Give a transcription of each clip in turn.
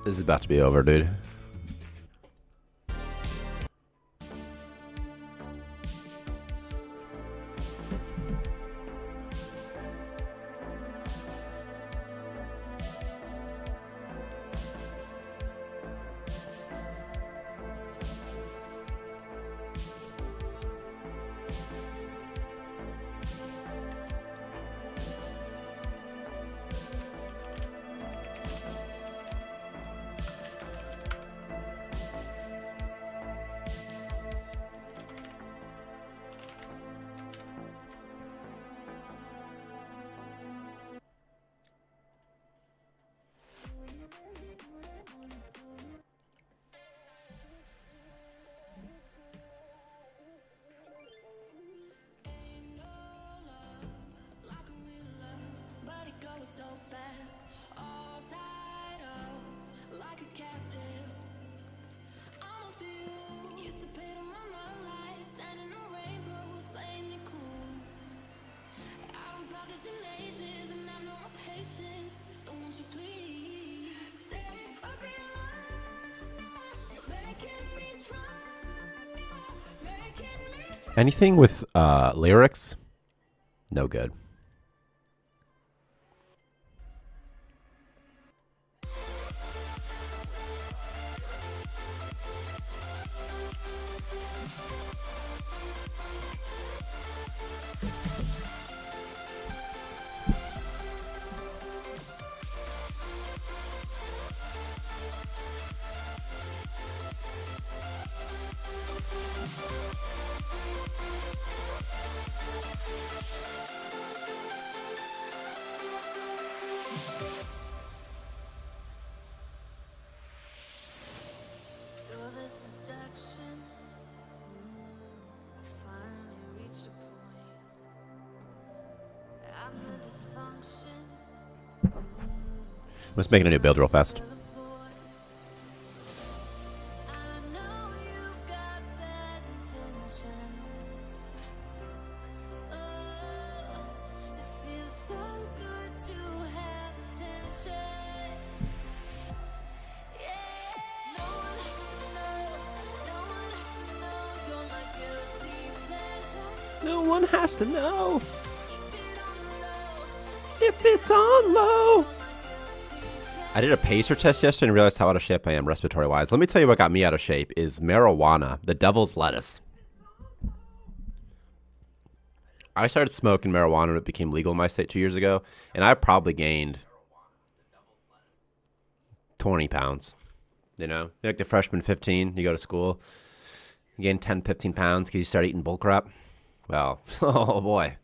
This is about to be over, dude. Anything with lyrics, no good. I'm just making a new build real fast. No one has to know if it's on low. I did a pacer test yesterday and realized how out of shape I am respiratory wise. Let me tell you what got me out of shape is marijuana, the devil's lettuce. I started smoking marijuana when it became legal in my state 2 years ago, and I probably gained 20 pounds. You know, you're like the freshman 15, you go to school, you gain 10, 15 pounds because you start eating bull crap. Well, oh boy.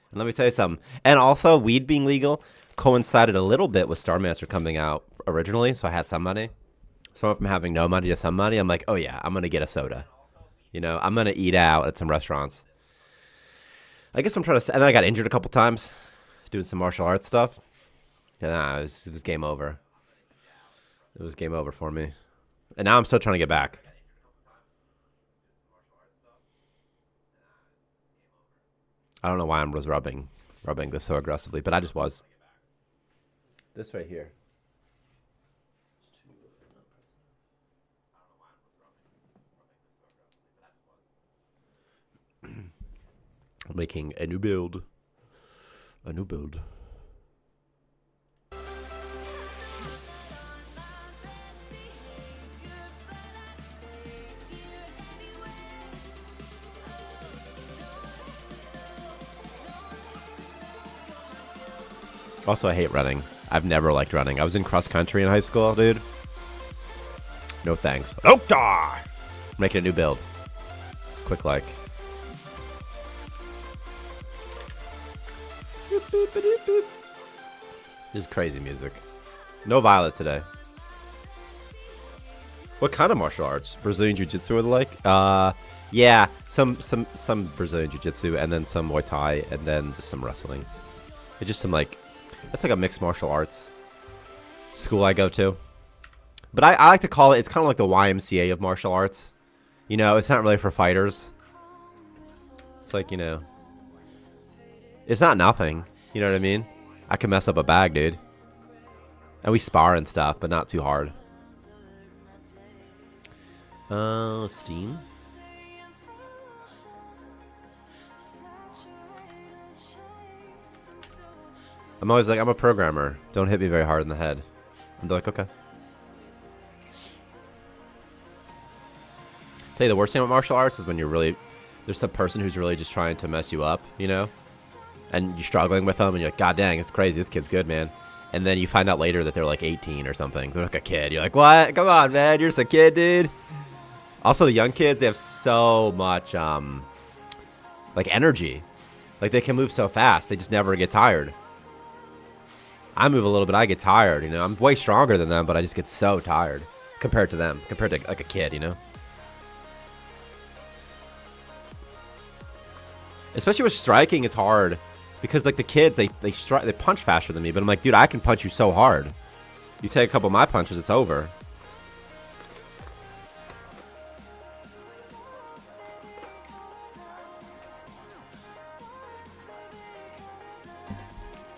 And let me tell you something. And also, weed being legal coincided a little bit with Starmancer coming out originally, so I had some money. So I went from having no money to some money. I'm like, oh yeah, I'm going to get a soda. You know, I'm going to eat out at some restaurants. I guess I'm trying to... And then I got injured a couple times doing some martial arts stuff. Yeah, it was game over. It was game over for me. And now I'm still trying to get back. I don't know why I was rubbing this so aggressively, but I just was. This right here. Making a new build. A new build. Also, I hate running. I've never liked running. I was in cross country in high school, dude. No thanks. Okta! Making a new build. Quick like. This is crazy music. No Violet today. What kind of martial arts? Brazilian Jiu-Jitsu or the like? Yeah, some Brazilian Jiu-Jitsu and then some Muay Thai and then just some wrestling. It's just some like, that's like a mixed martial arts school I go to. But I like to call it, it's kind of like the YMCA of martial arts. You know, it's not really for fighters. It's like, you know, it's not nothing. You know what I mean? I can mess up a bag, dude. And we spar and stuff, but not too hard. Steam. I'm always like, I'm a programmer. Don't hit me very hard in the head. And they're like, okay. Tell you the worst thing about martial arts is when you're really, there's some person who's really just trying to mess you up, you know? And you're struggling with them and you're like, God dang, it's crazy. This kid's good, man. And then you find out later that they're like 18 or something. They're like a kid. You're like, what? Come on, man. You're just a kid, dude. Also, the young kids, they have so much, like, energy. Like, they can move so fast. They just never get tired. I move a little bit. I get tired, you know. I'm way stronger than them, but I just get so tired compared to them. Compared to, like, a kid, you know. Especially with striking, it's hard. Because, like, the kids, they punch faster than me. But I'm like, dude, I can punch you so hard. You take a couple of my punches, it's over.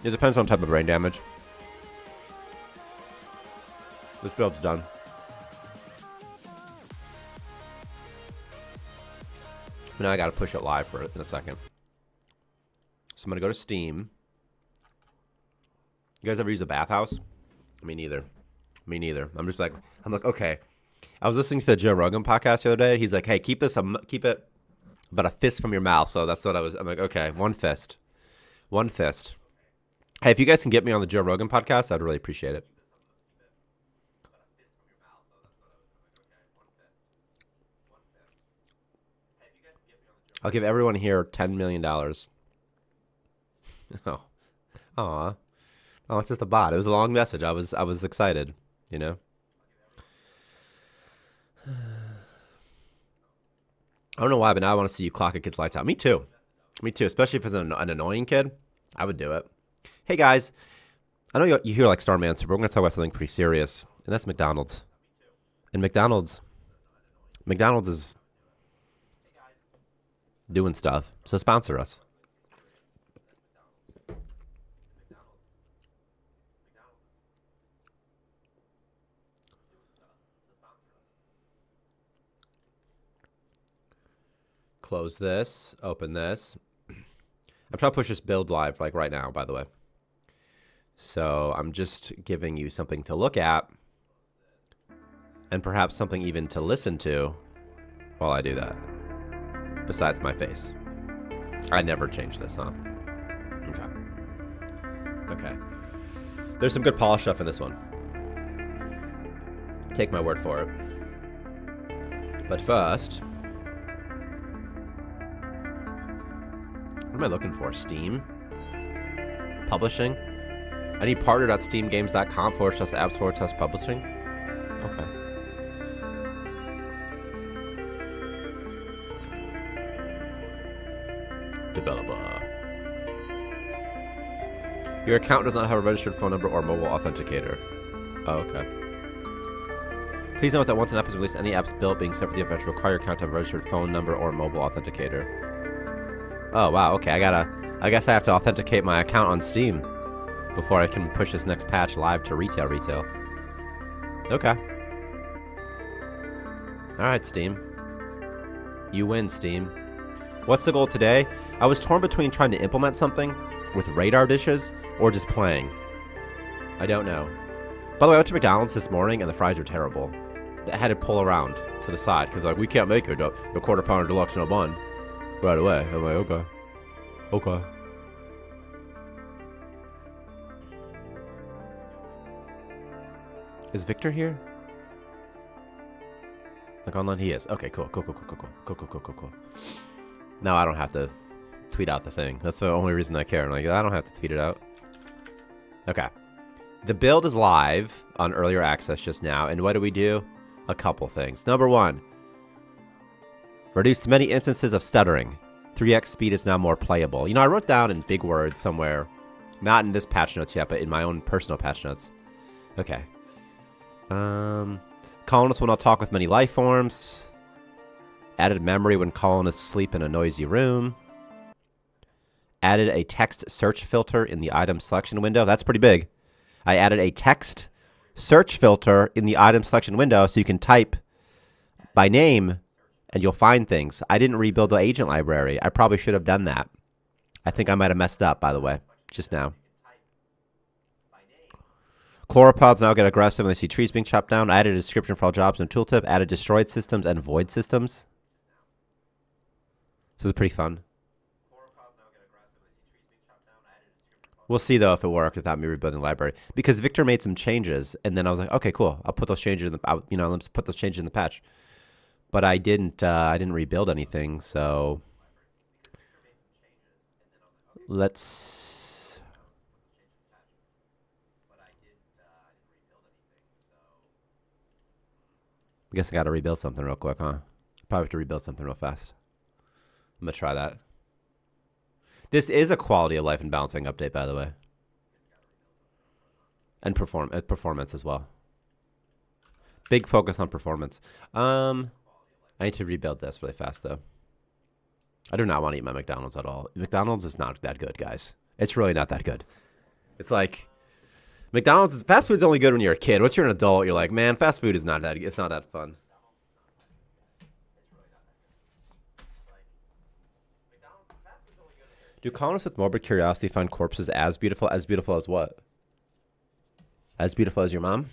It depends on type of brain damage. This build's done. Now I gotta push it live for it in a second. So I'm gonna go to Steam. You guys ever use a bathhouse? Me neither. Me neither. I'm like, okay. I was listening to the Joe Rogan podcast the other day. He's like, hey, keep it about a fist from your mouth. So that's what I'm like, okay, one fist. One fist. Hey, if you guys can get me on the Joe Rogan podcast, I'd really appreciate it. I'll give everyone here $10 million. Oh, aw. Oh, it's just a bot. It was a long message. I was excited, you know. I don't know why, but now I want to see you clock a kid's lights out. Me too. Me too. Especially if it's an annoying kid, I would do it. Hey guys, I know you hear like Starmancer, but we're going to talk about something pretty serious, and that's McDonald's. And McDonald's is doing stuff, so sponsor us. Close this, open this. I'm trying to push this build live like right now, by the way. So I'm just giving you something to look at and perhaps something even to listen to while I do that. Besides my face. I never change this, huh? Okay. There's some good polish stuff in this one. Take my word for it. But first, what am I looking for? Steam? Publishing? I need partner.steamgames.com/apps/publishing. Okay. Developer. Your account does not have a registered phone number or mobile authenticator. Oh, okay. Please note that once an app is released, any apps built being separately eventually require your account to have a registered phone number or mobile authenticator. Oh, wow, okay, I guess I have to authenticate my account on Steam before I can push this next patch live to retail. Okay. Alright, Steam. You win, Steam. What's the goal today? I was torn between trying to implement something with radar dishes or just playing. I don't know. By the way, I went to McDonald's this morning and the fries are terrible. I had to pull around to the side because like we can't make a quarter pounder deluxe in a bun right away. I'm like, okay. Is Victor here? Like online, he is. Okay, cool. Now I don't have to tweet out the thing. That's the only reason I care. I'm like, I don't have to tweet it out. Okay. The build is live on earlier access just now, and what do? A couple things. Number one, reduced many instances of stuttering. 3x speed is now more playable. You know, I wrote down in big words somewhere, not in this patch notes yet, but in my own personal patch notes. Okay. Colonists will not talk with many life forms. Added memory when colonists sleep in a noisy room. Added a text search filter in the item selection window. That's pretty big. I added a text search filter in the item selection window so you can type by name and you'll find things. I didn't rebuild the agent library. I probably should have done that. I think I might have messed up, by the way, just now. Chloropods now get aggressive when they see trees being chopped down. I added a description for all jobs and tooltip. Added destroyed systems and void systems. So it's pretty fun. We'll see, though, if it worked without me rebuilding the library. Because Victor made some changes, and then I was like, okay, cool. I'll put those changes in the, let's put those changes in the patch. But I didn't rebuild anything, so let's. I guess I got to rebuild something real quick, huh? Probably have to rebuild something real fast. I'm gonna try that. This is a quality of life and balancing update, by the way. And performance as well. Big focus on performance. I need to rebuild this really fast, though. I do not want to eat my McDonald's at all. McDonald's is not that good, guys. It's really not that good. It's like fast food's only good when you're a kid. Once you're an adult, you're like, man, fast food is not that. It's not that fun. Do colonists with morbid curiosity find corpses as beautiful? As beautiful as what? As beautiful as your mom?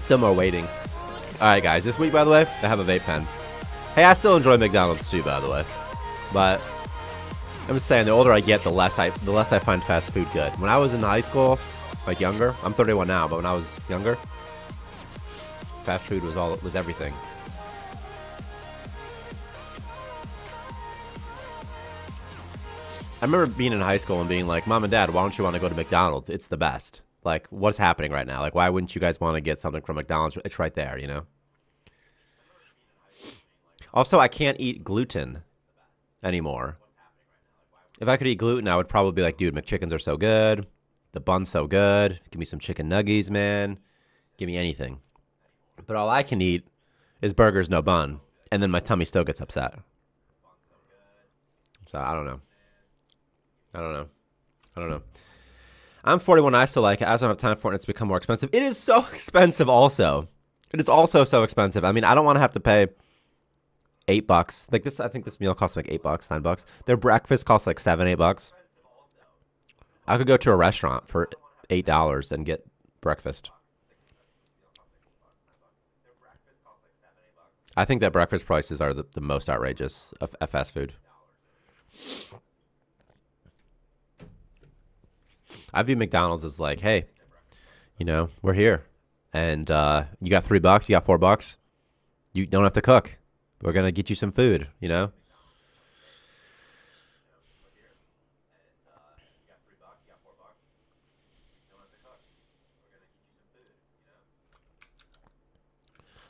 Still more waiting. All right, guys. This week, by the way, I have a vape pen. Hey, I still enjoy McDonald's too, by the way. But I'm just saying, the older I get, the less I find fast food good. When I was in high school, like younger, I'm 31 now, but when I was younger, fast food was everything. I remember being in high school and being like, Mom and Dad, why don't you want to go to McDonald's? It's the best. Like, what's happening right now? Like, why wouldn't you guys want to get something from McDonald's? It's right there, you know? Also, I can't eat gluten anymore. If I could eat gluten, I would probably be like, dude, McChickens are so good. The bun's so good. Give me some chicken nuggies, man. Give me anything. But all I can eat is burgers, no bun. And then my tummy still gets upset. So, I don't know. I'm 41. I still like it. I just don't have time for it. It's become more expensive. It is so expensive also. It is also so expensive. I mean, I don't want to have to pay $8. Like this, I think this meal costs like $8, $9. Their breakfast costs like $7, $8. I could go to a restaurant for $8 and get breakfast. I think that breakfast prices are the most outrageous of fast food. I view McDonald's as like, hey, you know, we're here. And you got $3, you got $4. You don't have to cook. We're going to get you some food, you know?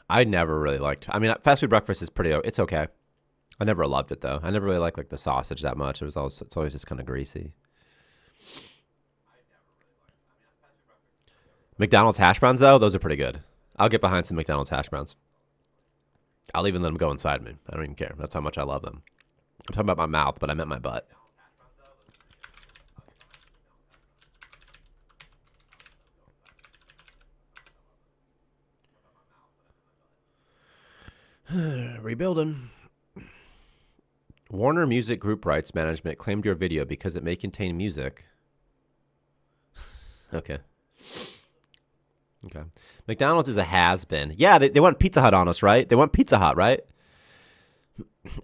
I never really liked, I mean, fast food breakfast is it's okay. I never loved it though. I never really liked like the sausage that much. It's always just kind of greasy. McDonald's hash browns though, those are pretty good. I'll get behind some McDonald's hash browns. I'll even let them go inside me. I don't even care. That's how much I love them. I'm talking about my mouth, but I meant my butt. Rebuilding. Warner Music Group Rights Management claimed your video because it may contain music. Okay. McDonald's is a has-been. Yeah, they want Pizza Hut on us, right? They want Pizza Hut, right?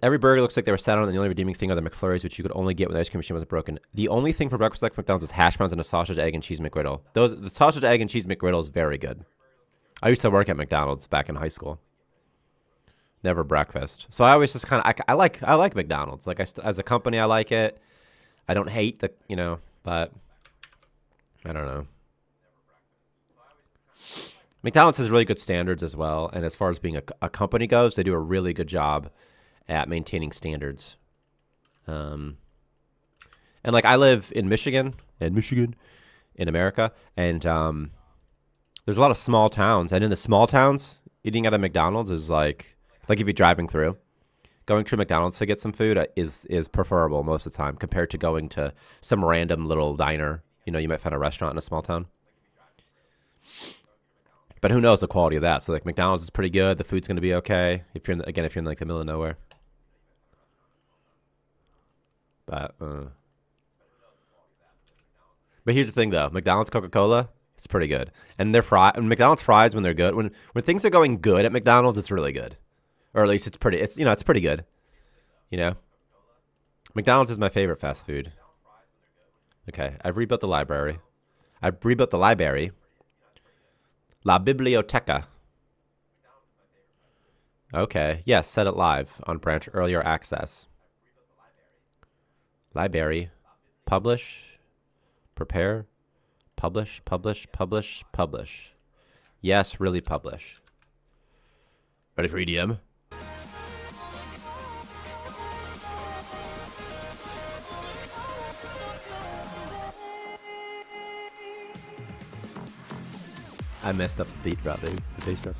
Every burger looks like they were sat on, and the only redeeming thing are the McFlurries, which you could only get when the ice cream machine wasn't broken. The only thing for breakfast like McDonald's is hash browns and a sausage, egg, and cheese McGriddle. The sausage, egg, and cheese McGriddle is very good. I used to work at McDonald's back in high school. Never breakfast. So I always just kind of, I like McDonald's. Like, as a company, I like it. I don't hate but I don't know. McDonald's has really good standards as well. And as far as being a company goes, they do a really good job at maintaining standards. And like, I live in Michigan, in America. And there's a lot of small towns. And in the small towns, eating at a McDonald's is like if you're driving through, going to McDonald's to get some food is preferable most of the time compared to going to some random little diner. You know, you might find a restaurant in a small town. But who knows the quality of that? So like McDonald's is pretty good. The food's going to be okay if you're in like the middle of nowhere. But here's the thing though, McDonald's Coca-Cola, it's pretty good. And McDonald's fries when they're good, when things are going good at McDonald's, it's really good. Or at least it's pretty good. You know? McDonald's is my favorite fast food. Okay, I've rebuilt the library. La Biblioteca. Okay. Yes, set it live on branch earlier access. Library. Publish. Prepare. Publish. Yes, really publish. Ready for EDM? I messed up the beat drop, baby. The bass drop.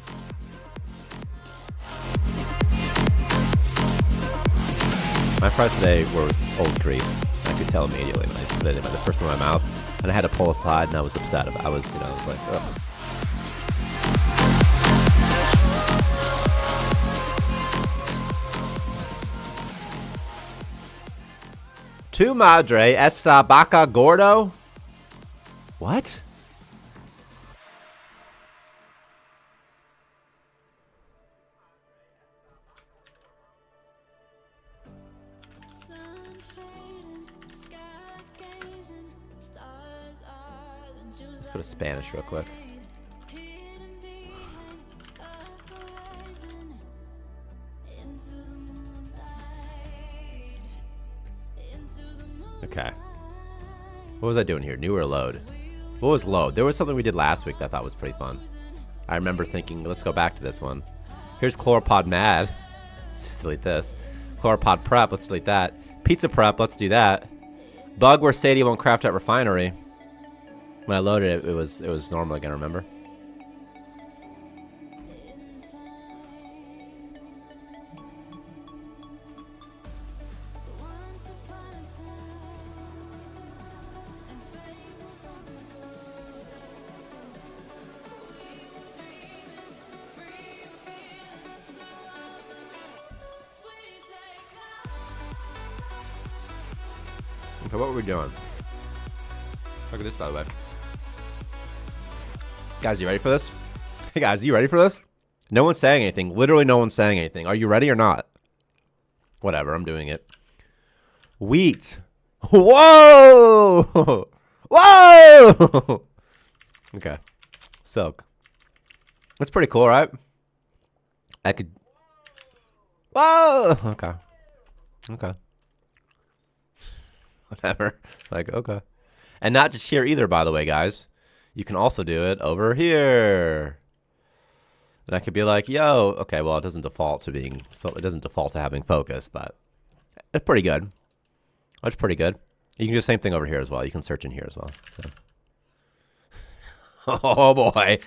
My fries today were old grease. I could tell immediately when I put it in the first one in my mouth. And I had to pull aside, and I was upset. I was like, ugh. Tu madre esta vaca gordo? What? Let's go to Spanish real quick. Okay. What was I doing here? New or load? What was load? There was something we did last week that I thought was pretty fun. I remember thinking, let's go back to this one. Here's Chloropod Mad. Let's just delete this. Chloropod Prep. Let's delete that. Pizza Prep. Let's do that. Bug where Sadie won't craft at refinery. When I loaded it, it was normal again, remember? Okay, what were we doing? Look at this, by the way. Guys, you ready for this? Hey, guys, you ready for this? No one's saying anything. Literally no one's saying anything. Are you ready or not? Whatever, I'm doing it. Wheat. Whoa! Whoa! Okay. Silk. That's pretty cool, right? I could... Whoa! Okay. Okay. Whatever. Like, okay. And not just here either, by the way, guys. You can also do it over here. And I could be like, yo, okay, well, it doesn't default to being, so it doesn't default to having focus, but it's pretty good. That's pretty good. You can do the same thing over here as well. You can search in here as well. So. Oh, boy.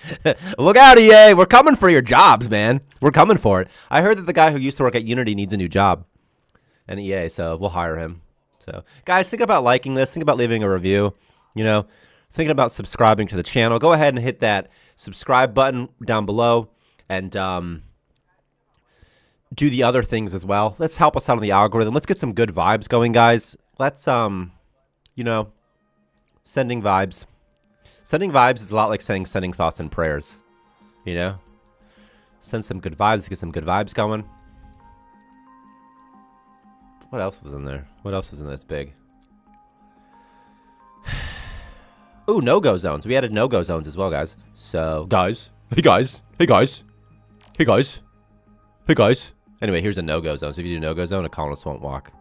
Look out, EA. We're coming for your jobs, man. We're coming for it. I heard that the guy who used to work at Unity needs a new job. And EA, so we'll hire him. So, guys, think about liking this. Think about leaving a review. You know, thinking about subscribing to the channel. Go ahead and hit that subscribe button down below. And do the other things as well. Let's help us out on the algorithm. Let's get some good vibes going, guys. Let's, you know, sending vibes. Sending vibes is a lot like saying sending thoughts and prayers. You know? Send some good vibes, get some good vibes going. What else was in there? What else was in this big? Ooh, no-go zones. We added no-go zones as well, guys. So, guys. Hey, guys. Hey, guys. Hey, guys. Hey, guys. Anyway, here's a no-go zone. So if you do no-go zone, a colonist won't walk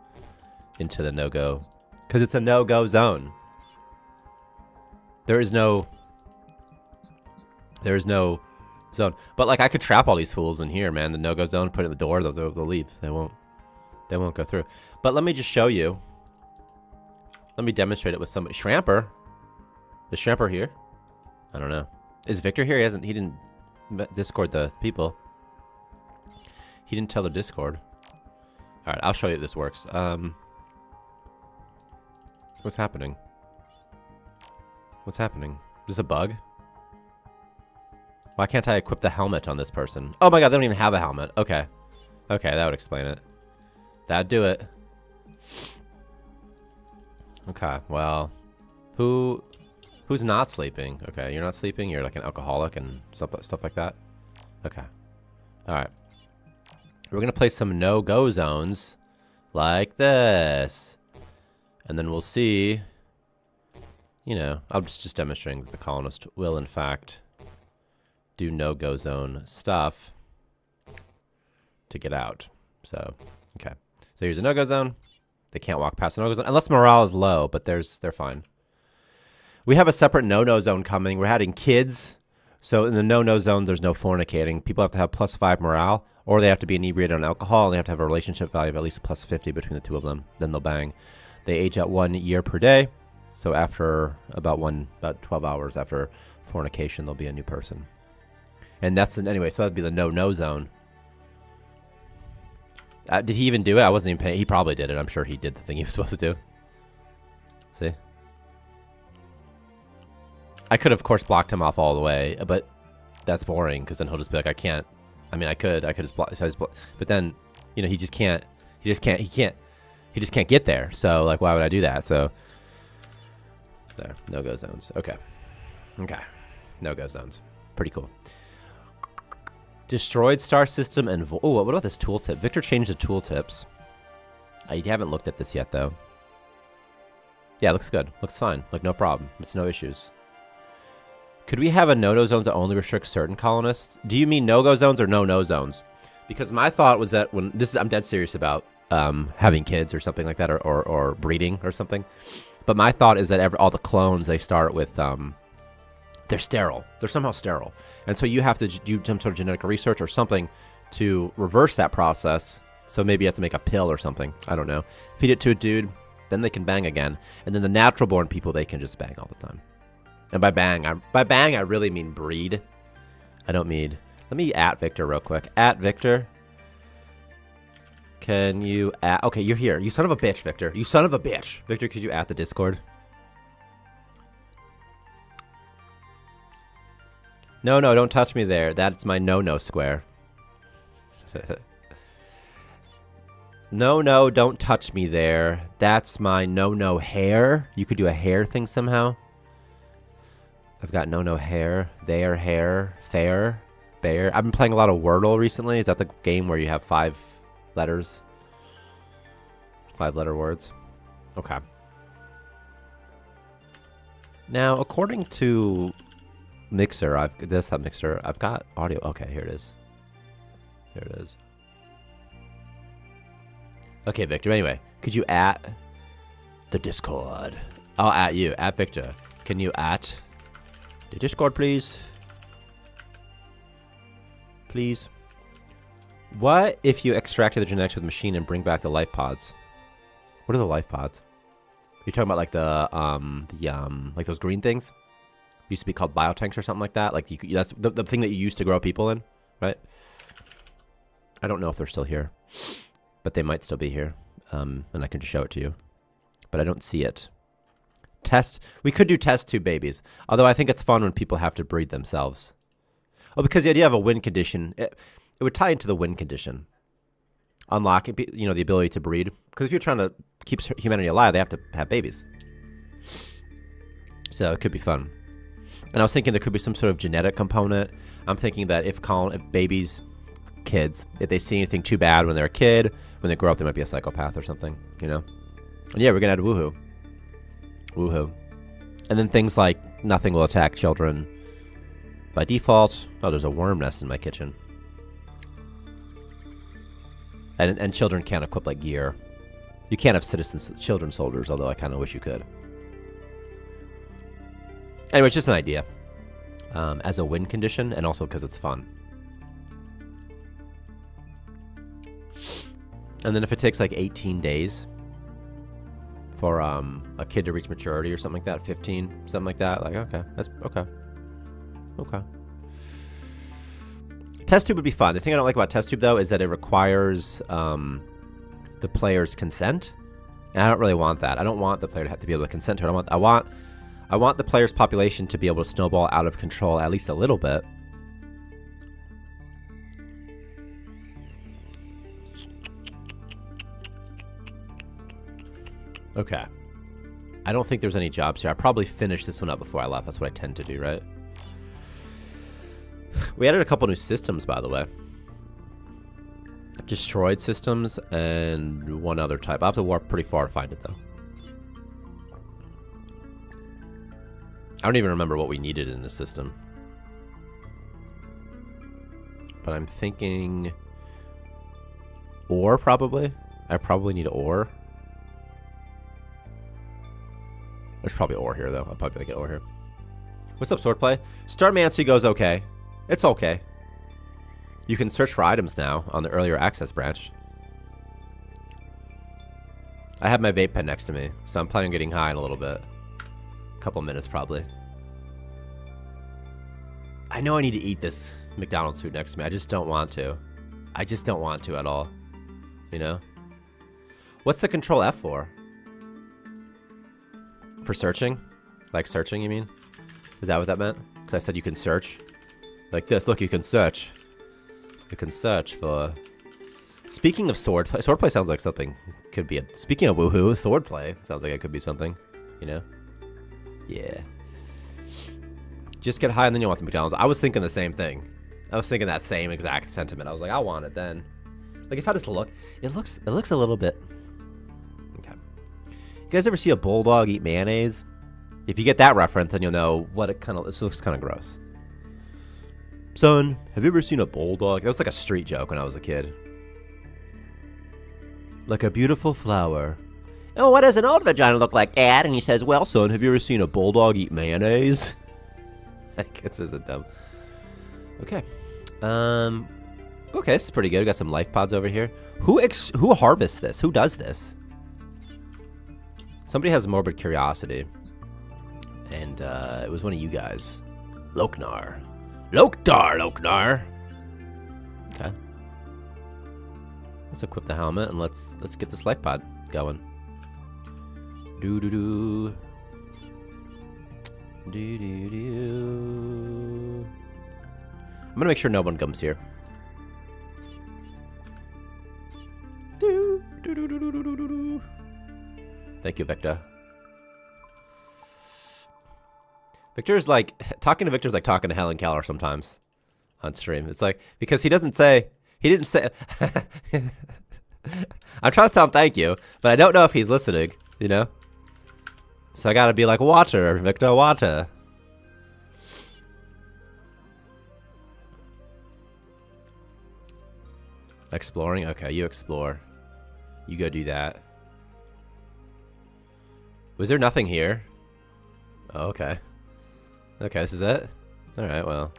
into the no-go. Because it's a no-go zone. There is no zone. But, like, I could trap all these fools in here, man. The no-go zone, put it in the door, they'll leave. They won't go through. But let me just show you. Let me demonstrate it with somebody. Shramper. Is Shramper here? I don't know. Is Victor here? He didn't Discord the people. He didn't tell the Discord. Alright, I'll show you if this works. What's happening? What's happening? Is this a bug? Why can't I equip the helmet on this person? Oh my god, they don't even have a helmet. Okay. Okay, that would explain it. That'd do it. Okay, well. Who's not sleeping? Okay, you're not sleeping? You're like an alcoholic and stuff like that? Okay. Alright. We're going to play some no-go zones like this. And then we'll see. You know, I'm just demonstrating that the colonist will, in fact, do no-go zone stuff to get out. So, okay. So here's a no-go zone. They can't walk past a no-go zone. Unless morale is low, but they're fine. We have a separate no-no zone coming. We're adding kids. So in the no-no zone, there's no fornicating. People have to have +5 morale, or they have to be inebriated on alcohol, and they have to have a relationship value of at least +50 between the two of them. Then they'll bang. They age at 1 year per day. So after about 12 hours after fornication, they'll be a new person. And that's, anyway, so that'd be the no-no zone. Did he even do it? I wasn't even paying. He probably did it. I'm sure he did the thing he was supposed to do. See? I could, of course, blocked him off all the way, but that's boring because then he'll just be like, I can't. I mean, I could just block, but then, you know, he just can't get there. So, like, why would I do that? So, there, no-go zones. Okay. Okay. No-go zones. Pretty cool. Destroyed star system and... Oh, what about this tooltip? Victor changed the tooltips. I haven't looked at this yet, though. Yeah, looks good. Looks fine. Like, no problem. It's no issues. Could we have a no-no zones that only restrict certain colonists? Do you mean no-go zones or no-no zones? Because my thought was that when this is, I'm dead serious about having kids or something like that, or breeding or something. But my thought is that all the clones, they start with, they're sterile. They're somehow sterile. And so you have to do some sort of genetic research or something to reverse that process. So maybe you have to make a pill or something. I don't know. Feed it to a dude, then they can bang again. And then the natural born people, they can just bang all the time. And by bang, I really mean breed. I don't mean... Let me at Victor real quick. At Victor. Can you at... Okay, you're here. You son of a bitch, Victor. You son of a bitch. Victor, could you at the Discord? No, don't touch me there. That's my no-no square. No, don't touch me there. That's my no-no hair. You could do a hair thing somehow. I've got no hair. There, hair. Fair. Bear. I've been playing a lot of Wordle recently. Is that the game where you have 5 letters? 5-letter words. Okay. Now, according to Mixer, I've got audio. Okay, here it is. Here it is. Okay, Victor. Anyway, could you at the Discord? I'll at you. At Victor. Can you at the Discord, please? Please. What if you extracted the genetics with the machine and bring back the life pods? What are the life pods? You're talking about like like those green things? Used to be called biotanks or something like that. Like that's the thing that you used to grow people in, right? I don't know if they're still here, but they might still be here. And I can just show it to you, but I don't see it. We could do test tube babies, although I think it's fun when people have to breed themselves. Oh, because the idea of a win condition, it would tie into the win condition. Unlocking, the ability to breed. Because if you're trying to keep humanity alive, they have to have babies. So it could be fun. And I was thinking there could be some sort of genetic component. I'm thinking that if kids, if they see anything too bad when they're a kid, when they grow up, they might be a psychopath or something, And yeah, we're going to add woohoo. Woohoo. And then things like nothing will attack children by default. Oh, there's a worm nest in my kitchen. And children can't equip like gear. You can't have children soldiers, although I kind of wish you could. Anyway, it's just an idea. As a win condition, and also because it's fun. And then if it takes like 18 days for a kid to reach maturity or something like that, 15, something like that, like, okay, that's okay. Okay. Test tube would be fun. The thing I don't like about test tube, though, is that it requires the player's consent. And I don't really want that. I don't want the player to have to be able to consent to it. I want the player's population to be able to snowball out of control at least a little bit. Okay. I don't think there's any jobs here. I probably finished this one up before I left. That's what I tend to do, right? We added a couple new systems, by the way. Destroyed systems and one other type. I'll have to warp pretty far to find it, though. I don't even remember what we needed in the system. But I'm thinking... ore, probably. I probably need ore. There's probably ore here, though. I'll probably get ore here. What's up, Swordplay? Starmancer goes okay. It's okay. You can search for items now on the earlier access branch. I have my vape pen next to me, so I'm planning on getting high in a little bit. A couple minutes, probably. I know I need to eat this McDonald's food next to me. I just don't want to. I just don't want to at all. What's the control F for? For searching? Like searching, you mean? Is that what that meant? Because I said you can search. Like this. Look, you can search. You can search for... Speaking of swordplay... Swordplay sounds like something could be a... Speaking of woohoo, swordplay sounds like it could be something. Yeah. Just get high and then you want the McDonald's. I was thinking the same thing. I was thinking that same exact sentiment. I was like, I want it then. Like, if I just look... It looks a little bit... Okay. You guys ever see a bulldog eat mayonnaise? If you get that reference, then you'll know what it kind of. This looks kind of gross. Son, have you ever seen a bulldog? That was like a street joke when I was a kid. Like a beautiful flower. Oh, what does an old vagina look like, Dad? And he says, well, son, have you ever seen a bulldog eat mayonnaise? I guess this isn't dumb. Okay. Okay, this is pretty good. We got some life pods over here. Who harvests this? Who does this? Somebody has morbid curiosity. And it was one of you guys. Loknar. Loknar. Okay. Let's equip the helmet and let's get this life pod going. Do do do. Do do do. I'm gonna make sure no one comes here. Do do do do do do do do. Thank you, Victor. Victor's like talking to Victor's like talking to Helen Keller sometimes on stream. It's like because he didn't say I'm trying to tell him thank you, but I don't know if he's listening, you know? So I gotta be like water, Victor, water. Exploring? Okay, you explore. You go do that. Was there nothing here? Oh, okay. Okay, this is it? Alright, well.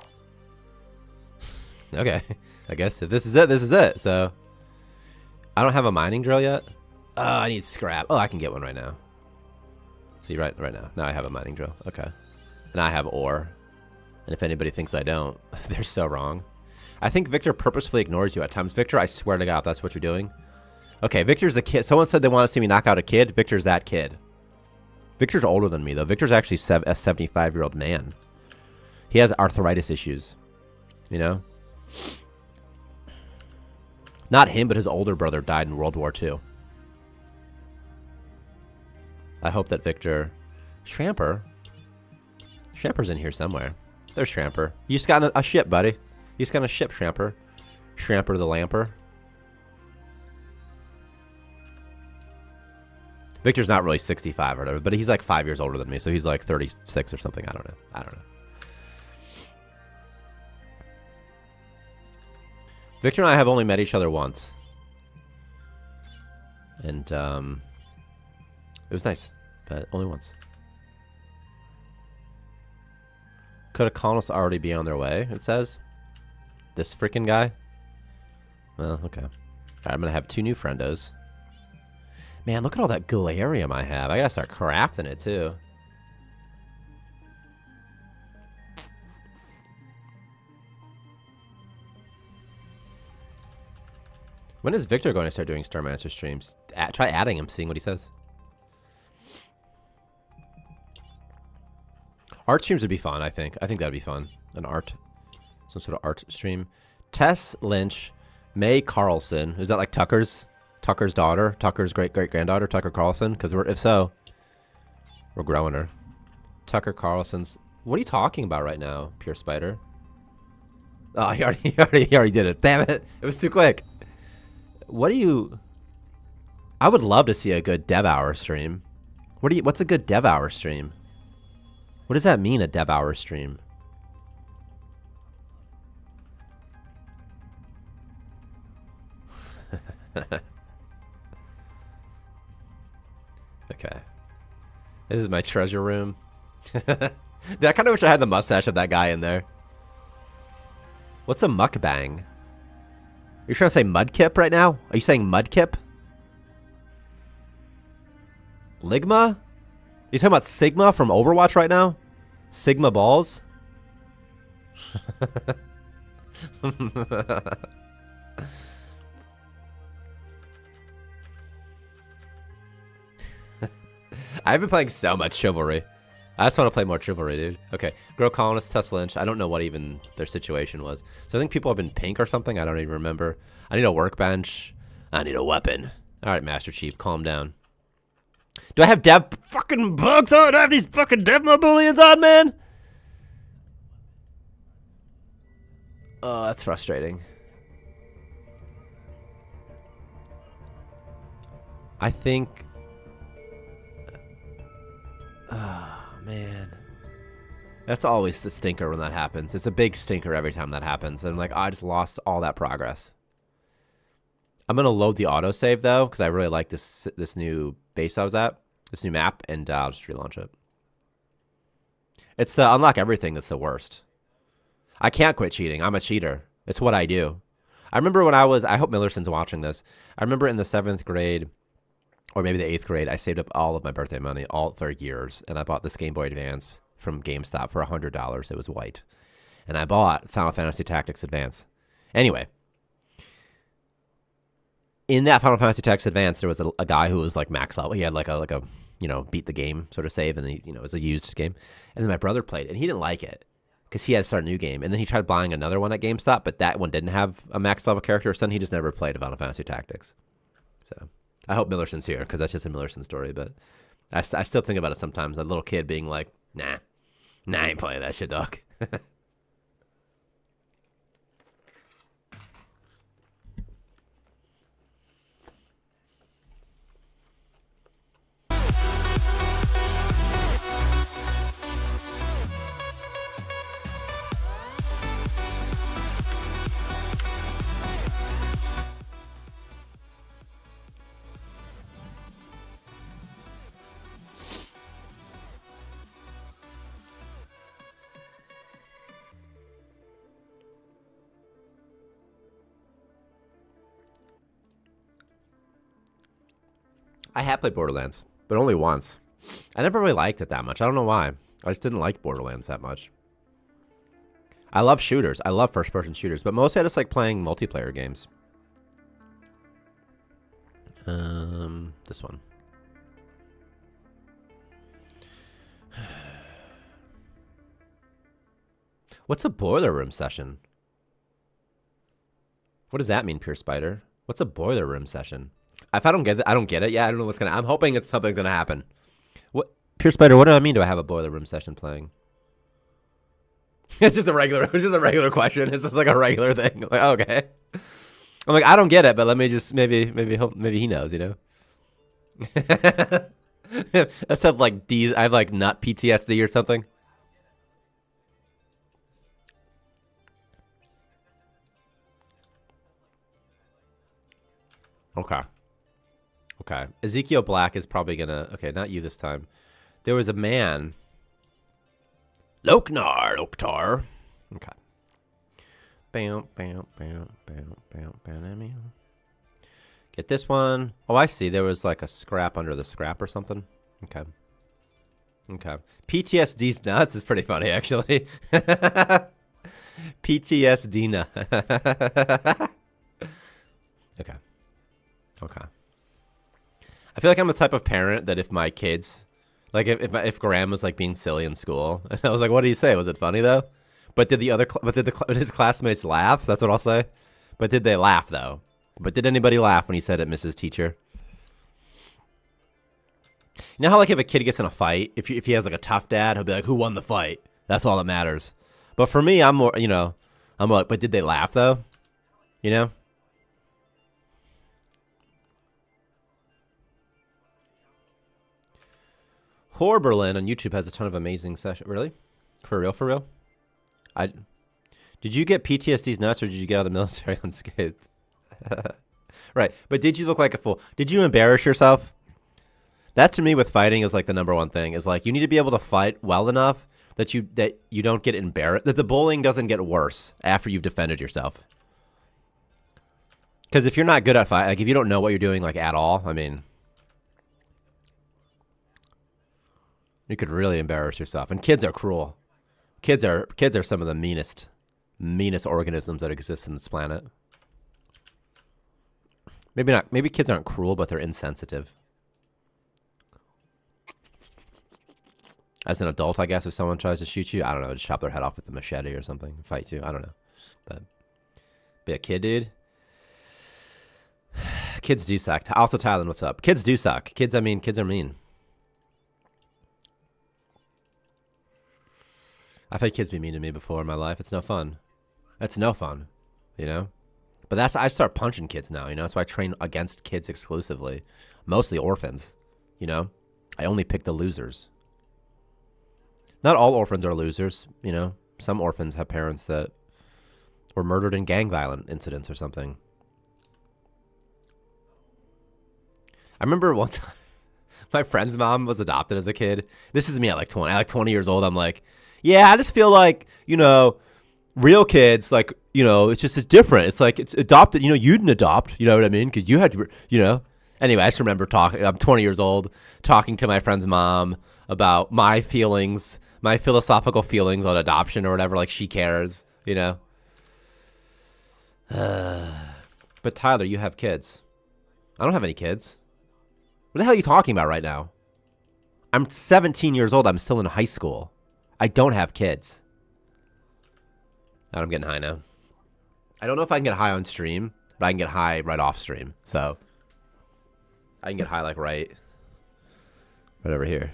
Okay. I guess if this is it, this is it. So, I don't have a mining drill yet. Oh, I need scrap. Oh, I can get one right now. See, right now. Now I have a mining drill. Okay. And I have ore. And if anybody thinks I don't, they're so wrong. I think Victor purposefully ignores you at times. Victor, I swear to God, if that's what you're doing. Okay, Victor's the kid. Someone said they want to see me knock out a kid. Victor's that kid. Victor's older than me, though. Victor's actually a 75-year-old man. He has arthritis issues. You know? Not him, but his older brother died in World War II. I hope that Victor... Shramper? Shramper's in here somewhere. There's Shramper. You just got a ship, buddy. You just got a ship, Shramper. Shramper the Lamper. Victor's not really 65 or whatever, but he's like 5 years older than me, so he's like 36 or something. I don't know. Victor and I have only met each other once. And, it was nice, but only once. Could a colonist already be on their way, it says? This freaking guy? Well, okay. Alright, I'm gonna have 2 new friendos. Man, look at all that galarium I have. I gotta start crafting it, too. When is Victor going to start doing Starmancer streams? Try adding him, seeing what he says. Art streams would be fun, I think. I think that'd be fun. Some sort of art stream. Tess Lynch, May Carlson. Is that like Tucker's daughter? Tucker's great-great-granddaughter? Tucker Carlson? Because if so, we're growing her. Tucker Carlson's... What are you talking about right now, Pure Spider? Oh, he already did it. Damn it. It was too quick. What do you... I would love to see a good dev hour stream. What's a good dev hour stream? What does that mean, a dev hour stream? Okay. This is my treasure room. Dude, I kind of wish I had the mustache of that guy in there. What's a mukbang? Are you trying to say mudkip right now? Are you saying mudkip? Ligma? You talking about Sigma from Overwatch right now? Sigma balls? I've been playing so much Chivalry. I just want to play more Chivalry, dude. Okay, Grow Colonist, Tess Lynch. I don't know what even their situation was. So I think people have been pink or something. I don't even remember. I need a workbench. I need a weapon. All right, Master Chief, calm down. Do I have dev fucking bugs on? Do I have these fucking dev booleans on, man? Oh, that's frustrating. I think That's always the stinker when that happens. It's a big stinker every time that happens. And I'm like, oh, I just lost all that progress. I'm going to load the autosave, though, because I really like this new base I was at, this new map, and I'll just relaunch it. It's the unlock everything that's the worst. I can't quit cheating. I'm a cheater. It's what I do. I remember when I hope Millerson's watching this. I remember in the 7th grade, or maybe the 8th grade, I saved up all of my birthday money, all for years, and I bought this Game Boy Advance from GameStop for $100. It was white. And I bought Final Fantasy Tactics Advance. Anyway, in that Final Fantasy Tactics Advance, there was a guy who was like max level. He had like a beat the game sort of save, and then it was a used game. And then my brother played, and he didn't like it because he had to start a new game. And then he tried buying another one at GameStop, but that one didn't have a max level character, so then he just never played Final Fantasy Tactics. So I hope Millerson's here because that's just a Millerson story. But I still think about it sometimes. A little kid being like, nah, I ain't playing that shit, dog. I have played Borderlands, but only once. I never really liked it that much. I don't know why. I just didn't like Borderlands that much. I love shooters. I love first-person shooters, but mostly I just like playing multiplayer games. This one. What's a boiler room session? What does that mean, Pure Spider? What's a boiler room session? If I don't get it, I don't get it. Yeah, I don't know what's gonna. I'm hoping it's something's gonna happen. What, Pure Spider? What do I mean? Do I have a boiler room session playing? It's just a regular. It's just a regular question. It's just like a regular thing. Like, okay. I'm like, I don't get it, but let me just maybe he knows. You know. Let's have like D's. I have like nut PTSD or something. Okay. Okay. Ezekiel Black is probably gonna. Okay, not you this time. There was a man. Loktar. Okay. Bam, bam, bam, bam, bam, bam. Get this one. Oh, I see. There was like a scrap under the scrap or something. Okay. Okay. PTSD's nuts is pretty funny, actually. PTSD nut. Okay. Okay. I feel like I'm the type of parent that if my kids, like if Graham was like being silly in school, and I was like, "What did he say? Was it funny though?" But did his classmates laugh? That's what I'll say. But did they laugh though? But did anybody laugh when he said it, Mrs. Teacher? You know how like if a kid gets in a fight, if he has like a tough dad, he'll be like, "Who won the fight?" That's all that matters. But for me, I'm more, I'm like, but did they laugh though? You know? Horberlin on YouTube has a ton of amazing sessions. Really? For real? For real? Did you get PTSD's nuts or did you get out of the military unscathed? Right. But did you look like a fool? Did you embarrass yourself? That to me with fighting is like the number one thing. Is like you need to be able to fight well enough that you don't get embarrassed. That the bullying doesn't get worse after you've defended yourself. Because if you're not good at fight, like if you don't know what you're doing like at all, I mean, you could really embarrass yourself. And kids are cruel. Kids are some of the meanest organisms that exist on this planet. Maybe not. Maybe kids aren't cruel, but they're insensitive. As an adult, I guess, if someone tries to shoot you, I don't know, just chop their head off with a machete or something, fight you. I don't know, but be a kid, dude. Kids do suck. Also, Tylen, what's up? Kids do suck. Kids are mean. I've had kids be mean to me before in my life. It's no fun. It's no fun, you know? But I start punching kids now, you know? That's why I train against kids exclusively. Mostly orphans, you know? I only pick the losers. Not all orphans are losers, you know. Some orphans have parents that were murdered in gang violent incidents or something. I remember one time my friend's mom was adopted as a kid. This is me at like 20. At like 20 years old, I'm like, yeah, I just feel like, you know, real kids, like, you know, it's different. It's like it's adopted, you know, you didn't adopt, you know what I mean? Because you had, you know. Anyway, I just remember talking, I'm 20 years old, talking to my friend's mom about my feelings, my philosophical feelings on adoption or whatever, like she cares, you know. But Tyler, you have kids. I don't have any kids. What the hell are you talking about right now? I'm 17 years old. I'm still in high school. I don't have kids. I'm getting high now. I don't know if I can get high on stream, but I can get high right off stream. So I can get high like right over here.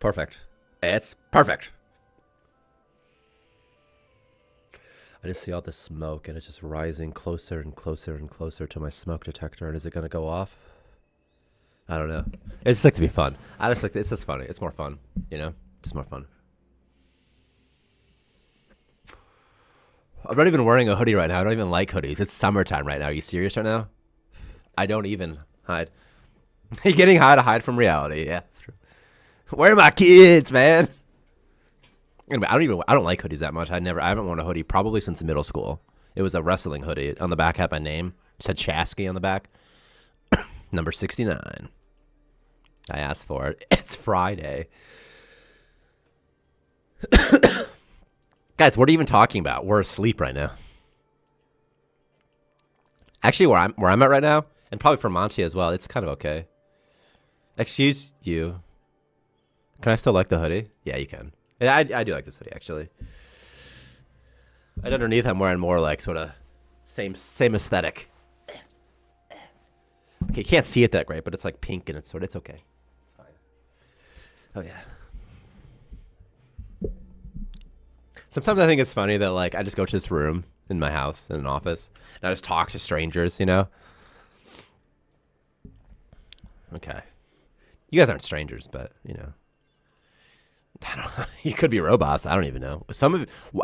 Perfect. It's perfect. I just see all this smoke and it's just rising closer and closer and closer to my smoke detector. And is it going to go off? I don't know. It's just like to be fun. I just like it's just funny. It's more fun, you know? Just more fun. I'm not even wearing a hoodie right now. I don't even like hoodies. It's summertime right now. Are you serious right now? I don't even hide. You're getting high to hide from reality. Yeah, that's true. Where are my kids, man? Anyway, I don't like hoodies that much. I haven't worn a hoodie probably since middle school. It was a wrestling hoodie. On the back had my name. It said Chasky on the back. Number 69. I asked for it. It's Friday. Guys, what are you even talking about? We're asleep right now. Actually, where I'm at right now, and probably for Monty as well, it's kind of okay. Excuse you. Can I still like the hoodie? Yeah, you can. Yeah, I do like this hoodie, actually. And underneath, I'm wearing more like sort of same aesthetic. Okay, you can't see it that great, but it's like pink and it's okay. It's fine. Oh, yeah. Sometimes I think it's funny that like I just go to this room in my house, in an office, and I just talk to strangers, you know? Okay. You guys aren't strangers, but, you know. I don't know. You could be robots. I don't even know.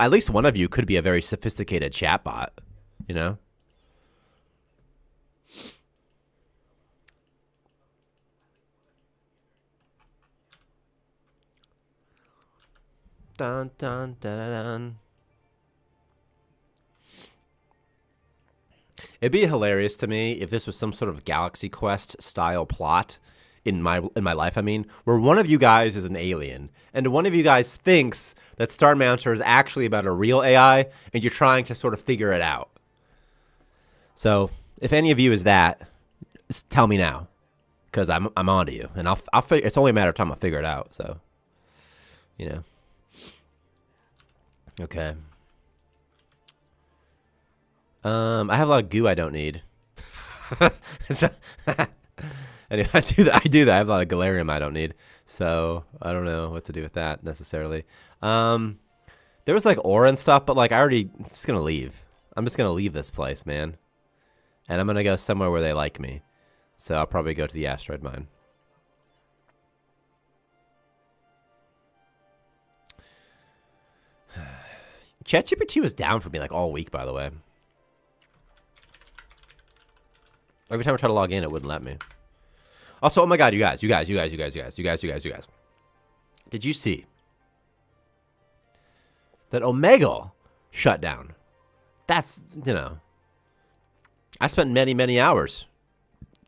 At least one of you could be a very sophisticated chatbot, you know? Dun, dun, dun, dun, dun. It'd be hilarious to me if this was some sort of Galaxy Quest style plot in my life, I mean, where one of you guys is an alien and one of you guys thinks that Starmancer is actually about a real AI and you're trying to sort of figure it out. So if any of you is that, just tell me now, because I'm on to you, and I'll figure. It's only a matter of time I'll figure it out. So, you know. Okay. I have a lot of goo I don't need. Anyway, I do that. I have a lot of galarium I don't need. So I don't know what to do with that necessarily. There was like ore and stuff, but like I'm just gonna leave. I'm just gonna leave this place, man. And I'm gonna go somewhere where they like me. So I'll probably go to the asteroid mine. ChatGPT was down for me like all week, by the way. Every time I try to log in, it wouldn't let me. Also, oh my God, you guys. Did you see that Omegle shut down? That's, you know, I spent many, many hours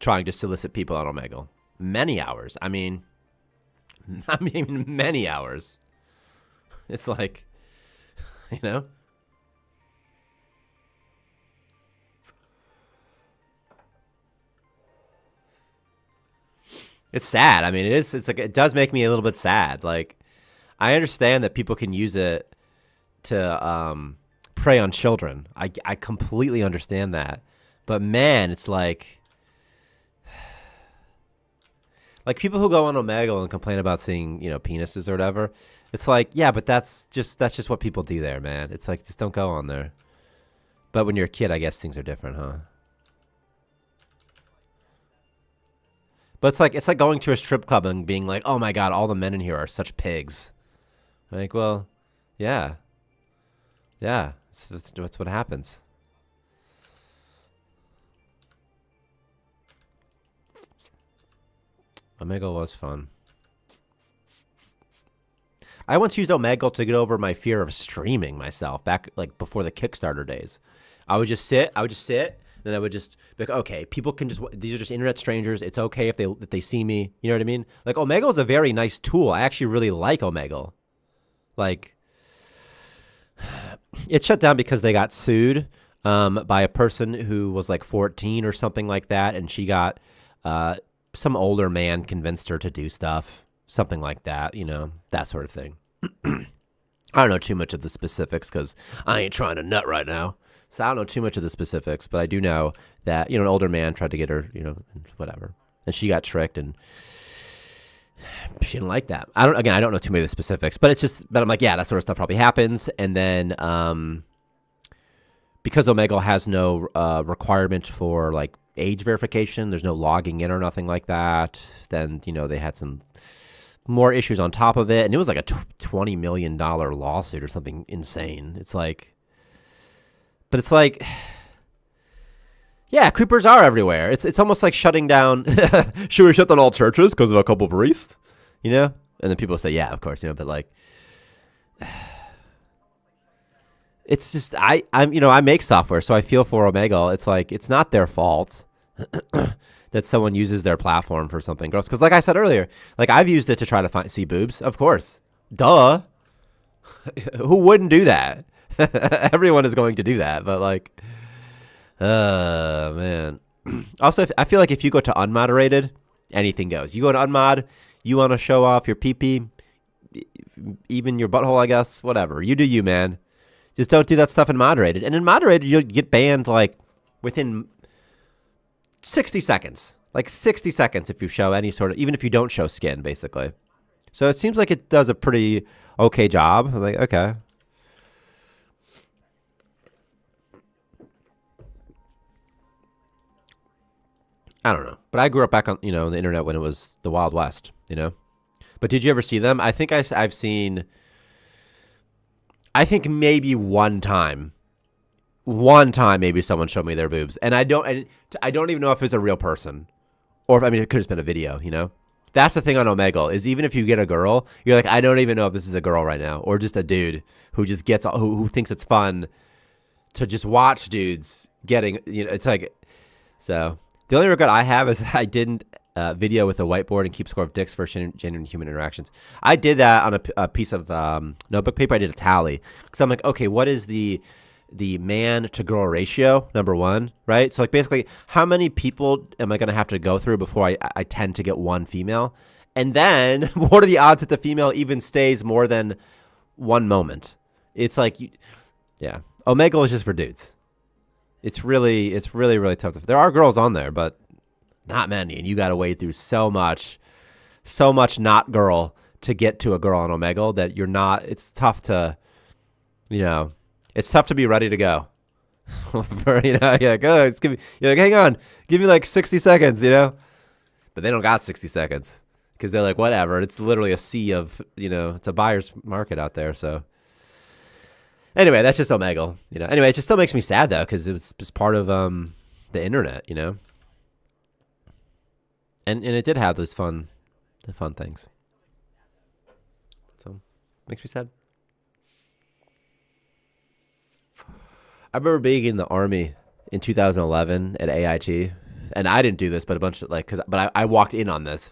trying to solicit people on Omegle. Many hours. I mean, many hours. It's like, you know? It's sad. I mean, it's like, it does make me a little bit sad. Like, I understand that people can use it to prey on children. I completely understand that. But man, it's like Like people who go on Omegle and complain about seeing, penises or whatever. It's like, yeah, but that's just what people do there, man. It's like, just don't go on there. But when you're a kid, I guess things are different, huh? But it's like going to a strip club and being like, oh my god, all the men in here are such pigs. Like, well, yeah, yeah, that's what happens. Omegle was fun. I once used Omegle to get over my fear of streaming myself back like before the Kickstarter days. I would just sit, and I would just be like, okay, people can just, these are just internet strangers. It's okay if they see me. You know what I mean? Like Omegle is a very nice tool. I actually really like Omegle. Like, it shut down because they got sued by a person who was like 14 or something like that, and she got some older man convinced her to do stuff, something like that, that sort of thing. I don't know too much of the specifics because I ain't trying to nut right now. So I don't know too much of the specifics, but I do know that, an older man tried to get her, whatever. And she got tricked and she didn't like that. I don't know too many of the specifics, but but I'm like, yeah, that sort of stuff probably happens. And then because Omegle has no requirement for like age verification, there's no logging in or nothing like that. Then, they had some more issues on top of it. And it was like a $20 million lawsuit or something insane. It's like, but it's like, yeah, creepers are everywhere. It's almost like shutting down. Should we shut down all churches because of a couple priests? And then people say, yeah, of course, but like, it's just I make software, so I feel for Omegle. It's like it's not their fault that someone uses their platform for something gross. Because like I said earlier, like I've used it to try to see boobs. Of course, duh. Who wouldn't do that? Everyone is going to do that, but like, man. Also, I feel like if you go to unmoderated, anything goes. You go to unmod, you want to show off your pee-pee, even your butthole, I guess, whatever. You do you, man. Just don't do that stuff in moderated. And in moderated, you'll get banned like within 60 seconds. Like 60 seconds if you show any sort of, even if you don't show skin, basically. So it seems like it does a pretty okay job. I'm like, okay. I don't know. But I grew up back on, the internet when it was the Wild West, But did you ever see them? I think I've seen, I think maybe one time maybe someone showed me their boobs. And I don't even know if it was a real person. Or, it could have just been a video, That's the thing on Omegle, is even if you get a girl, you're like, I don't even know if this is a girl right now. Or just a dude who just gets, who thinks it's fun to just watch dudes getting, it's like, so. The only regret I have is I didn't video with a whiteboard and keep score of dicks for genuine human interactions. I did that on a piece of notebook paper. I did a tally because I'm like, okay, what is the man to girl ratio, number one, right? So like basically, how many people am I going to have to go through before I tend to get one female? And then what are the odds that the female even stays more than one moment? It's like, yeah, Omegle is just for dudes. It's really, really tough. There are girls on there, but not many. And you got to wade through so much not girl to get to a girl on Omegle that you're not, it's tough to, it's tough to be ready to go. You're like, oh, you're like, hang on, give me like 60 seconds, But they don't got 60 seconds because they're like, whatever. It's literally a sea of, it's a buyer's market out there. So. Anyway, that's just Omegle, Anyway, it just still makes me sad though, because it was just part of the internet, And it did have those fun things. So, makes me sad. I remember being in the Army in 2011 at AIT, and I didn't do this, but a bunch of but I walked in on this,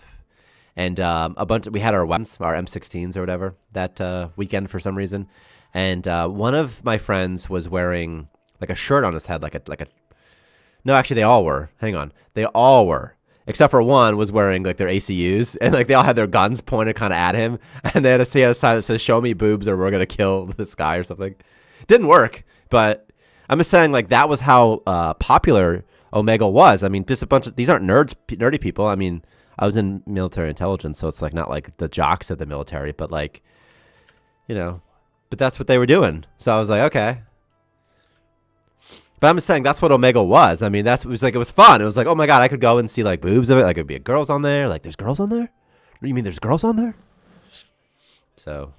and we had our weapons, our M16s or whatever, that weekend for some reason. And one of my friends was wearing like a shirt on his head, no, actually they all were. Hang on. They all were. Except for one was wearing like their ACUs, and like they all had their guns pointed kind of at him. And they had a sign that says, show me boobs or we're going to kill this guy or something. Didn't work, but I'm just saying like that was how popular Omegle was. Just a bunch of, these aren't nerdy people. I was in military intelligence, so it's like not like the jocks of the military, but like, you know, but that's what they were doing. So I was like, okay. But I'm just saying that's what Omegle was. I mean, it was like, it was fun. It was like, oh my God, I could go and see like boobs of it. Like, it'd be girls on there. Like, there's girls on there? What do you mean there's girls on there? So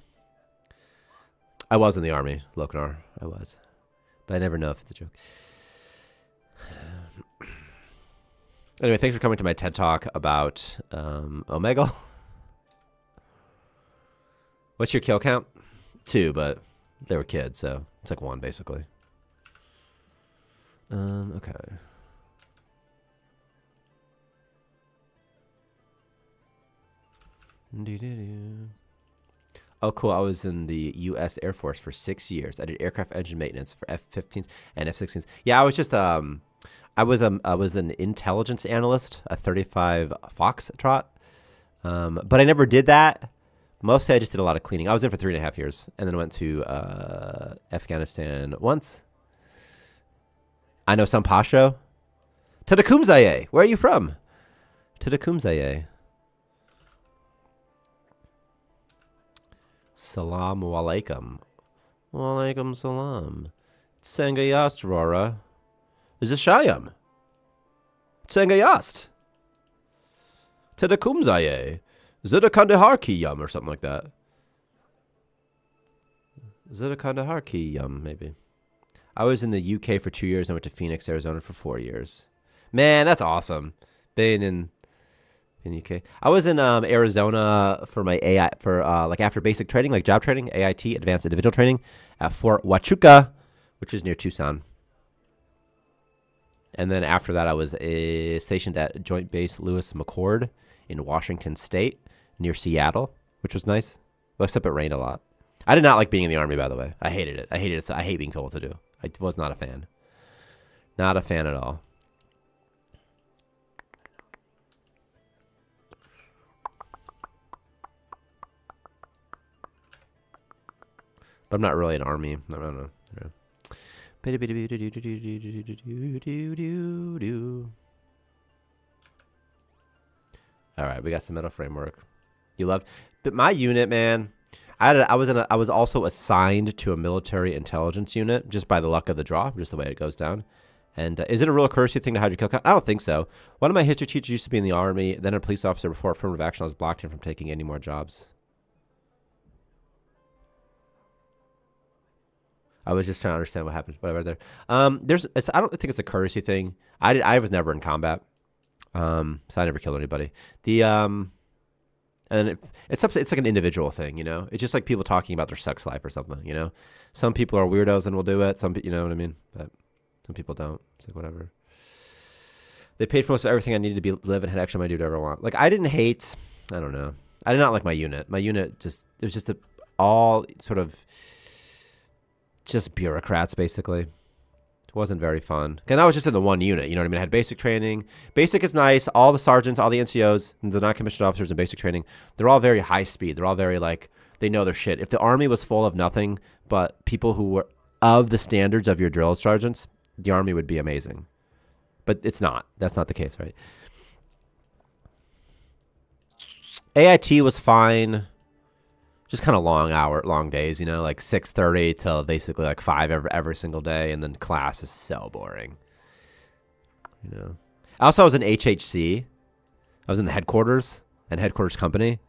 I was in the Army, Lokanar. I was. But I never know if it's a joke. Anyway, thanks for coming to my TED Talk about Omegle. What's your kill count? 2, but they were kids, so it's like 1 basically. Okay. Oh, cool. I was in the U.S. Air Force for 6 years. I did aircraft engine maintenance for F-15s and F-16s. Yeah, I was just I was an intelligence analyst, a 35 Foxtrot, but I never did that. Mostly I just did a lot of cleaning. I was in for 3.5 years, and then went to Afghanistan once. I know some Pasho. Tadakumzaye. Where are you from? Tadakumzaye. Salam alaikum. Walaikum salam. Tsengayast, Rora. Is it Shayam? Tsengayast. Tadakumzaye. Zida Kandahar Kiyam or something like that. Zida Kandahar Kiyam, maybe. I was in the UK for 2 years. I went to Phoenix, Arizona for 4 years. Man, that's awesome. Being in UK. I was in Arizona for my AI for like after basic training, like job training, AIT, advanced individual training, at Fort Huachuca, which is near Tucson. And then after that, I was stationed at Joint Base Lewis McChord in Washington State, near Seattle, which was nice. Well, except it rained a lot. I did not like being in the Army, by the way. I hated it. I hated it. So I hate being told what to do. I was not a fan. Not a fan at all. But I'm not really an Army. I don't know. All right, we got some metal framework. You loved, but my unit, man. I was also assigned to a military intelligence unit just by the luck of the draw, just the way it goes down. And is it a real accuracy thing to hide your kill count? I don't think so. One of my history teachers used to be in the Army, then a police officer before affirmative action. I was blocked him from taking any more jobs. I was just trying to understand what happened. Whatever there. I don't think it's a courtesy thing. I was never in combat, so I never killed anybody. And it's like an individual thing, you know. It's just like people talking about their sex life or something, you know. Some people are weirdos and will do it. Some, you know what I mean. But some people don't. It's like whatever. They paid for most of everything I needed to live and had extra money to do whatever I want. Like I didn't hate. I don't know. I did not like my unit. My unit it was just all sort of. Just bureaucrats, basically. It wasn't very fun. And I was just in the one unit, you know what I mean? I had basic training. Basic is nice. All the sergeants, all the NCOs, the non-commissioned officers in basic training, they're all very high speed. They're all very, like, they know their shit. If the Army was full of nothing but people who were of the standards of your drill sergeants, the Army would be amazing. But it's not. That's not the case, right? AIT was fine. Just kind of long days, you know, like 6:30 till basically like 5 every single day, and then class is so boring. You know. I was in HHC. I was in the headquarters and headquarters company.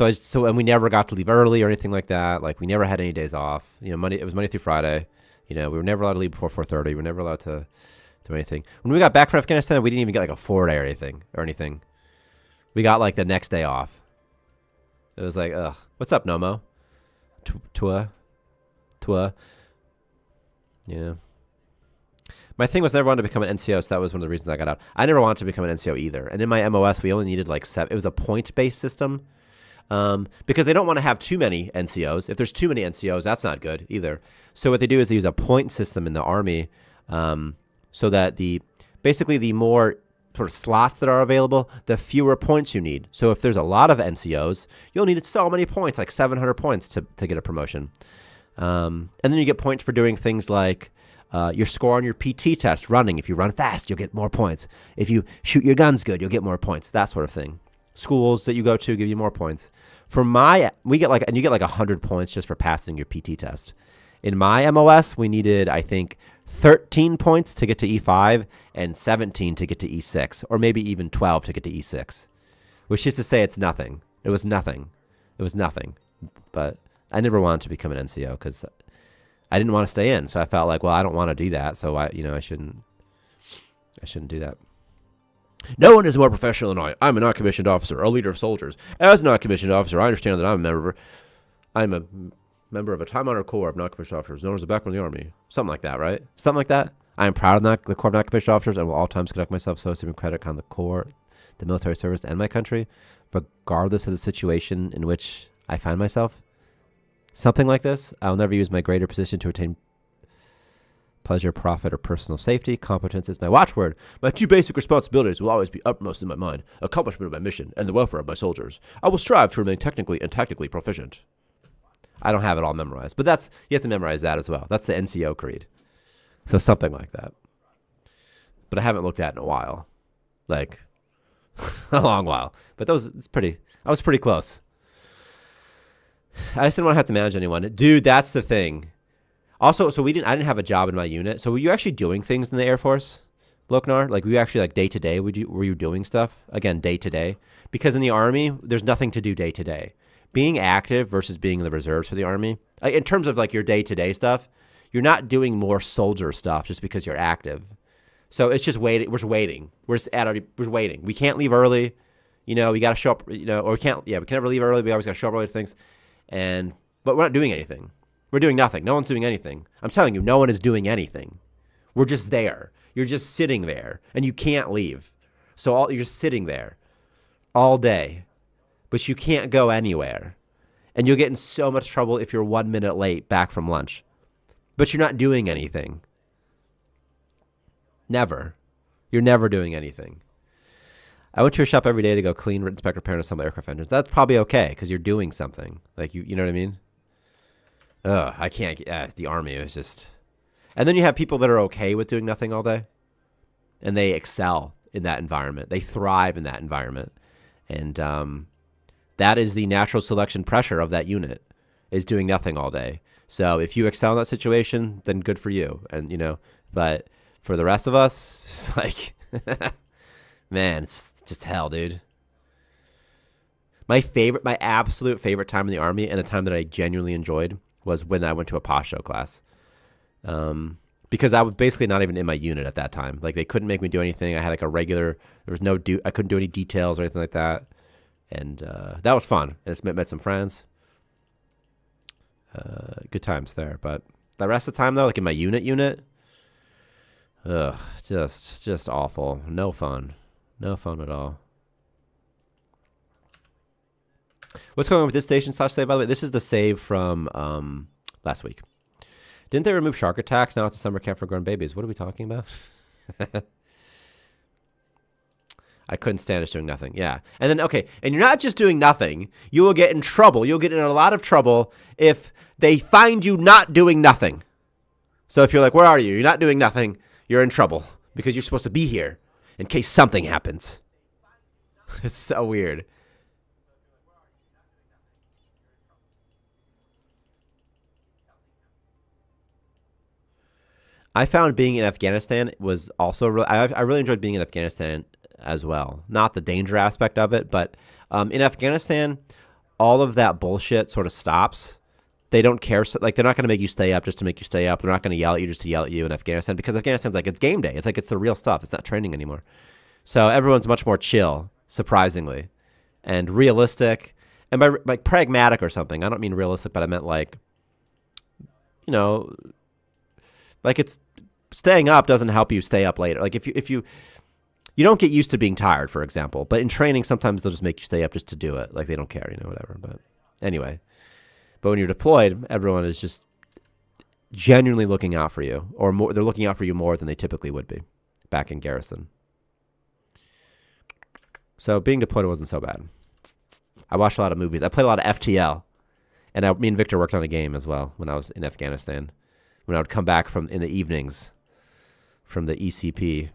And we never got to leave early or anything like that. Like we never had any days off. You know, it was Monday through Friday. You know, we were never allowed to leave before 4:30. We were never allowed to do anything. When we got back from Afghanistan, we didn't even get like a 4-day or anything. We got like the next day off. It was like, ugh. What's up, Nomo? Tua. You know. My thing was never wanted to become an NCO, so that was one of the reasons I got out. I never wanted to become an NCO either. And in my MOS, we only needed like 7. It was a point-based system. Because they don't want to have too many NCOs. If there's too many NCOs, that's not good either. So what they do is they use a point system in the Army, so that basically the more sort of slots that are available, the fewer points you need. So if there's a lot of NCOs, you'll need so many points, like 700 points to get a promotion. And then you get points for doing things like your score on your PT test, running. If you run fast, you'll get more points. If you shoot your guns good, you'll get more points, that sort of thing. schools that you go to give you more points. You get like 100 points just for passing your PT test. In my MOS, we needed, I think, 13 points to get to E5 and 17 to get to E6, or maybe even 12 to get to E6, which is to say it's nothing. It was nothing. But I never wanted to become an NCO because I didn't want to stay in. So I felt like, well, I don't want to do that. So I shouldn't do that. No one is more professional than I. I'm a non-commissioned officer, a leader of soldiers. As a non-commissioned officer, I understand that I'm a member of a time-honored corps of non-commissioned officers known as the backbone of the Army. Something like that, right? Something like that. I am proud of the Corps of Non-Commissioned Officers and will all times conduct myself so as to bring credit on the Corps, the military service, and my country, regardless of the situation in which I find myself. Something like this. I'll never use my greater position to attain pleasure, profit, or personal safety. Competence is my watchword. My two basic responsibilities will always be uppermost in my mind: accomplishment of my mission and the welfare of my soldiers. I will strive to remain technically and tactically proficient. I don't have it all memorized, but you have to memorize that as well. That's the NCO creed. So something like that. But I haven't looked at it in a while. Like, a long while. But I was pretty close. I just didn't want to have to manage anyone. Dude, that's the thing. Also, I didn't have a job in my unit. So were you actually doing things in the Air Force, Loknar? Like, were you actually, like, day to day? Were you doing stuff? Again, day to day? Because in the Army, there's nothing to do day to day. Being active versus being in the reserves for the Army, in terms of like your day-to-day stuff, you're not doing more soldier stuff just because you're active. So it's just waiting. We're just waiting. We're waiting. We can't leave early. We got to show up, or we can never leave early. We always got to show up early to things. But we're not doing anything. We're doing nothing. No one's doing anything. I'm telling you, no one is doing anything. We're just there. You're just sitting there and you can't leave. So you're just sitting there all day. But you can't go anywhere. And you'll get in so much trouble if you're 1 minute late back from lunch. But you're not doing anything. Never. You're never doing anything. I went to a shop every day to go clean, inspect, repair, and assemble aircraft engines. That's probably okay because you're doing something. Like, you know what I mean? I can't. The Army is just... And then you have people that are okay with doing nothing all day. And they excel in that environment. They thrive in that environment. And that is the natural selection pressure of that unit, is doing nothing all day. So if you excel in that situation, then good for you. And, but for the rest of us, it's like, man, it's just hell, dude. My absolute favorite time in the Army, and the time that I genuinely enjoyed, was when I went to a Pasho class. Because I was basically not even in my unit at that time. Like, they couldn't make me do anything. I had like a regular, I couldn't do any details or anything like that. And that was fun. I just met some friends. Good times there. But the rest of the time, though, like in my unit, just awful. No fun. No fun at all. What's going on with this station / save, by the way? This is the save from last week. Didn't they remove shark attacks? Now it's a summer camp for grown babies. What are we talking about? I couldn't stand us doing nothing. Yeah. And then, okay, and you're not just doing nothing. You will get in trouble. You'll get in a lot of trouble if they find you not doing nothing. So if you're like, where are you? You're not doing nothing. You're in trouble because you're supposed to be here in case something happens. It's so weird. I found being in Afghanistan was also I really enjoyed being in Afghanistan as well. Not the danger aspect of it, but in Afghanistan, all of that bullshit sort of stops. They don't care. So, like, they're not going to make you stay up just to make you stay up. They're not going to yell at you just to yell at you in Afghanistan, because Afghanistan's like, it's game day. It's like, it's the real stuff. It's not training anymore. So everyone's much more chill, surprisingly, and realistic. And by like pragmatic or something, I don't mean realistic, but I meant like, like it's staying up doesn't help you stay up later. Like if you don't get used to being tired, for example, but in training, sometimes they'll just make you stay up just to do it. Like they don't care, whatever. But anyway, but when you're deployed, everyone is just genuinely looking out for you, or more. They're looking out for you more than they typically would be back in garrison. So being deployed wasn't so bad. I watched a lot of movies. I played a lot of FTL, and me and Victor worked on a game as well when I was in Afghanistan. When I would come back in the evenings from the ECP.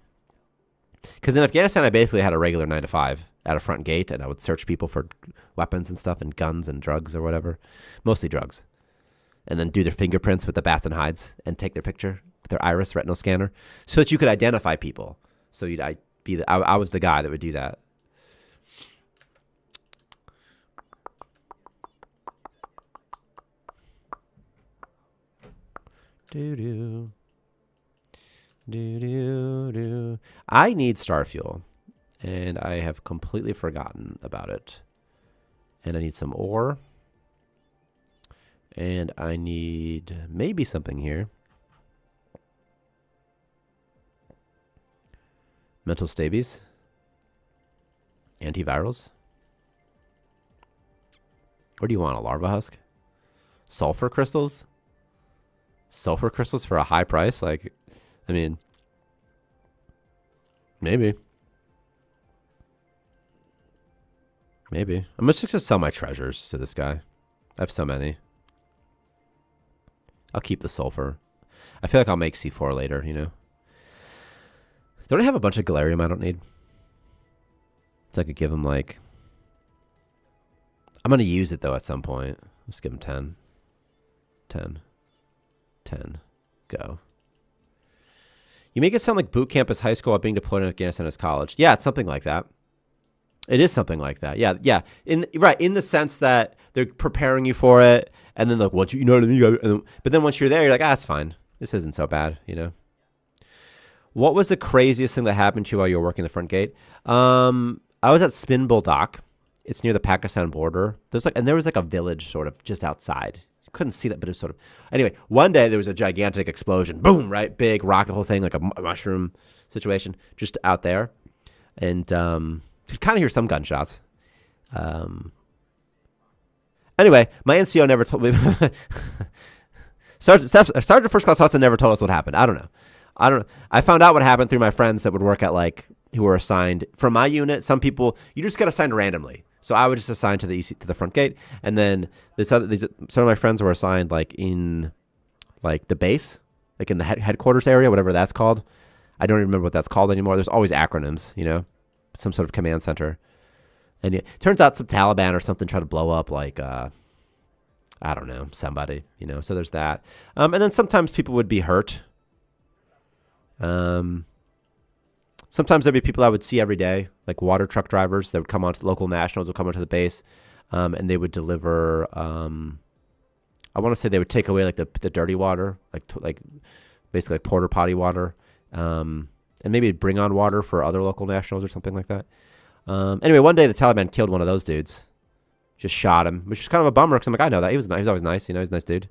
Because in Afghanistan, I basically had a regular 9 to 5. at a front gate, and I would search people for weapons and stuff and guns and drugs or whatever, mostly drugs, and then do their fingerprints with the bats and hides and take their picture with their iris retinal scanner so that you could identify people. So I was the guy that would do that. Do. I need star fuel, and I have completely forgotten about it. And I need some ore, and I need maybe something here. Mental stabies, antivirals. What do you want? A larva husk? Sulfur crystals? Sulfur crystals for a high price? Like, I mean, maybe. I'm just gonna sell my treasures to this guy. I have so many. I'll keep the sulfur. I feel like I'll make C4 later, you know. Don't I have a bunch of galarium I don't need? So I could give him like... I'm gonna use it though at some point. Let's give him 10. 10. Go. You make it sound like boot camp is high school while being deployed in Afghanistan as college. Yeah, it's something like that. It is something like that. Yeah. In the sense that they're preparing you for it, and then like, what you know what I mean? But then once you're there, you're like, it's fine. This isn't so bad, you know. What was the craziest thing that happened to you while you were working the front gate? I was at Spinbull Dock. It's near the Pakistan border. There was like a village sort of just outside. You couldn't see that, but it was sort of... Anyway, one day there was a gigantic explosion. Boom, right? Big, rock the whole thing, like a mushroom situation just out there. And you could kind of hear some gunshots. Anyway, my NCO never told me... Sergeant First Class Hudson never told us what happened. I don't know. I found out what happened through my friends that would work at who were assigned from my unit. Some people you just get assigned randomly. So I was just assigned to the front gate, and then some of my friends were assigned in the base, like in the headquarters area, whatever that's called. I don't even remember what that's called anymore. There's always acronyms, you know, some sort of command center. And it turns out some Taliban or something tried to blow up I don't know, somebody, you know. So there's that. And then sometimes people would be hurt. Sometimes there'd be people I would see every day, like water truck drivers that would come onto local nationals would come onto the base, and they would deliver. I want to say they would take away the dirty water, basically like porta potty water, and maybe bring on water for other local nationals or something like that. Anyway, one day the Taliban killed one of those dudes, just shot him, which is kind of a bummer because I'm like, I know that he was nice. He was always nice, you know, he's a nice dude,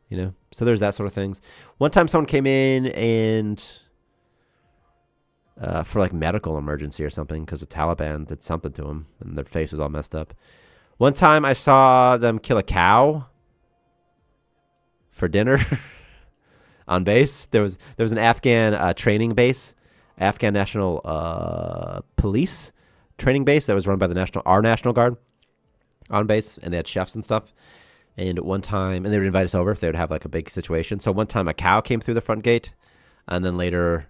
you know. So there's that sort of things. One time someone came in and. For medical emergency or something because the Taliban did something to them and their face was all messed up. One time I saw them kill a cow for dinner on base. There was an Afghan training base, Afghan National Police training base that was run by our National Guard on base, and they had chefs and stuff. And one time, and they would invite us over if they would have a big situation. So one time a cow came through the front gate, and then later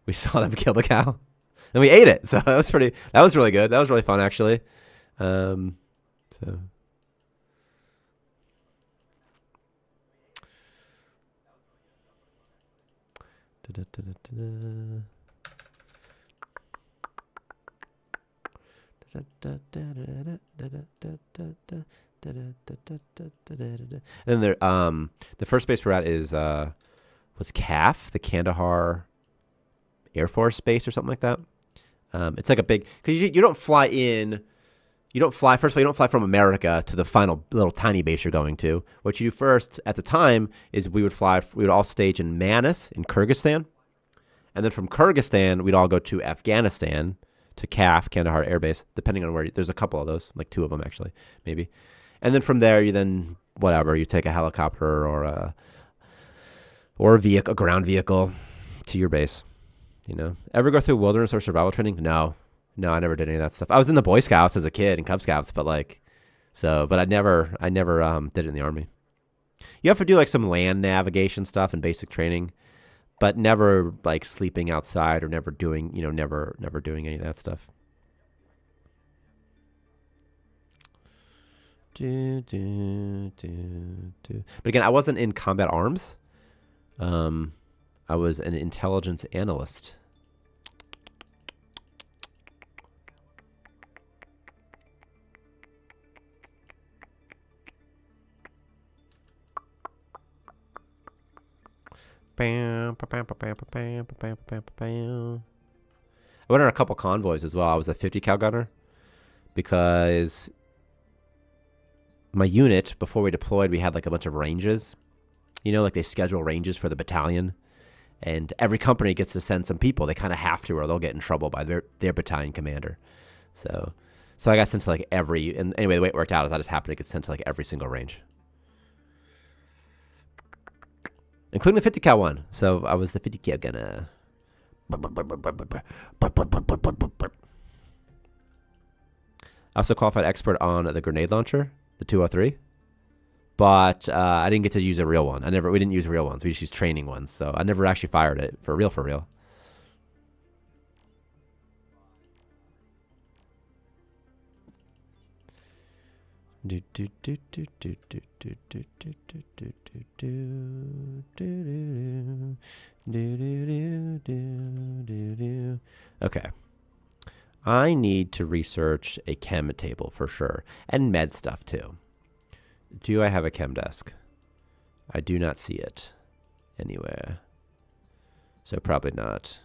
we saw them kill the cow, and we ate it. So that was really good. That was really fun, actually. So. And then the first base we're at is was CAF, the Kandahar Air Force Base or something like that. It's like a big, because you don't fly in, first of all, you don't fly from America to the final little tiny base you're going to. What you do first at the time is we would all stage in Manas in Kyrgyzstan. And then from Kyrgyzstan, we'd all go to Afghanistan, to CAF, Kandahar Air Base, depending on where, there's a couple of those, like 2 of them actually, maybe. And then from there, you take a helicopter or a ground vehicle to your base. You know, ever go through wilderness or survival training? No, I never did any of that stuff. I was in the Boy Scouts as a kid and Cub Scouts, but I never did it in the Army. You have to do some land navigation stuff and basic training, but never sleeping outside or never doing any of that stuff. But again, I wasn't in combat arms. I was an intelligence analyst. I went on a couple convoys as well. I was a 50 cal gunner because my unit, before we deployed, we had like a bunch of ranges. You know, like they schedule ranges for the battalion. And every company gets to send some people. They kind of have to, or they'll get in trouble by their battalion commander. So I got sent to like every, and anyway, the way it worked out is I just happened to get sent to like every single range, including the 50 cal one. So I was the 50 cal gunner. I also qualified expert on the grenade launcher, the 203. But I didn't get to use a real one. We didn't use real ones. We just used training ones. So I never actually fired it for real. Okay. I need to research a chem table for sure. And med stuff too. Do I have a chem desk? I do not see it anywhere. So probably not.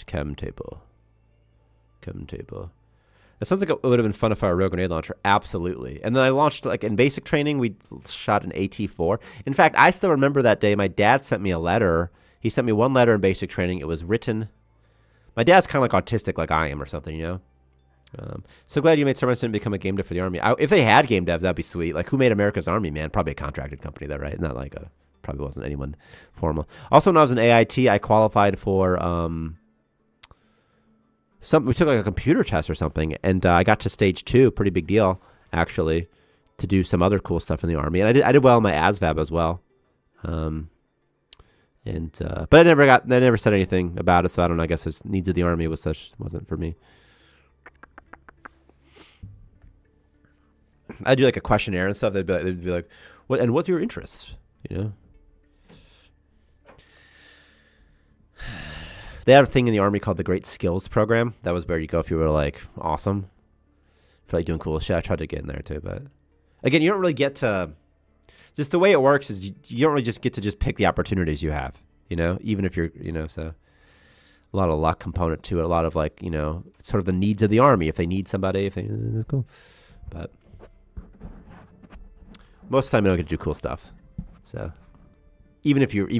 Chem table. That sounds like it would have been fun if I were a real grenade launcher. Absolutely. And then I launched, like in basic training, we shot an AT-4. In fact, I still remember that day. My dad sent me a letter. He sent me one letter in basic training. It was written. My dad's kind of like autistic like I am or something, you know? So glad you made Starmancer and become a game dev for the Army. If they had game devs, that'd be sweet. Like, who made America's Army, man? Probably a contracted company, though, right? Not like probably wasn't anyone formal. Also, when I was in AIT, I qualified for we took like a computer test or something, and I got to stage 2, pretty big deal, actually, to do some other cool stuff in the Army. And I did well in my ASVAB as well. But I never said anything about it, so I don't know. I guess his needs of the Army wasn't for me. I do like a questionnaire and stuff. They'd be like, what's your interest? You know. They had a thing in the Army called the Great Skills Program. That was where you go if you were like awesome for like doing cool shit. I tried to get in there too, but again, you don't really get to. Just the way it works is you don't really just get to just pick the opportunities you have. You know, even if you're, you know, so a lot of luck component to it. A lot of like, you know, sort of the needs of the Army. If they need somebody, that's cool. But most of the time, you don't get to do cool stuff. So even if you're, you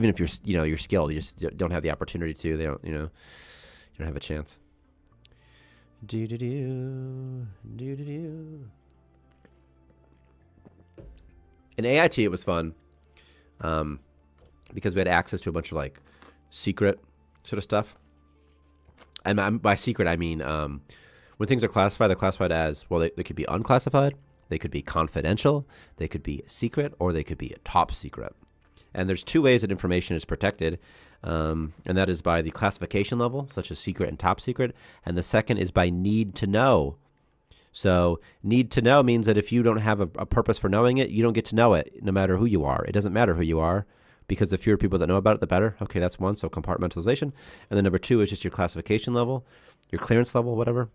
know, you're skilled, you just don't have the opportunity to. They don't, you know, you don't have a chance. In AIT, it was fun because we had access to a bunch of like secret sort of stuff. And by secret, I mean when things are classified, they're classified as, well, they could be unclassified, they could be confidential, they could be secret, or they could be top secret. And there's 2 ways that information is protected, and that is by the classification level, such as secret and top secret, and the second is by need to know. So need to know means that if you don't have a purpose for knowing it, you don't get to know it, no matter who you are. It doesn't matter who you are, because the fewer people that know about it, the better. Okay, that's one, so compartmentalization. And then number 2 is just your classification level, your clearance level, whatever.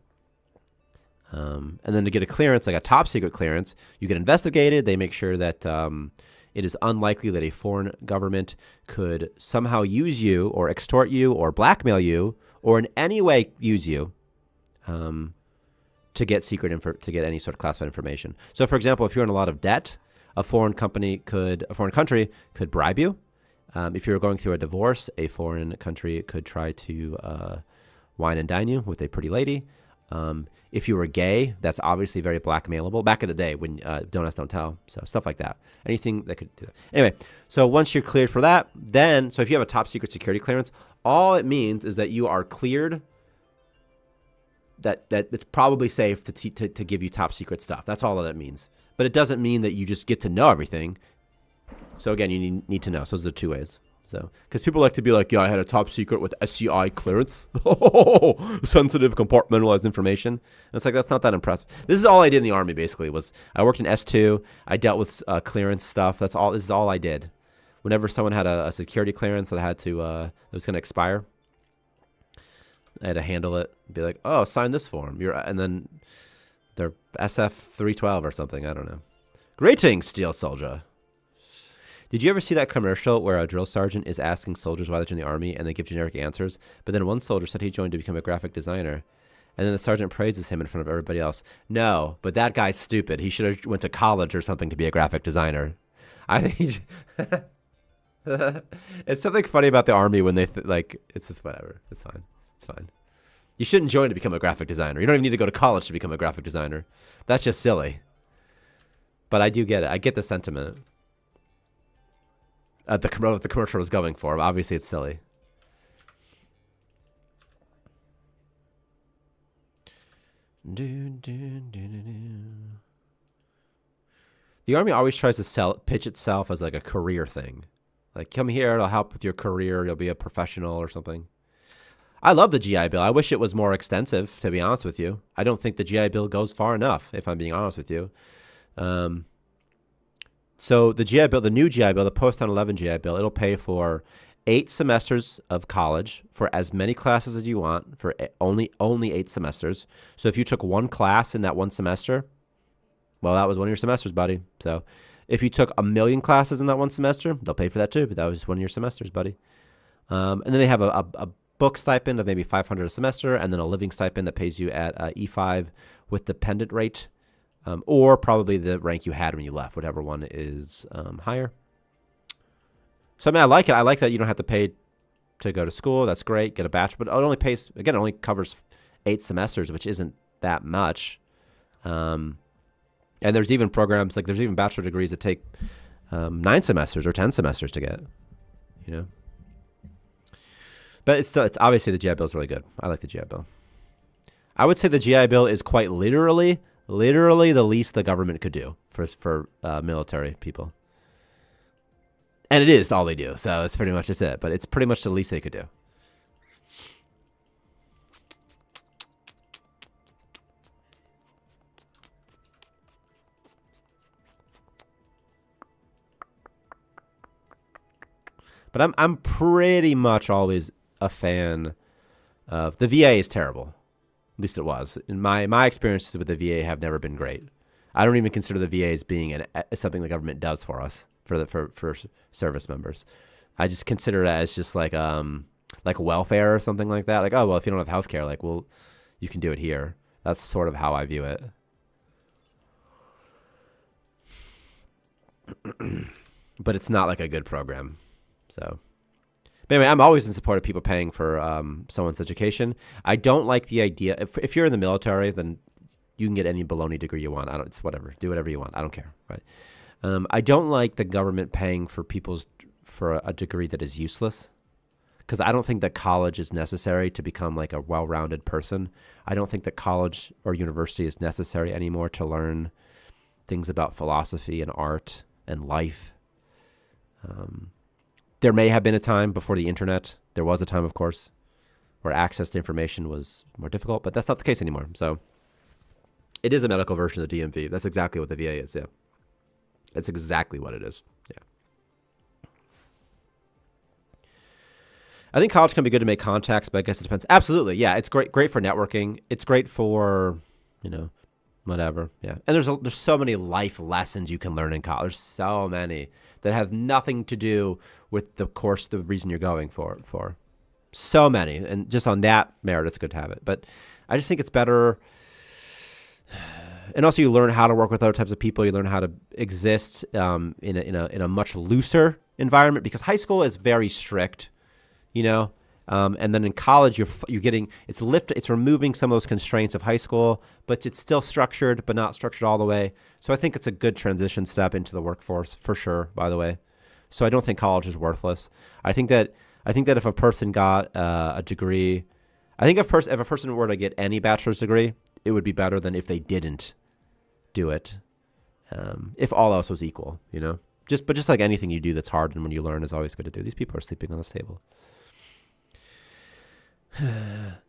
And then to get a clearance, like a top secret clearance, you get investigated. They make sure that it is unlikely that a foreign government could somehow use you or extort you or blackmail you or in any way use you to get to get any sort of classified information. So, for example, if you're in a lot of debt, a foreign country could bribe you. If you're going through a divorce, a foreign country could try to wine and dine you with a pretty lady. If you were gay, that's obviously very blackmailable. Back in the day when don't ask, don't tell. So stuff like that. Anything that could do that. Anyway, so once you're cleared for that, so if you have a top secret security clearance, all it means is that you are cleared, that it's probably safe to give you top secret stuff. That's all that means. But it doesn't mean that you just get to know everything. So again, you need to know. So those are the 2 ways. So, because people like to be like, yeah, I had a top secret with SCI clearance, sensitive compartmentalized information. And it's like, that's not that impressive. This is all I did in the Army, basically, was I worked in S2. I dealt with clearance stuff. That's all. This is all I did. Whenever someone had a security clearance that had to, that was going to expire, I had to handle it. Be like, oh, sign this form. And then they're SF 312 or something. I don't know. Greetings, Steel Soldier. Did you ever see that commercial where a drill sergeant is asking soldiers why they're in the Army and they give generic answers? But then one soldier said he joined to become a graphic designer. And then the sergeant praises him in front of everybody else. No, but that guy's stupid. He should have went to college or something to be a graphic designer. I think he's... It's something funny about the Army when they, it's just whatever. It's fine. It's fine. You shouldn't join to become a graphic designer. You don't even need to go to college to become a graphic designer. That's just silly. But I do get it. I get the sentiment. The commercial was going for. Obviously, it's silly. The Army always tries to pitch itself as like a career thing. Like, come here, it'll help with your career. You'll be a professional or something. I love the GI Bill. I wish it was more extensive, to be honest with you. I don't think the GI Bill goes far enough, if I'm being honest with you. So the GI Bill, the new GI Bill, the post 9/11 GI Bill, it'll pay for 8 semesters of college for as many classes as you want for only 8 semesters. So if you took one class in that one semester, well, that was one of your semesters, buddy. So if you took 1,000,000 classes in that one semester, they'll pay for that too, but that was just one of your semesters, buddy. And then they have a book stipend of maybe $500 a semester, and then a living stipend that pays you at E5 with the pendant rate. Or probably the rank you had when you left, whatever one is higher. So, I mean, I like it. I like that you don't have to pay to go to school. That's great. Get a bachelor. But it only pays, again, it only covers 8 semesters, which isn't that much. And there's even programs, like there's even bachelor degrees that take 9 semesters or 10 semesters to get, you know. But it's obviously the GI Bill is really good. I like the GI Bill. I would say the GI Bill is quite literally the least the government could do for military people. And it is all they do. So it's pretty much just it. But it's pretty much the least they could do. But I'm pretty much always a fan of the VA is terrible. At least it was. In my experiences with the VA have never been great. I don't even consider the VA as being something the government does for us, for service members. I just consider it as just like welfare or something like that. Like, oh, well, if you don't have health care, like, well, you can do it here. That's sort of how I view it. But it's not like a good program. So, but anyway, I'm always in support of people paying for someone's education. I don't like the idea. If you're in the military, then you can get any baloney degree you want. It's whatever. Do whatever you want. I don't care. Right? I don't like the government paying for a degree that is useless, because I don't think that college is necessary to become like a well-rounded person. I don't think that college or university is necessary anymore to learn things about philosophy and art and life. There may have been a time before the internet. There was a time, of course, where access to information was more difficult, but that's not the case anymore. So it is a medical version of the DMV. That's exactly what the VA is, yeah. That's exactly what it is, yeah. I think college can be good to make contacts, but I guess it depends. Absolutely, yeah. It's great for networking. It's great for, whatever, yeah. And there's so many life lessons you can learn in college. There's so many that have nothing to do with the reason you're going for. So many. And just on that merit, it's good to have it. But I just think it's better. And also you learn how to work with other types of people. You learn how to exist in a much looser environment, because high school is very strict, and then in college you're getting, it's removing some of those constraints of high school, but it's still structured, but not structured all the way. So I think it's a good transition step into the workforce for sure, by the way. So I don't think college is worthless. I think that if a person got a degree, I think if a person were to get any bachelor's degree, it would be better than if they didn't do it. If all else was equal, Just like anything you do that's hard and when you learn is always good to do. These people are sleeping on this table.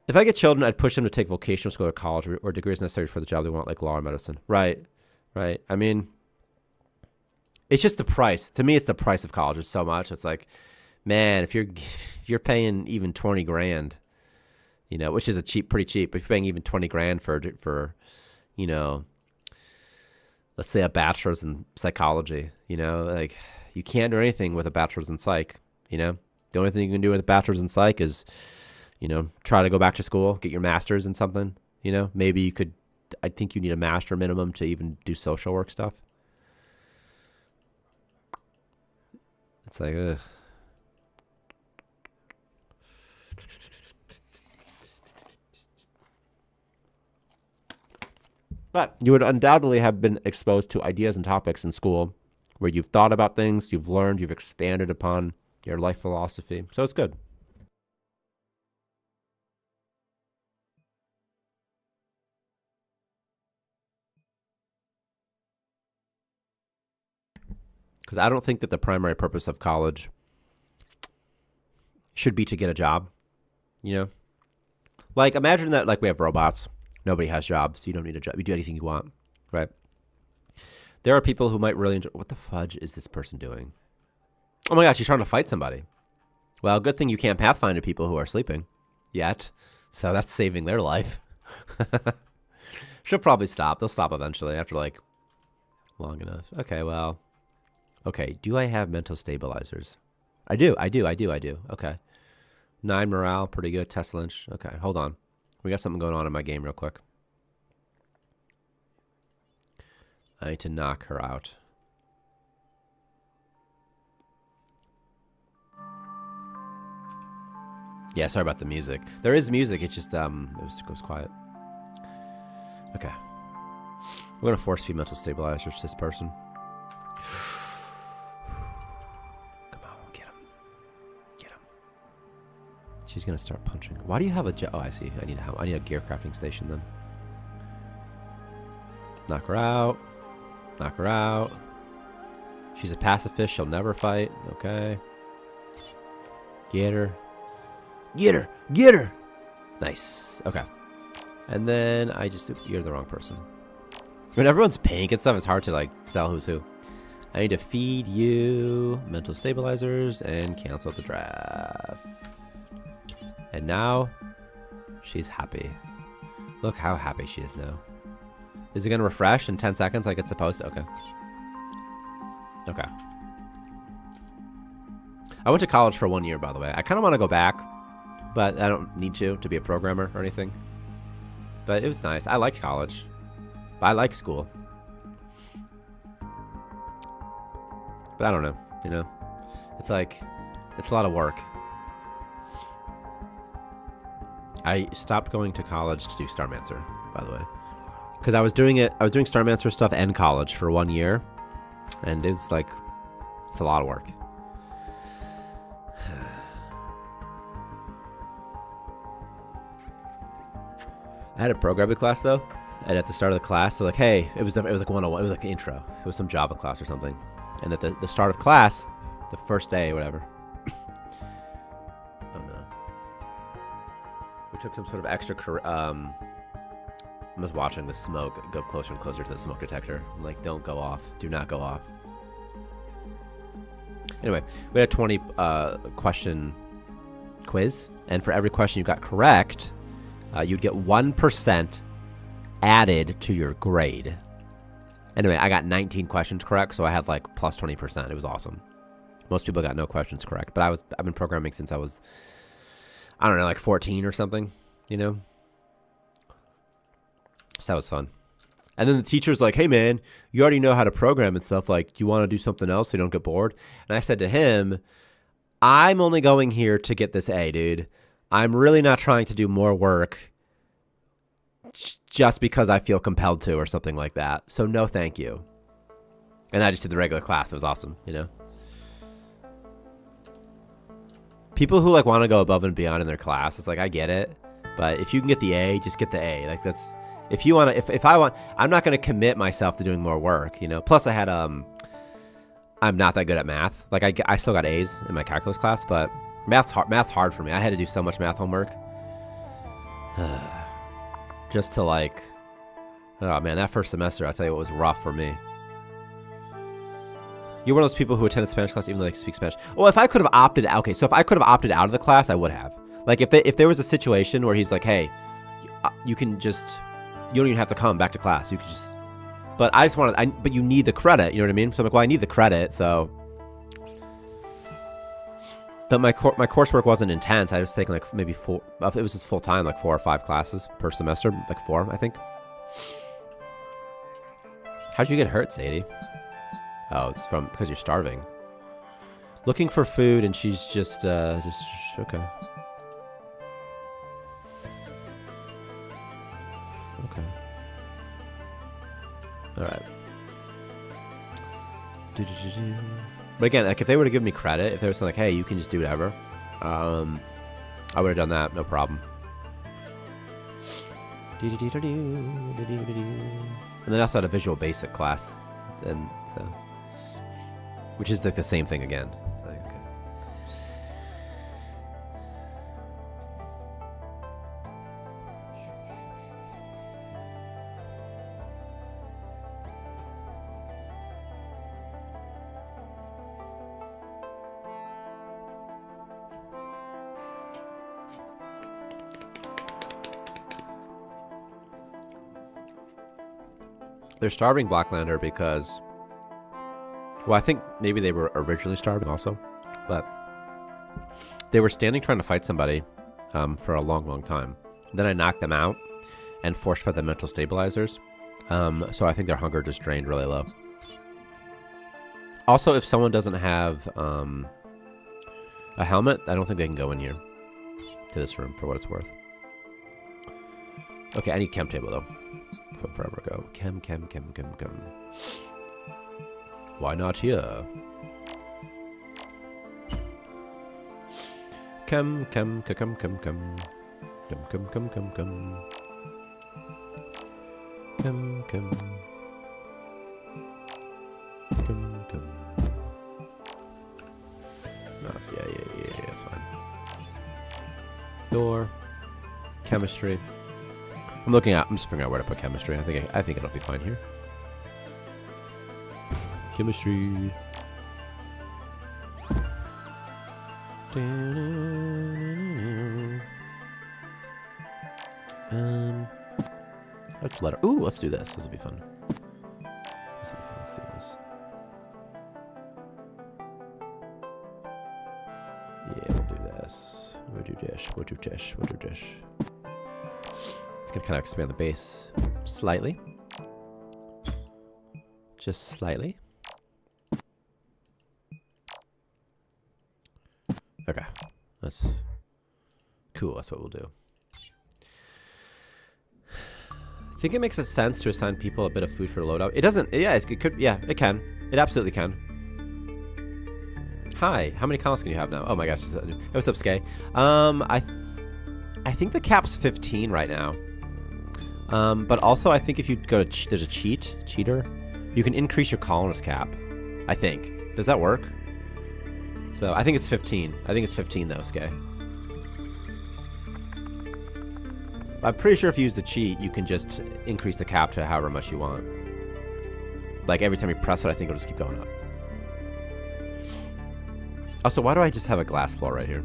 If I get children, I'd push them to take vocational school or college or degrees necessary for the job they want, like law or medicine. Right. I mean, it's just the price. To me, it's the price of college is so much. It's like, man, if you're paying even 20 grand, you know, which is pretty cheap. But if you're paying even 20 grand for, you know, let's say a bachelor's in psychology, you know, like you can't do anything with a bachelor's in psych, you know. The only thing you can do with a bachelor's in psych is, you know, try to go back to school, get your master's in something, you know. Maybe you could, I think you need a master minimum to even do social work stuff. It's like, ugh. But you would undoubtedly have been exposed to ideas and topics in school where you've thought about things, you've learned, you've expanded upon your life philosophy. So it's good. Because I don't think that the primary purpose of college should be to get a job, you know? Like, imagine that, like, we have robots. Nobody has jobs. You don't need a job. You do anything you want, right? There are people who might really enjoy. What the fudge is this person doing? Oh my gosh, she's trying to fight somebody. Well, good thing you can't pathfind to people who are sleeping yet. So that's saving their life. She'll probably stop. They'll stop eventually after like long enough. Okay, well. Okay, do I have mental stabilizers? I do. Okay. 9 morale, pretty good. Test Lynch. Okay, hold on. We got something going on in my game real quick. I need to knock her out. Yeah, sorry about the music. There is music, it's just it goes quiet. Okay. We're gonna force feed mental stabilizers to this person. Come on, get him. Get him. She's gonna start punching. Why do you have a oh, I see. I need a gear crafting station then. Knock her out. Knock her out. She's a pacifist. She'll never fight. Okay. Get her. Get her. Get her. Nice. Okay. And then I just... You're the wrong person. When everyone's pink and stuff, it's hard to, like, tell who's who. I need to feed you mental stabilizers and cancel the draft. And now, she's happy. Look how happy she is now. Is it going to refresh in 10 seconds like it's supposed to? Okay. Okay. I went to college for 1 year, by the way. I kind of want to go back, but I don't need to be a programmer or anything. But it was nice. I liked college. I like school. But I don't know, you know? It's like, it's a lot of work. I stopped going to college to do Starmancer, by the way. Because I was doing Starmancer stuff and college for 1 year. And it's like, it's a lot of work. I had a programming class though, and at the start of the class, they're like, "Hey," it was like 101. It was like the intro. It was some Java class or something. And at the start of class, the first day, or whatever. Oh no. We took some sort of extra. I was watching the smoke go closer and closer to the smoke detector. I'm like, don't go off. Do not go off. Anyway, we had a 20 question quiz, and for every question you got correct, you'd get 1% added to your grade. Anyway, I got 19 questions correct, so I had like plus 20%. It was awesome. Most people got no questions correct, but I've been programming since I was, I don't know, like 14 or something, you know? So that was fun. And then the teacher's like, "Hey man, you already know how to program and stuff. Like, do you want to do something else so you don't get bored?" And I said to him, "I'm only going here to get this A, dude. I'm really not trying to do more work just because I feel compelled to or something like that. So no, thank you." And I just did the regular class. It was awesome, you know? People who like want to go above and beyond in their class, it's like, I get it. But if you can get the A, just get the A. Like that's, if you want to, if I want, I'm not going to commit myself to doing more work, you know? Plus I I'm not that good at math. Like I still got A's in my calculus class, but math's hard for me. I had to do so much math homework. Just to like, oh man, that first semester, I'll tell you what was rough for me. You're one of those people who attended Spanish class even though they speak Spanish. Well, if I could have opted out, okay, so if I could have opted out of the class, I would have. Like if there was a situation where he's like, hey, you can just, you don't even have to come back to class. You could just, but I just wanted, but you need the credit, you know what I mean? So I'm like, well, I need the credit, so. But my coursework wasn't intense. I was taking like maybe 4, it was just full time, like 4 or 5 classes per semester, like 4, I think. How'd you get hurt, Sadie? Oh, it's because you're starving. Looking for food, and she's just okay. Okay. All right. But again, like if they were to give me credit, if they were saying like, "Hey, you can just do whatever," I would have done that, no problem. And then I also had a Visual Basic class, and so, which is like the same thing again. It's like, okay. They're starving Blacklander because, well, I think maybe they were originally starving also, but they were standing trying to fight somebody for a long, long time. Then I knocked them out and force fed them mental stabilizers. So I think their hunger just drained really low. Also, if someone doesn't have a helmet, I don't think they can go in here to this room for what it's worth. Okay, I need chem table though. From forever ago. Chem. Why not here? Chem. Nice. Yeah, it's fine. Door. Chemistry. I'm just figuring out where to put chemistry. I think it'll be fine here. Chemistry. Let's let her. Ooh, let's do this. This will be fun. Let's do this. Yeah, we'll do this. We'll do dish. It's gonna kind of expand the base slightly. Just slightly. Okay. That's cool. That's what we'll do. I think it makes a sense to assign people a bit of food for the loadout. It doesn't. Yeah, it could. Yeah, it can. It absolutely can. Hi. How many columns can you have now? Oh my gosh. What's up, Skay? I think the cap's 15 right now. But also, I think if you go to there's a cheater, you can increase your colonist cap. I think. Does that work? So I think it's 15. I think it's 15 though, Skay. I'm pretty sure if you use the cheat, you can just increase the cap to however much you want. Like every time you press it, I think it'll just keep going up. Also, why do I just have a glass floor right here?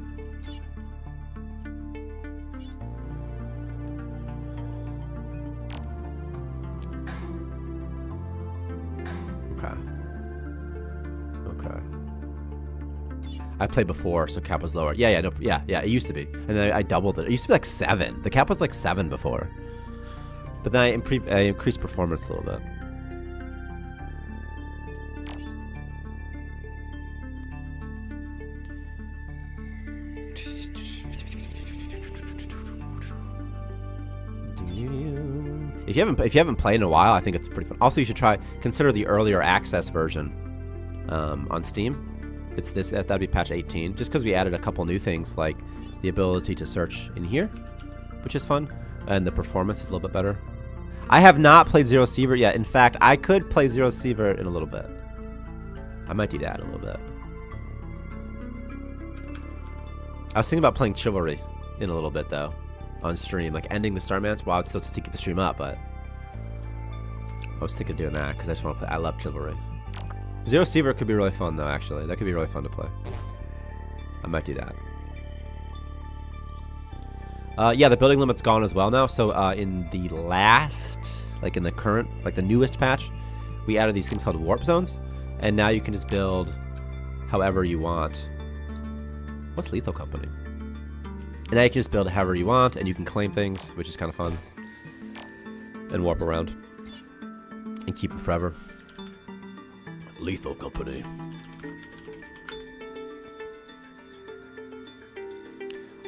I played before, so cap was lower. Yeah, it used to be. And then I doubled it. It used to be like 7. The cap was like 7 before. But then I increased performance a little bit. If you haven't played in a while, I think it's pretty fun. Also, you should consider the earlier access version on Steam. It's this. That'd be patch 18. Just because we added a couple new things like the ability to search in here, which is fun, and the performance is a little bit better. I have not played Zero Sievert yet. In fact, I could play Zero Sievert in a little bit. I might do that a little bit. I was thinking about playing Chivalry in a little bit, though, on stream. Like, ending the Starmancer while it's still to keep the stream up, but I was thinking of doing that because I just want to play. I love Chivalry. Zero Seaver could be really fun, though, actually. That could be really fun to play. I might do that. Yeah, the building limit's gone as well now. So in the last, like in the current, like the newest patch, we added these things called warp zones. And now you can just build however you want. What's Lethal Company? And now you can just build however you want, and you can claim things, which is kind of fun. And warp around. And keep them forever. Lethal Company.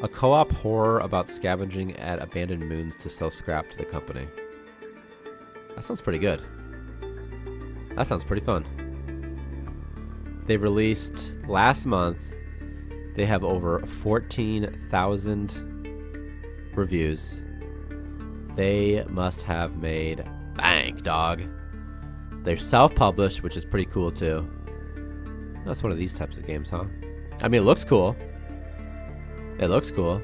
A co-op horror about scavenging at abandoned moons to sell scrap to the company. That sounds pretty good. That sounds pretty fun. They released last month. They have over 14,000 reviews. They must have made bank, dog. They're self-published, which is pretty cool too. That's one of these types of games, huh? I mean, it looks cool. It looks cool.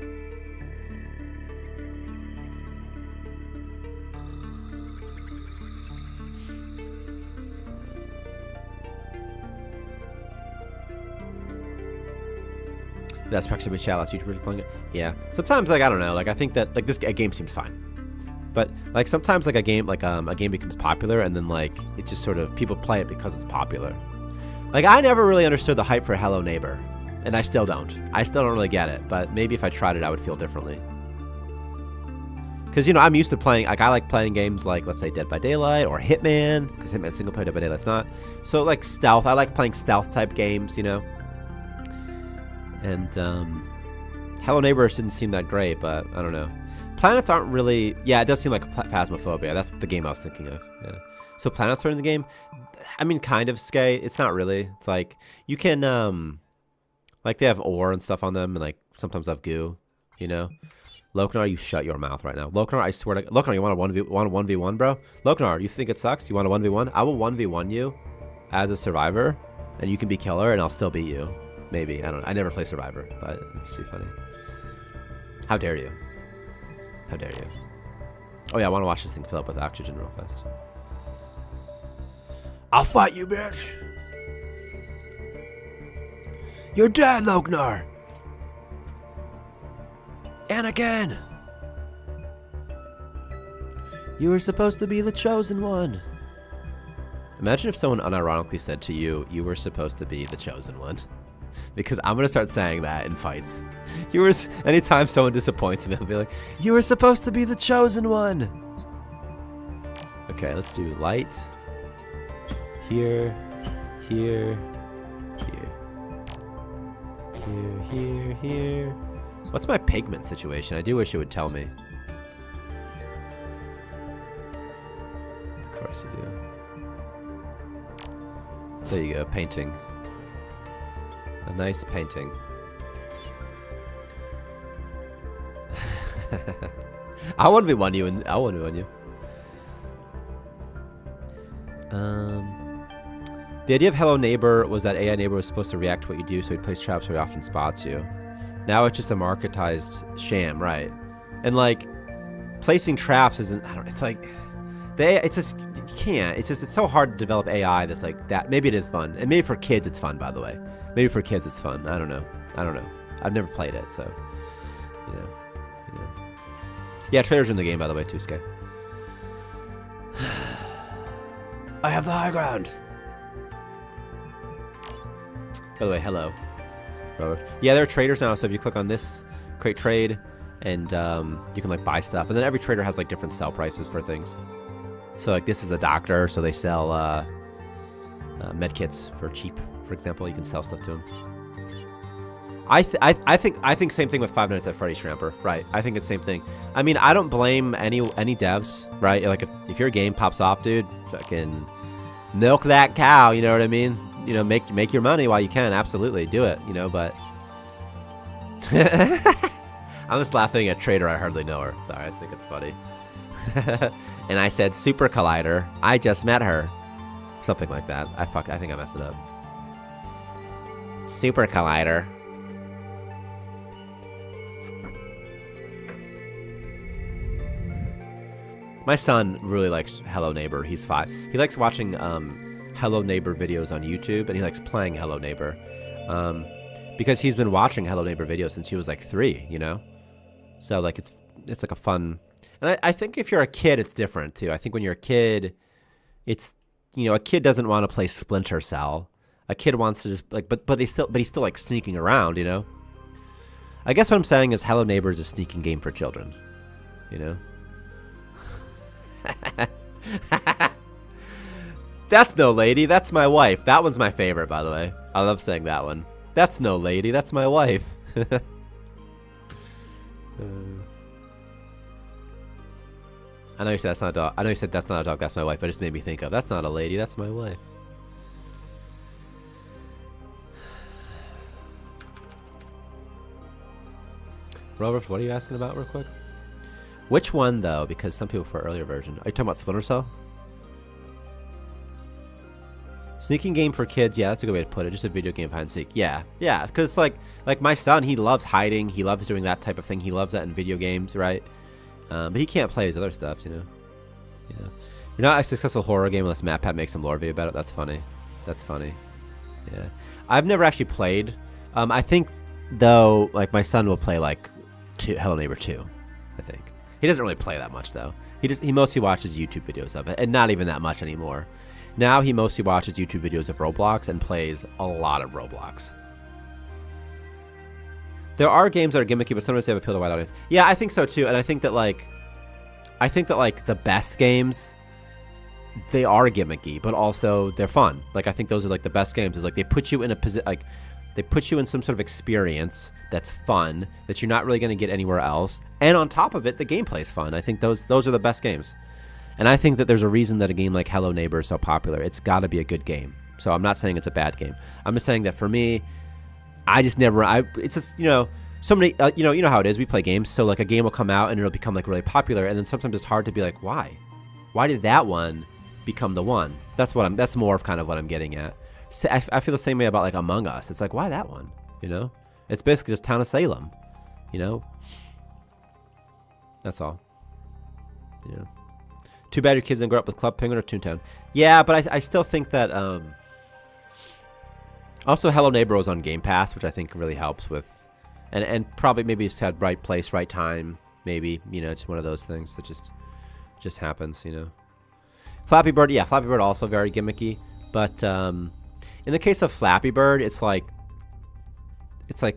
That's proximity chat. Lots of YouTubers are playing it. Yeah. Sometimes, like, I don't know. Like, I think that like this game seems fine, but like sometimes like a game becomes popular and then like it just sort of people play it because it's popular. Like I never really understood the hype for Hello Neighbor. And I still don't. I still don't really get it. But maybe if I tried it, I would feel differently. Because, you know, I'm used to playing... Like, I like playing games like, let's say, Dead by Daylight or Hitman. Because Hitman's single player, Dead by Daylight's not. So, like, stealth. I like playing stealth-type games, you know? And, Hello Neighbor didn't seem that great, but I don't know. Planets aren't really... Yeah, it does seem like Phasmophobia. That's the game I was thinking of. Yeah. So, planets are in the game. I mean, kind of scary. It's not really. It's like, you can, like, they have ore and stuff on them, and, like, sometimes they have goo, you know? Loknar, you shut your mouth right now. Loknar, I swear to... Loknar, you want a 1v1, bro? Loknar, you think it sucks? Do you want a 1v1? I will 1v1 you as a survivor, and you can be killer, and I'll still beat you. Maybe. I don't know. I never play survivor, but it's too funny. How dare you? How dare you? Oh, yeah, I want to watch this thing fill up with oxygen real fast. I'll fight you, bitch! You're dead, Loknar! Anakin! You were supposed to be the chosen one. Imagine if someone unironically said to you, you were supposed to be the chosen one. Because I'm gonna start saying that in fights. Anytime someone disappoints me, I'll be like, you were supposed to be the chosen one! Okay, let's do light. Here. Here. Here. Here, here, here. What's my pigment situation? I do wish it would tell me. Of course you do. There you go, painting. A nice painting. I want to be you, and I want to be you. The idea of Hello Neighbor was that AI Neighbor was supposed to react to what you do, so he'd place traps where he often spots you. Now it's just a marketized sham, right? And like, placing traps isn't, I don't, it's like, it's just, you can't, it's so hard to develop AI that's like that. Maybe it is fun. And maybe for kids it's fun, by the way. Maybe for kids it's fun. I don't know. I've never played it, so, you know. Yeah, trailers in the game, by the way, too, Sky. I have the high ground. By the way, hello. Yeah, there are traders now, so if you click on this, create trade, and you can like buy stuff. And then every trader has like different sell prices for things. So like this is a doctor, so they sell med kits for cheap, for example. You can sell stuff to them. I think same thing with Five Nights at Freddy's Tramper, right? I think it's the same thing. I mean, I don't blame any devs, right? Like if your game pops off, dude, fucking milk that cow, you know what I mean? You know, make your money while you can. Absolutely, do it. You know, but I'm just laughing at Trader. I hardly know her. Sorry, I think it's funny. And I said Super Collider. I just met her. Something like that. I think I messed it up. Super Collider. My son really likes Hello Neighbor. He's 5. He likes watching Hello Neighbor videos on YouTube, and he likes playing Hello Neighbor. Because he's been watching Hello Neighbor videos since he was like 3, you know? So like it's like a fun... And I think if you're a kid, it's different too. I think when you're a kid, it's, you know, a kid doesn't want to play Splinter Cell. A kid wants to just like, but he's still like sneaking around, you know? I guess what I'm saying is Hello Neighbor is a sneaking game for children, you know? That's no lady, that's my wife. That one's my favorite, by the way. I love saying that one. That's no lady, that's my wife. I know you said that's not a dog. I know you said that's not a dog, that's my wife, but it just made me think of, that's not a lady, that's my wife. Robert, what are you asking about real quick? Which one, though? Because some people prefer earlier version. Are you talking about Splinter Cell? Sneaking game for kids. Yeah, that's a good way to put it. Just a video game hide and seek. Yeah, yeah. Because like my son, he loves hiding. He loves doing that type of thing. He loves that in video games, right? But he can't play his other stuff, you know. You're not a successful horror game unless MatPat makes some lore video about it. That's funny. That's funny. Yeah. I've never actually played. I think though, like my son will play like Hello Neighbor 2. I think. He doesn't really play that much though. He mostly watches YouTube videos of it, and not even that much anymore. Now he mostly watches YouTube videos of Roblox and plays a lot of Roblox. There are games that are gimmicky, but sometimes they have appeal to a wide audience. Yeah, I think so too, and I think that like the best games, they are gimmicky, but also they're fun. Like I think those are like the best games. Is like they put you in a position, like they put you in some sort of experience that's fun that you're not really going to get anywhere else. And on top of it, the gameplay's fun. I think those are the best games. And I think that there's a reason that a game like Hello Neighbor is so popular. It's got to be a good game. So I'm not saying it's a bad game. I'm just saying that for me, I just never. It's just, you know, so many. You know how it is. We play games, so like a game will come out and it'll become like really popular, and then sometimes it's hard to be like, why? Why did that one become the one? That's more of kind of what I'm getting at. So I feel the same way about like Among Us. It's like, why that one? You know, it's basically just Town of Salem. You know, that's all. You know. Too bad your kids didn't grow up with Club Penguin or Toontown. Yeah, but I still think that also Hello Neighbor was on Game Pass, which I think really helps with, and probably maybe it's had right place, right time. Maybe, you know, it's one of those things that just happens, you know. Flappy Bird, yeah, Flappy Bird also very gimmicky, but in the case of Flappy Bird, it's like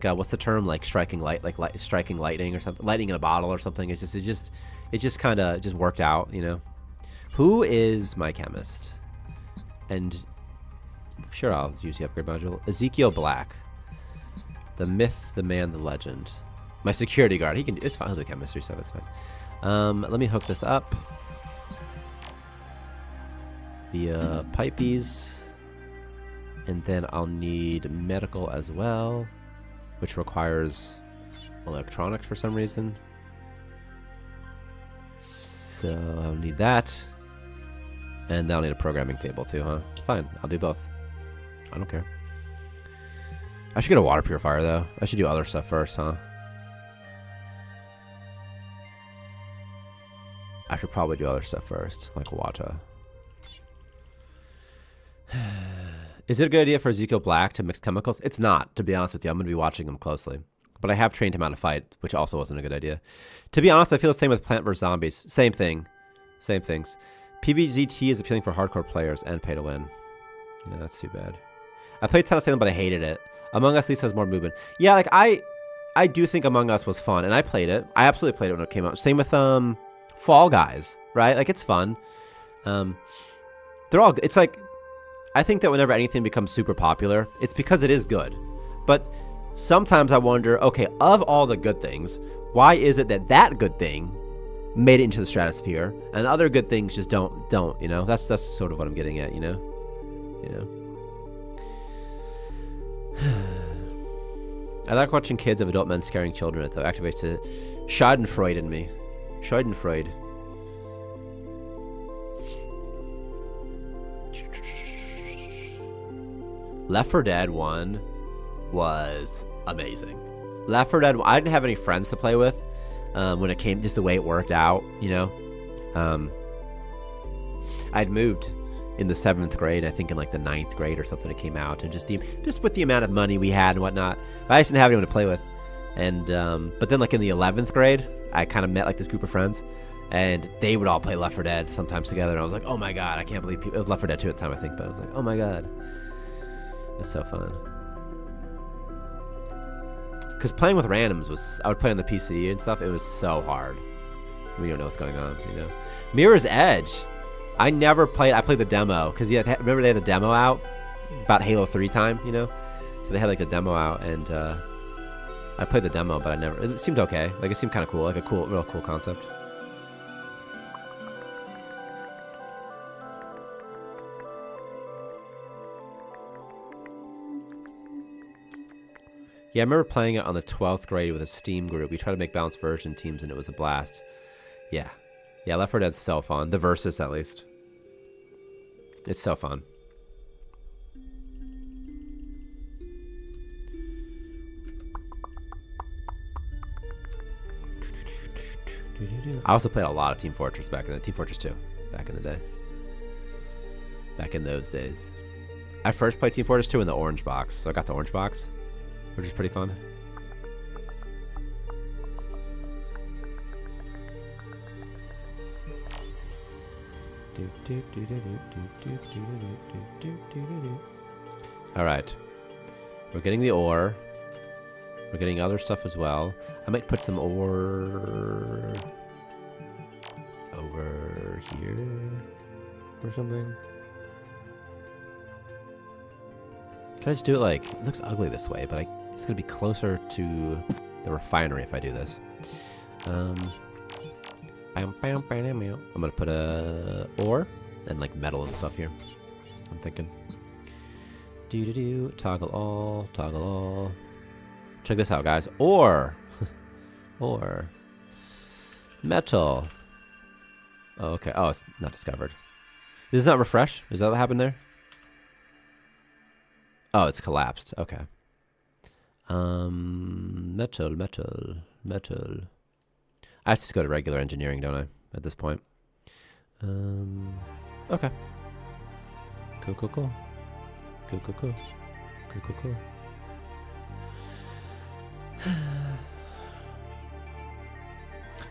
what's the term, like striking lightning or something, lightning in a bottle or something. It just kind of just worked out, you know. Who is my chemist? And sure, I'll use the upgrade module. Ezekiel Black, the myth, the man, the legend. My security guard. It's fine. He'll do chemistry stuff. It's fine. Let me hook this up. The pipeys, and then I'll need medical as well, which requires electronics for some reason. So I'll need that. And now I'll need a programming table too, huh? Fine, I'll do both. I don't care. I should get a water purifier though. I should do other stuff first, huh? I should probably do other stuff first, like water. Is it a good idea for Ezekiel Black to mix chemicals? It's not, to be honest with you. I'm going to be watching him closely. But I have trained him how to fight, which also wasn't a good idea. To be honest, I feel the same with Plant vs. Zombies. Same thing. Same things. PvZT is appealing for hardcore players and pay to win. Yeah, that's too bad. I played Town of Salem, but I hated it. Among Us at least has more movement. Yeah, like I do think Among Us was fun, and I played it. I absolutely played it when it came out. Same with Fall Guys, right? Like, it's fun. They're all. It's like, I think that whenever anything becomes super popular, it's because it is good. But sometimes I wonder, okay, of all the good things, why is it that that good thing made it into the stratosphere and other good things just don't, you know? That's sort of what I'm getting at, you know? I like watching kids of adult men scaring children. It activates the Schadenfreude in me. Schadenfreude. Left 4 Dead 1. was amazing. Left 4 Dead, I didn't have any friends to play with when it came, just the way it worked out, you know. I'd moved in the 7th grade, I think in like the 9th grade or something, it came out, and just with the amount of money we had and whatnot, but I just didn't have anyone to play with. And but then like in the 11th grade, I kind of met like this group of friends, and they would all play Left 4 Dead sometimes together, and I was like, oh my god, I can't believe people. It was Left 4 Dead 2 at the time, I think, but I was like, oh my god, it's so fun. Because playing with randoms was, I would play on the PC and stuff, it was so hard. We don't know what's going on, you know. Mirror's Edge, I never played. I played the demo because remember they had a demo out about Halo 3 time, you know. So they had like a demo out, and I played the demo, but I never. It seemed okay. Like it seemed kind of cool, like a real cool concept. Yeah, I remember playing it on the 12th grade with a Steam group. We tried to make balanced version teams, and it was a blast. Yeah, Left 4 Dead's so fun. The Versus, at least. It's so fun. I also played a lot of Team Fortress back in the Team Fortress 2 back in the day. Back in those days. I first played Team Fortress 2 in the orange box, so I got the orange box, which is pretty fun. Alright. We're getting the ore. We're getting other stuff as well. I might put some ore over here or something. Can I just do it like, it looks ugly this way, but it's going to be closer to the refinery if I do this. I'm going to put a ore and like metal and stuff here. I'm thinking. Toggle all. Check this out, guys. Ore. Ore. Metal. Oh, okay. Oh, it's not discovered. Does it not refresh? Is that what happened there? Oh, it's collapsed. Okay. Metal. I have to just go to regular engineering, don't I? At this point. Okay. Cool.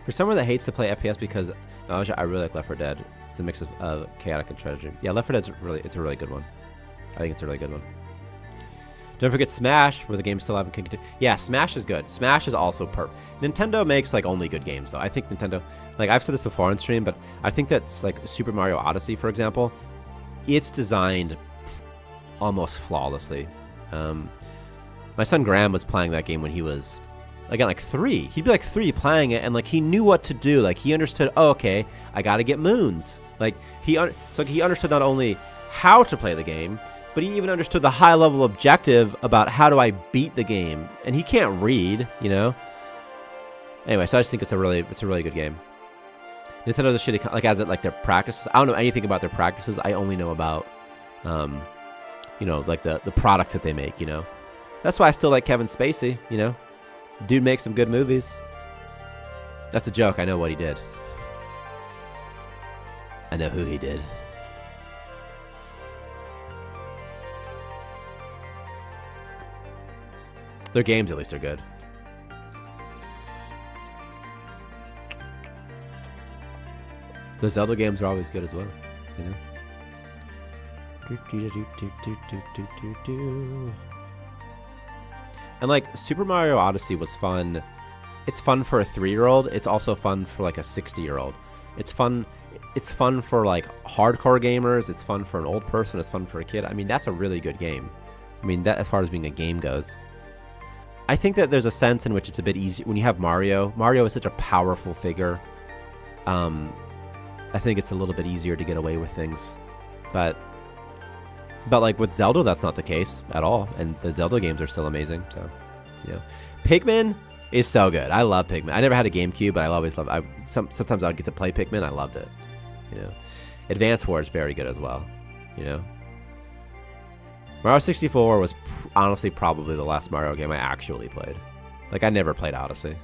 For someone that hates to play FPS because I really like Left 4 Dead. It's a mix of chaotic and strategy. Yeah, Left 4 Dead's it's a really good one. I think it's a really good one. Don't forget Smash, where the game's still alive and can continue. Yeah, Smash is good. Smash is also perfect. Nintendo makes like only good games, though. I think Nintendo, like I've said this before on stream, but I think that's like Super Mario Odyssey, for example. It's designed almost flawlessly. My son Graham was playing that game when he was, again, like 3. He'd be like 3 playing it, and like he knew what to do. Like he understood, oh, okay, I got to get moons. Like he understood not only how to play the game, but he even understood the high-level objective about how do I beat the game. And he can't read, you know. Anyway, so I just think it's a really good game. Nintendo's a shitty, like as it like their practices. I don't know anything about their practices. I only know about, you know, like the products that they make. You know, that's why I still like Kevin Spacey. You know, dude makes some good movies. That's a joke. I know what he did. I know who he did. Their games, at least, are good. The Zelda games are always good as well, you know? And like Super Mario Odyssey was fun. It's fun for a 3-year-old. It's also fun for like a 60-year-old. It's fun for like hardcore gamers. It's fun for an old person. It's fun for a kid. I mean, that's a really good game. I mean, that as far as being a game goes. I think that there's a sense in which it's a bit easy when you have Mario. Mario is such a powerful figure. I think it's a little bit easier to get away with things, but like with Zelda, that's not the case at all. And the Zelda games are still amazing. So, you know, Pikmin is so good. I love Pikmin. I never had a GameCube, but I always loved. Sometimes I'd get to play Pikmin. I loved it. You know, Advance Wars is very good as well. You know. Mario 64 was honestly probably the last Mario game I actually played. Like, I never played Odyssey.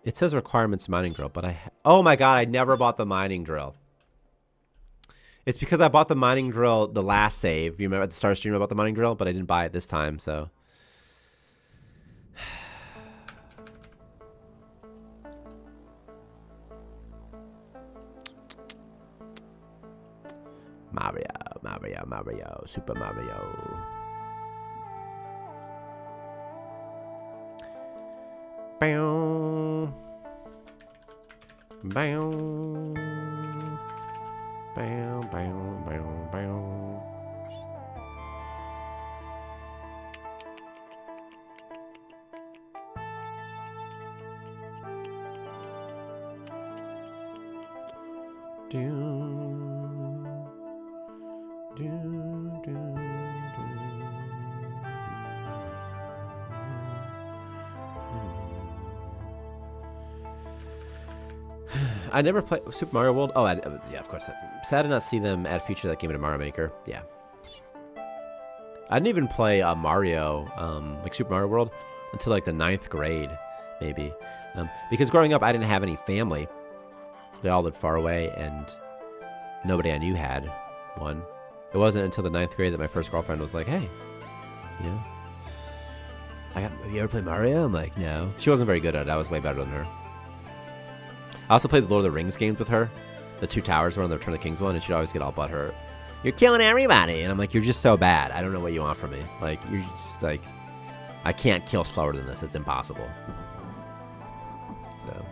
It says requirements mining drill, but oh my god, I never bought the mining drill. It's because I bought the mining drill the last save. You remember at the start stream about the mining drill, but I didn't buy it this time, so. Mario, Super Mario. Bow. Bow. Bow, bow, bow, bow. I never played Super Mario World. Oh, yeah, of course. Sad to not see them add a feature that came into Mario Maker. Yeah. I didn't even play Mario, like Super Mario World, until like the 9th grade, maybe. Because growing up, I didn't have any family. They all lived far away, and nobody I knew had one. It wasn't until the 9th grade that my first girlfriend was like, hey, you know, have you ever played Mario? I'm like, no. She wasn't very good at it. I was way better than her. I also played the Lord of the Rings games with her. The 2 Towers one and the Return of the Kings one, and she'd always get all butthurt. You're killing everybody! And I'm like, you're just so bad. I don't know what you want from me. Like, you're just like, I can't kill slower than this. It's impossible. So.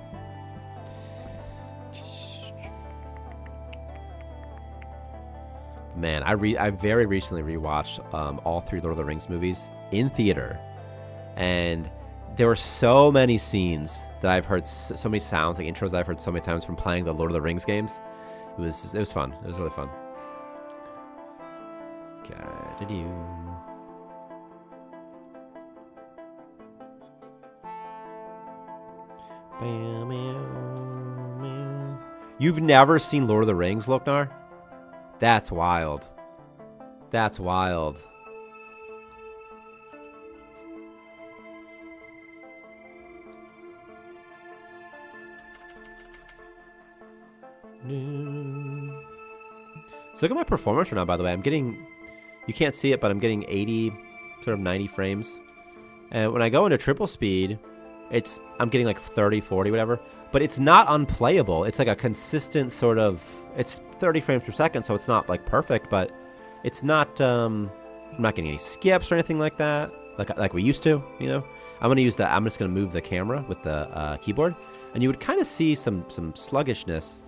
Man, I very recently rewatched all 3 Lord of the Rings movies in theater. And there were so many scenes that I've heard, so many sounds, like intros that I've heard so many times from playing the Lord of the Rings games. It was fun. It was really fun. You've never seen Lord of the Rings, Loknar? That's wild. That's wild. So look at my performance right now, by the way. I'm getting, you can't see it, but I'm getting 80, sort of 90 frames. And when I go into triple speed, I'm getting like 30, 40, whatever. But it's not unplayable. It's like a consistent sort of, it's 30 frames per second, so it's not like perfect, but it's not, I'm not getting any skips or anything like that, like we used to, you know? I'm just gonna move the camera with the keyboard, and you would kind of see some sluggishness.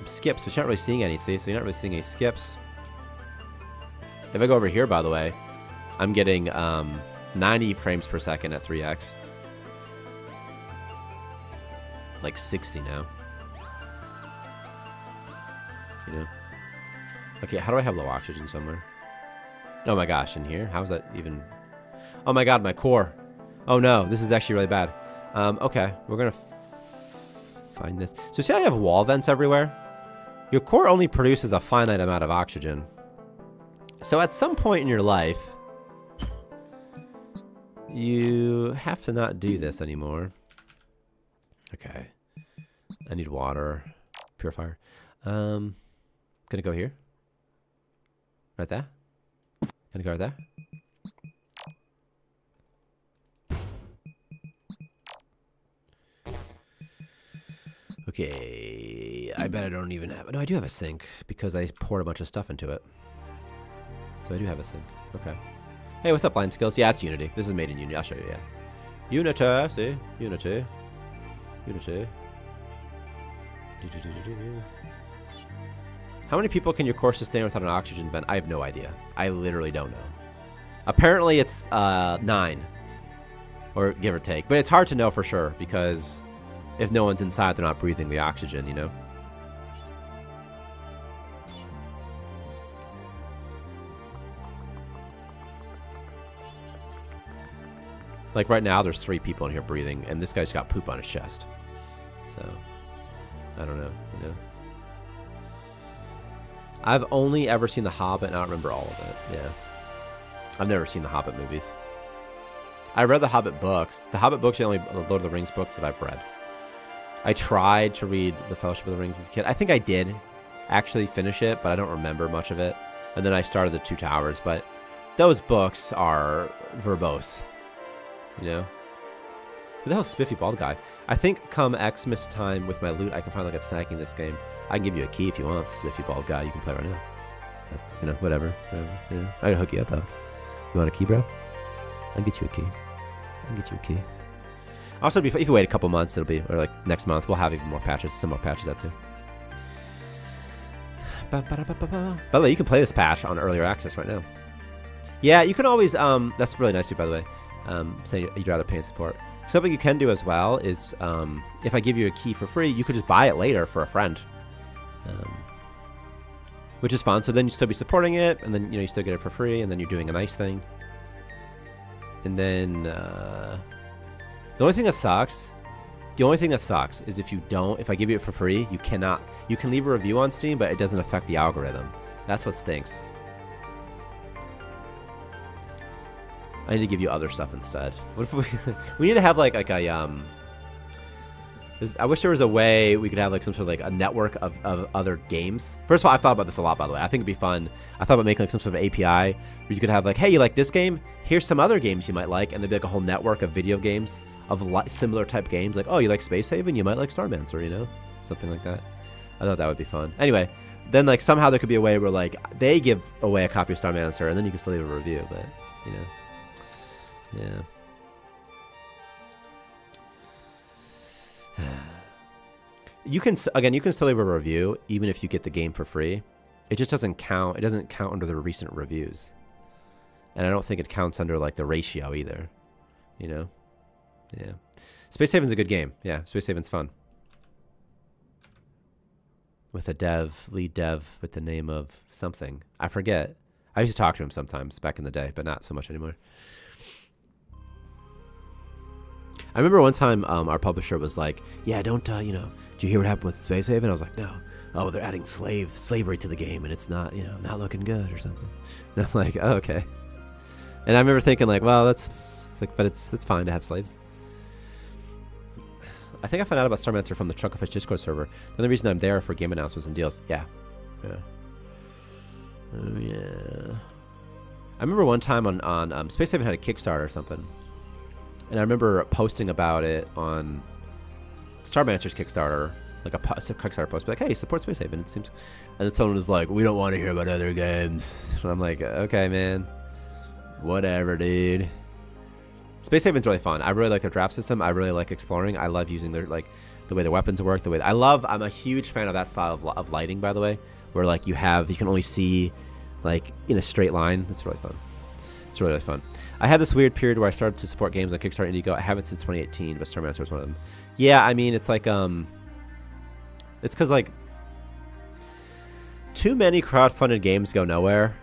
Skips, but you're not really seeing any, see? So you're not really seeing any skips. If I go over here, by the way, I'm getting 90 frames per second at 3x. Like 60 now. You know? Okay, how do I have low oxygen somewhere? Oh my gosh, in here? How is that even? Oh my god, my core. Oh no, this is actually really bad. Okay, we're gonna find this. So see how I have wall vents everywhere? Your core only produces a finite amount of oxygen. So at some point in your life, you have to not do this anymore. Okay. I need water. Purifier. Gonna go here. Right there. Gonna go right there. Okay, I bet I don't even have... No, I do have a sink because I poured a bunch of stuff into it. So I do have a sink. Okay. Hey, what's up, Line Skills? Yeah, it's Unity. This is made in Unity. I'll show you, yeah. Unity, see? Unity. Unity. How many people can your core sustain without an oxygen vent? I have no idea. I literally don't know. Apparently it's 9. or give or take. But it's hard to know for sure because if no one's inside, they're not breathing the oxygen, you know? Like right now, there's 3 people in here breathing, and this guy's got poop on his chest. So, I don't know, you know? I've only ever seen The Hobbit, and I don't remember all of it, yeah. I've never seen the Hobbit movies. I read the Hobbit books. The Hobbit books are the only Lord of the Rings books that I've read. I tried to read The Fellowship of the Rings as a kid. I think I did actually finish it, but I don't remember much of it. And then I started The Two Towers, but those books are verbose, you know? Who the hell's Spiffy Bald Guy? I think come Xmas time with my loot, I can finally get snacking this game. I can give you a key if you want, Spiffy Bald Guy. You can play right now. But, you know, whatever. You know, I can hook you up, You want a key, bro? I'll get you a key. I'll get you a key. Also, if you wait a couple months, it'll be, or like next month, we'll have even more patches. Some more patches out too. By the way, you can play this patch on earlier access right now. Yeah, you can always, that's really nice too, by the way, saying you'd rather pay in support. Something you can do as well is, if I give you a key for free, you could just buy it later for a friend. Which is fun. So then you still be supporting it, and then, you know, you still get it for free, and then you're doing a nice thing. And then, the only thing that sucks is if I give you it for free, you can leave a review on Steam, but it doesn't affect the algorithm. That's what stinks. I need to give you other stuff instead. What if we need to have like a, I wish there was a way we could have like some sort of like a network of other games. First of all, I've thought about this a lot, by the way. I think it'd be fun. I thought about making like some sort of API where you could have like, hey, you like this game? Here's some other games you might like. And there'd be like a whole network of video games of similar type games. Like, oh, you like Space Haven? You might like Starmancer, you know? Something like that. I thought that would be fun. Anyway, then like somehow there could be a way where like they give away a copy of Starmancer and then you can still leave a review, but, you know. Yeah. You can still leave a review even if you get the game for free. It just doesn't count. It doesn't count under the recent reviews. And I don't think it counts under like the ratio either. You know? Yeah. Space Haven's a good game. Yeah, Space Haven's fun. With a lead dev with the name of something. I forget. I used to talk to him sometimes back in the day, but not so much anymore. I remember one time our publisher was like, yeah, don't, you know, do you hear what happened with Space Haven? I was like, no. Oh, they're adding slavery to the game and it's not, you know, not looking good or something. And I'm like, oh, okay. And I remember thinking like, well, that's like, but it's fine to have slaves. I think I found out about Starmancer from the Chunkafish Discord server. The only reason I'm there for game announcements and deals. Yeah. Yeah. Oh, yeah. I remember one time on Space Haven had a Kickstarter or something. And I remember posting about it on Starmancer's Kickstarter, like a Kickstarter post, like, hey, support Space Haven, it seems. And then someone was like, we don't want to hear about other games. And I'm like, okay, man. Whatever, dude. Space Haven's really fun. I really like their draft system. I really like exploring. I love using their, like, the way their weapons work, the way I'm a huge fan of that style of lighting, by the way, where, like, you can only see, like, in a straight line. It's really fun. It's really, really fun. I had this weird period where I started to support games on Kickstarter and Indiegogo. I haven't since 2018, but Starmancer was one of them. Yeah, I mean, it's like, it's because, like, too many crowdfunded games go nowhere.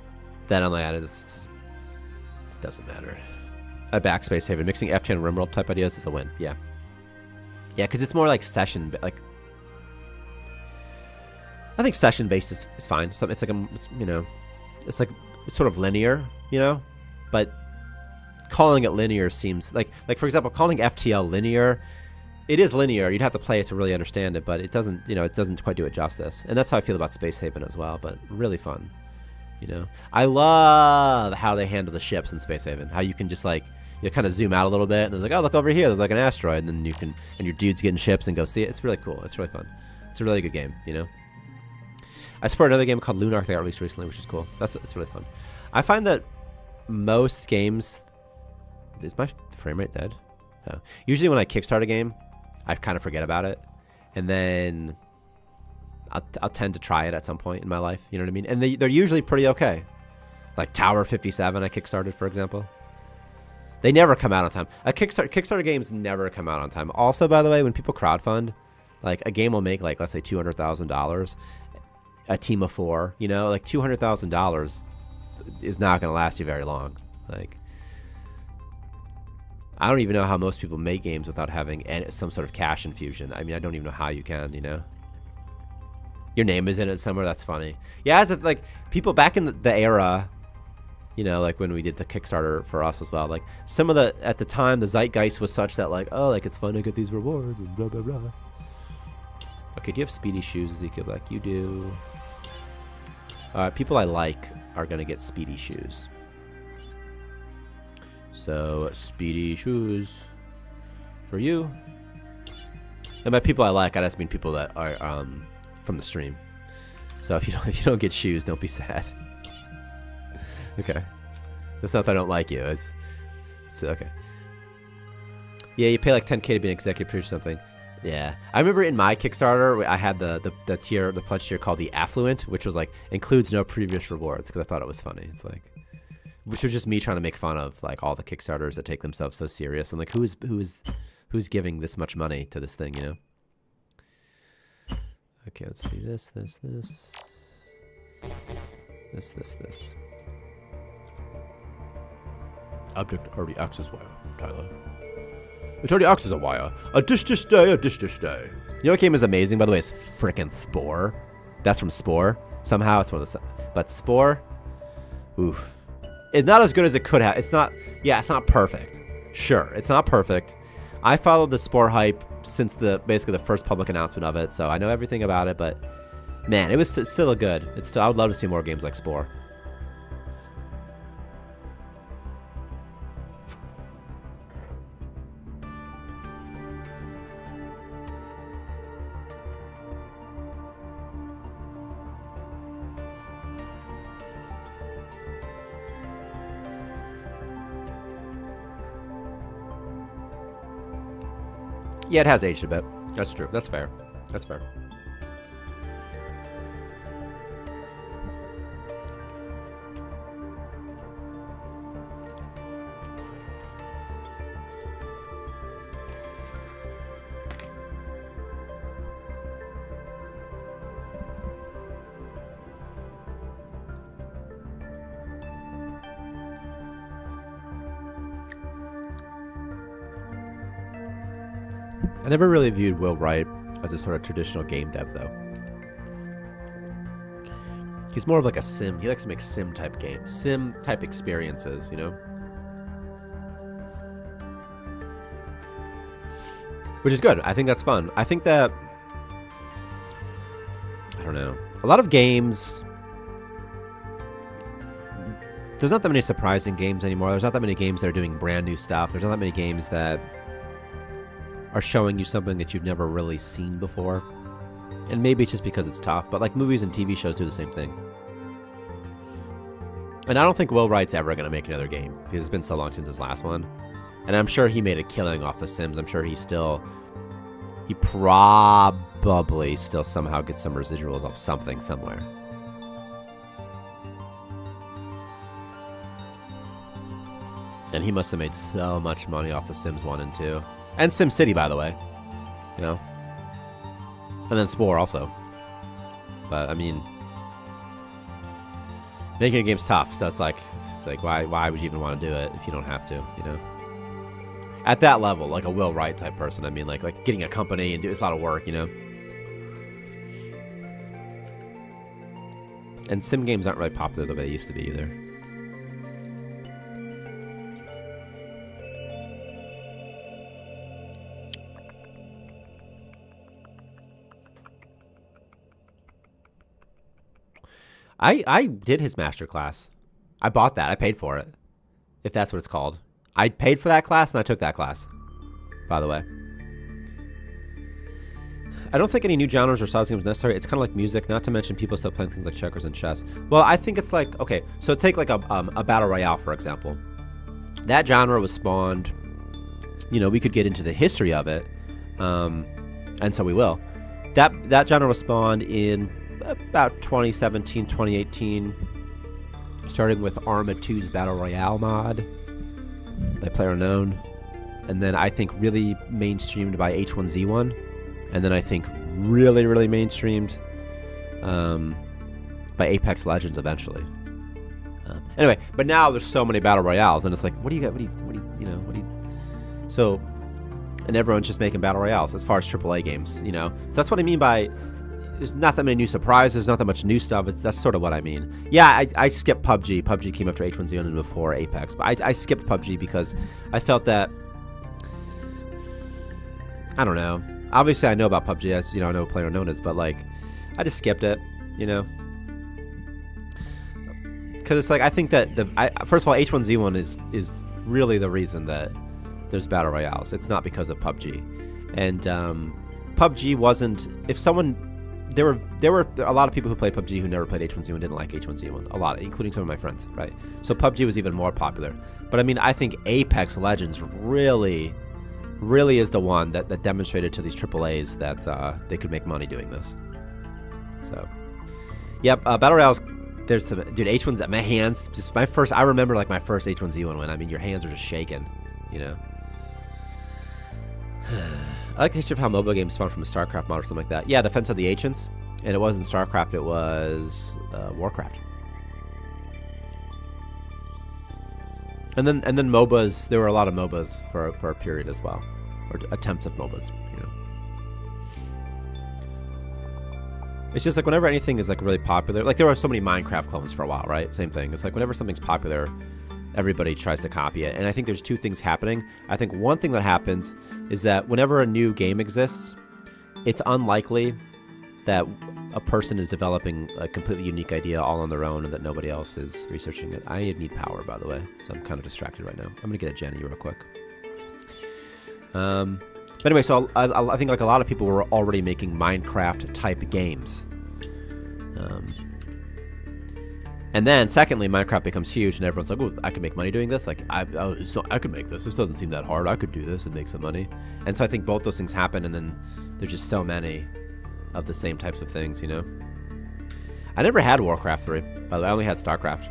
Then I'm like, this doesn't matter. I back Space Haven. Mixing FT and RimWorld type ideas is a win. Yeah. Yeah, because it's more like session, like, I think session based is fine. So it's like, you know, it's sort of linear, you know, but calling it linear seems like for example, calling FTL linear, it is linear. You'd have to play it to really understand it, but it doesn't, you know, it doesn't quite do it justice. And that's how I feel about Space Haven as well, but really fun, you know. I love how they handle the ships in Space Haven, how you can just like, you kind of zoom out a little bit and there's like, oh, look over here, there's like an asteroid, and then you can, and your dudes getting ships and go see it. It's really cool. It's really fun. It's a really good game, you know. I support another game called Lunark that got released recently, which is cool. It's really fun. I find that most games, is my frame rate dead? No. Usually when I kickstart a game, I kind of forget about it, and then I'll tend to try it at some point in my life. You know what I mean? And they're usually pretty okay. Like Tower 57, I kickstarted, for example. They never come out on time. Kickstarter games never come out on time. Also, by the way, when people crowdfund, like a game will make like, let's say $200,000, a team of 4, you know, like $200,000 is not going to last you very long. Like, I don't even know how most people make games without having some sort of cash infusion. I mean, I don't even know how you can, you know. Your name is in it somewhere. That's funny. Yeah, as if, like, people back in the era, you know, like when we did the Kickstarter for us as well, like some of the, at the time, the zeitgeist was such that like, oh, like it's fun to get these rewards and blah, blah, blah. Okay, do you have speedy shoes, Ezekiel? Like you do. People I like are going to get speedy shoes. So, speedy shoes for you. And by people I like, I just mean people that are from the stream. So if you don't get shoes, don't be sad. Okay. That's not that I don't like you. It's okay. Yeah, you pay like 10K to be an executive producer or something. Yeah. I remember in my Kickstarter, I had the tier, the pledge tier called the Affluent, which was like, includes no previous rewards, because I thought it was funny. It's like, which was just me trying to make fun of like all the Kickstarters that take themselves so serious. And like, who's giving this much money to this thing, you know? Okay, let's see this. Object already acts as wire, Tyler. It already acts as a wire. A dish day. You know what game is amazing, by the way? It's frickin' Spore. That's from Spore. Somehow it's one of the... But Spore... Oof. It's not as good as it could have. It's not... Yeah, it's not perfect. Sure, it's not perfect. I followed the Spore hype since basically the first public announcement of it, so I know everything about it, but... Man, it's still a good... I would love to see more games like Spore. Yeah, it has aged a bit. That's true. That's fair. That's fair. I never really viewed Will Wright as a sort of traditional game dev, though. He's more of like a sim. He likes to make sim-type games. Sim-type experiences, you know? Which is good. I think that's fun. I think that... I don't know. A lot of games... There's not that many surprising games anymore. There's not that many games that are doing brand new stuff. There's not that many games that... are showing you something that you've never really seen before. And maybe it's just because it's tough, but like movies and TV shows do the same thing. And I don't think Will Wright's ever going to make another game, because it's been so long since his last one. And I'm sure he made a killing off The Sims. I'm sure he probably still somehow gets some residuals off something somewhere. And he must have made so much money off The Sims 1 and 2. And SimCity, by the way. You know? And then Spore also. But, I mean... making a game's tough, so it's like why would you even want to do it if you don't have to, you know? At that level, like a Will Wright type person, I mean, like getting a company and it's a lot of work, you know? And sim games aren't really popular the way they used to be either. I did his masterclass. I bought that. I paid for it. If that's what it's called. I paid for that class and I took that class. By the way. I don't think any new genres or styles games necessary. It's kind of like music, not to mention people still playing things like checkers and chess. Well, I think it's like, okay, so take like a battle royale, for example. That genre was spawned, you know, we could get into the history of it. And so we will. That genre was spawned in about 2017, 2018, starting with Arma 2's Battle Royale mod. by PlayerUnknown, and then I think really mainstreamed by H1Z1, and then I think really, really mainstreamed by Apex Legends eventually. Anyway, but now there's so many battle royales, and it's like, what do you got? So, and everyone's just making battle royales as far as AAA games, you know. So that's what I mean by there's not that many new surprises, there's not that much new stuff. That's sort of what I mean. Yeah, I skipped PUBG. PUBG came after H1Z1 and before Apex, but I skipped PUBG because I felt that, I don't know. Obviously, I know about PUBG, as you know, I know what PlayerUnknown is, but like, I just skipped it, you know. Because it's like, I think that first of all, H1Z1 is really the reason that there's battle royales. It's not because of PUBG, and PUBG wasn't. If someone, there were a lot of people who played PUBG who never played H1Z1, didn't like H1Z1, a lot, including some of my friends, right? So PUBG was even more popular. But I mean, I think Apex Legends really is the one that demonstrated to these AAAs that they could make money doing this. So, yep, battle royales. There's some, dude, H1's at my hands. Just my first, I remember like my first H1Z1 win. I mean, your hands are just shaking, you know. I like the history of how mobile games spawned from a StarCraft mod or something like that. Yeah, Defense of the Ancients, and it wasn't StarCraft, it was Warcraft. And then MOBAs. There were a lot of MOBAs for a period as well, or attempts of MOBAs, you know. It's just like whenever anything is like really popular, like there were so many Minecraft clones for a while, right? Same thing. It's like whenever something's popular, everybody tries to copy it. And I think there's two things happening. I think one thing that happens is that whenever a new game exists, it's unlikely that a person is developing a completely unique idea all on their own and that nobody else is researching it. I need power, by the way, so I'm kind of distracted right now. I'm going to get a Jenny real quick. But anyway, so I think like a lot of people were already making Minecraft-type games. And then, secondly, Minecraft becomes huge, and everyone's like, "Oh, I can make money doing this. Like, I could make this. This doesn't seem that hard. I could do this and make some money." And so I think both those things happen, and then there's just so many of the same types of things, you know. I never had Warcraft 3, but I only had StarCraft.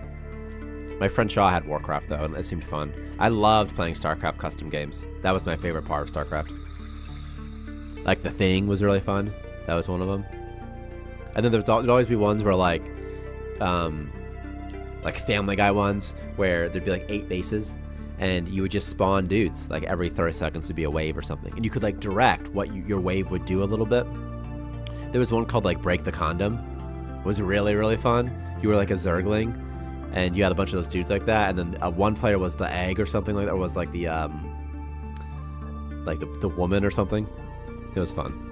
My friend Shaw had Warcraft though, and it seemed fun. I loved playing StarCraft custom games. That was my favorite part of StarCraft. Like The Thing was really fun. That was one of them. And then there'd always be ones where like Family Guy ones where there'd be like 8 bases, and you would just spawn dudes. Like every 30 seconds would be a wave or something, and you could like direct what your wave would do a little bit. There was one called like Break the Condom. It was really, really fun. You were like a Zergling, and you had a bunch of those dudes like that, and then one player was the egg or something like that, or was like the woman or something. It was fun.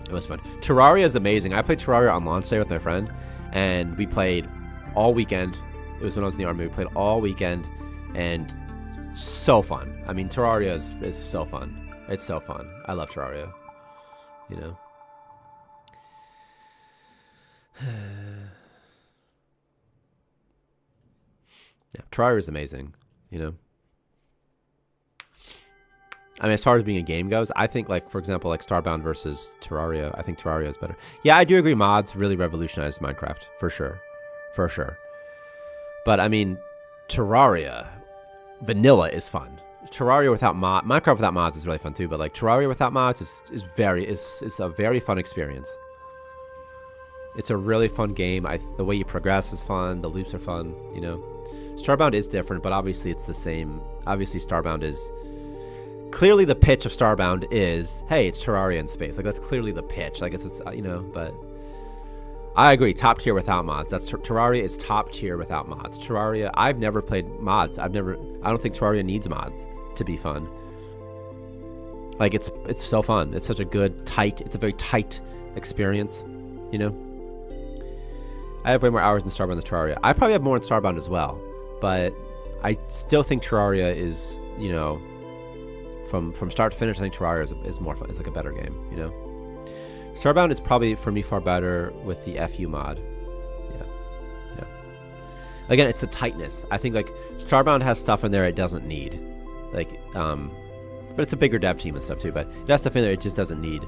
It was fun. Terraria is amazing. I played Terraria on launch day with my friend, and we played all weekend. It was when I was in the army. We played all weekend, and so fun. I mean, Terraria is so fun. It's so fun. I love Terraria. You know. Yeah, Terraria is amazing. You know. I mean, as far as being a game goes, I think, like, for example, like Starbound versus Terraria, I think Terraria is better. Yeah, I do agree mods really revolutionized Minecraft, for sure. For sure. But, I mean, Terraria, vanilla is fun. Terraria without mods, Minecraft without mods is really fun too, but, like, Terraria without mods is a very fun experience. It's a really fun game. The way you progress is fun. The loops are fun, you know. Starbound is different, but obviously it's the same. Obviously, Starbound is... Clearly, the pitch of Starbound is, hey, it's Terraria in space. Like, that's clearly the pitch. I guess it's, you know, but... I agree, top tier without mods. Terraria is top tier without mods. Terraria, I've never played mods. I don't think Terraria needs mods to be fun. Like, it's so fun. It's such a good, it's a very tight experience, you know? I have way more hours in Starbound than Terraria. I probably have more in Starbound as well, but I still think Terraria is, you know... From start to finish, I think Terraria is more fun. It's like a better game, you know. Starbound is probably for me far better with the FU mod. Yeah. Again, it's the tightness. I think like Starbound has stuff in there it doesn't need, like but it's a bigger dev team and stuff too. But it has stuff in there it just doesn't need.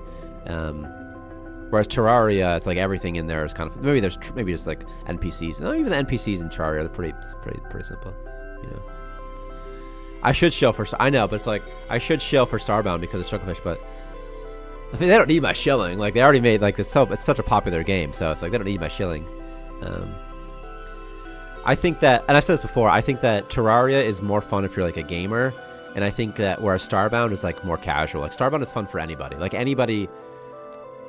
Whereas Terraria, it's like everything in there is kind of maybe just like NPCs. No, even the NPCs in Terraria are pretty simple, you know. I should shill for. I know, but it's like I should shill for Starbound because of Chucklefish, but I think they don't need my shilling. Like they already made like it's such a popular game, so it's like they don't need my shilling. I think that, and I said this before, I think that Terraria is more fun if you're like a gamer, and I think that whereas Starbound is like more casual. Like Starbound is fun for anybody. Like anybody,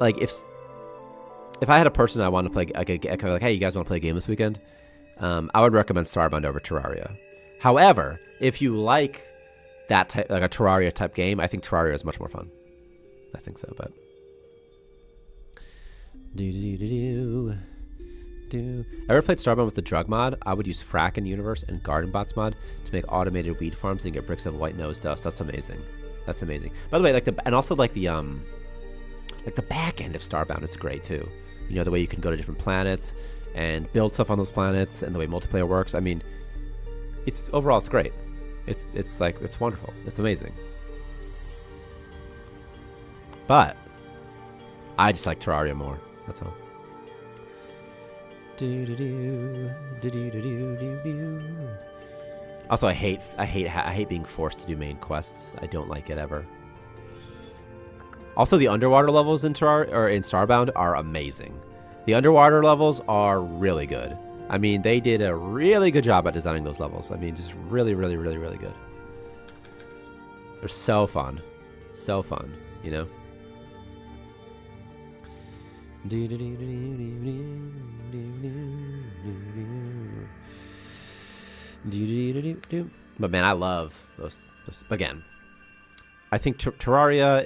like if I had a person I want to play, like hey, you guys want to play a game this weekend? I would recommend Starbound over Terraria. However, if you like that type, like a Terraria type game, I think Terraria is much more fun. I think so, but. Ever played Starbound with the drug mod? I would use Frack in Universe and Garden Bots mod to make automated weed farms and get bricks of white nose dust. That's amazing. That's amazing. By the way, and also the back end of Starbound is great too. You know, the way you can go to different planets and build stuff on those planets, and the way multiplayer works. I mean, overall it's great. It's wonderful. It's amazing. But I just like Terraria more. That's all. Also, I hate being forced to do main quests. I don't like it ever. Also, the underwater levels in Starbound are amazing. The underwater levels are really good. I mean, they did a really good job at designing those levels. I mean, just really, really, really, really good. They're so fun. So fun, you know? But man, I love those again. I think Terraria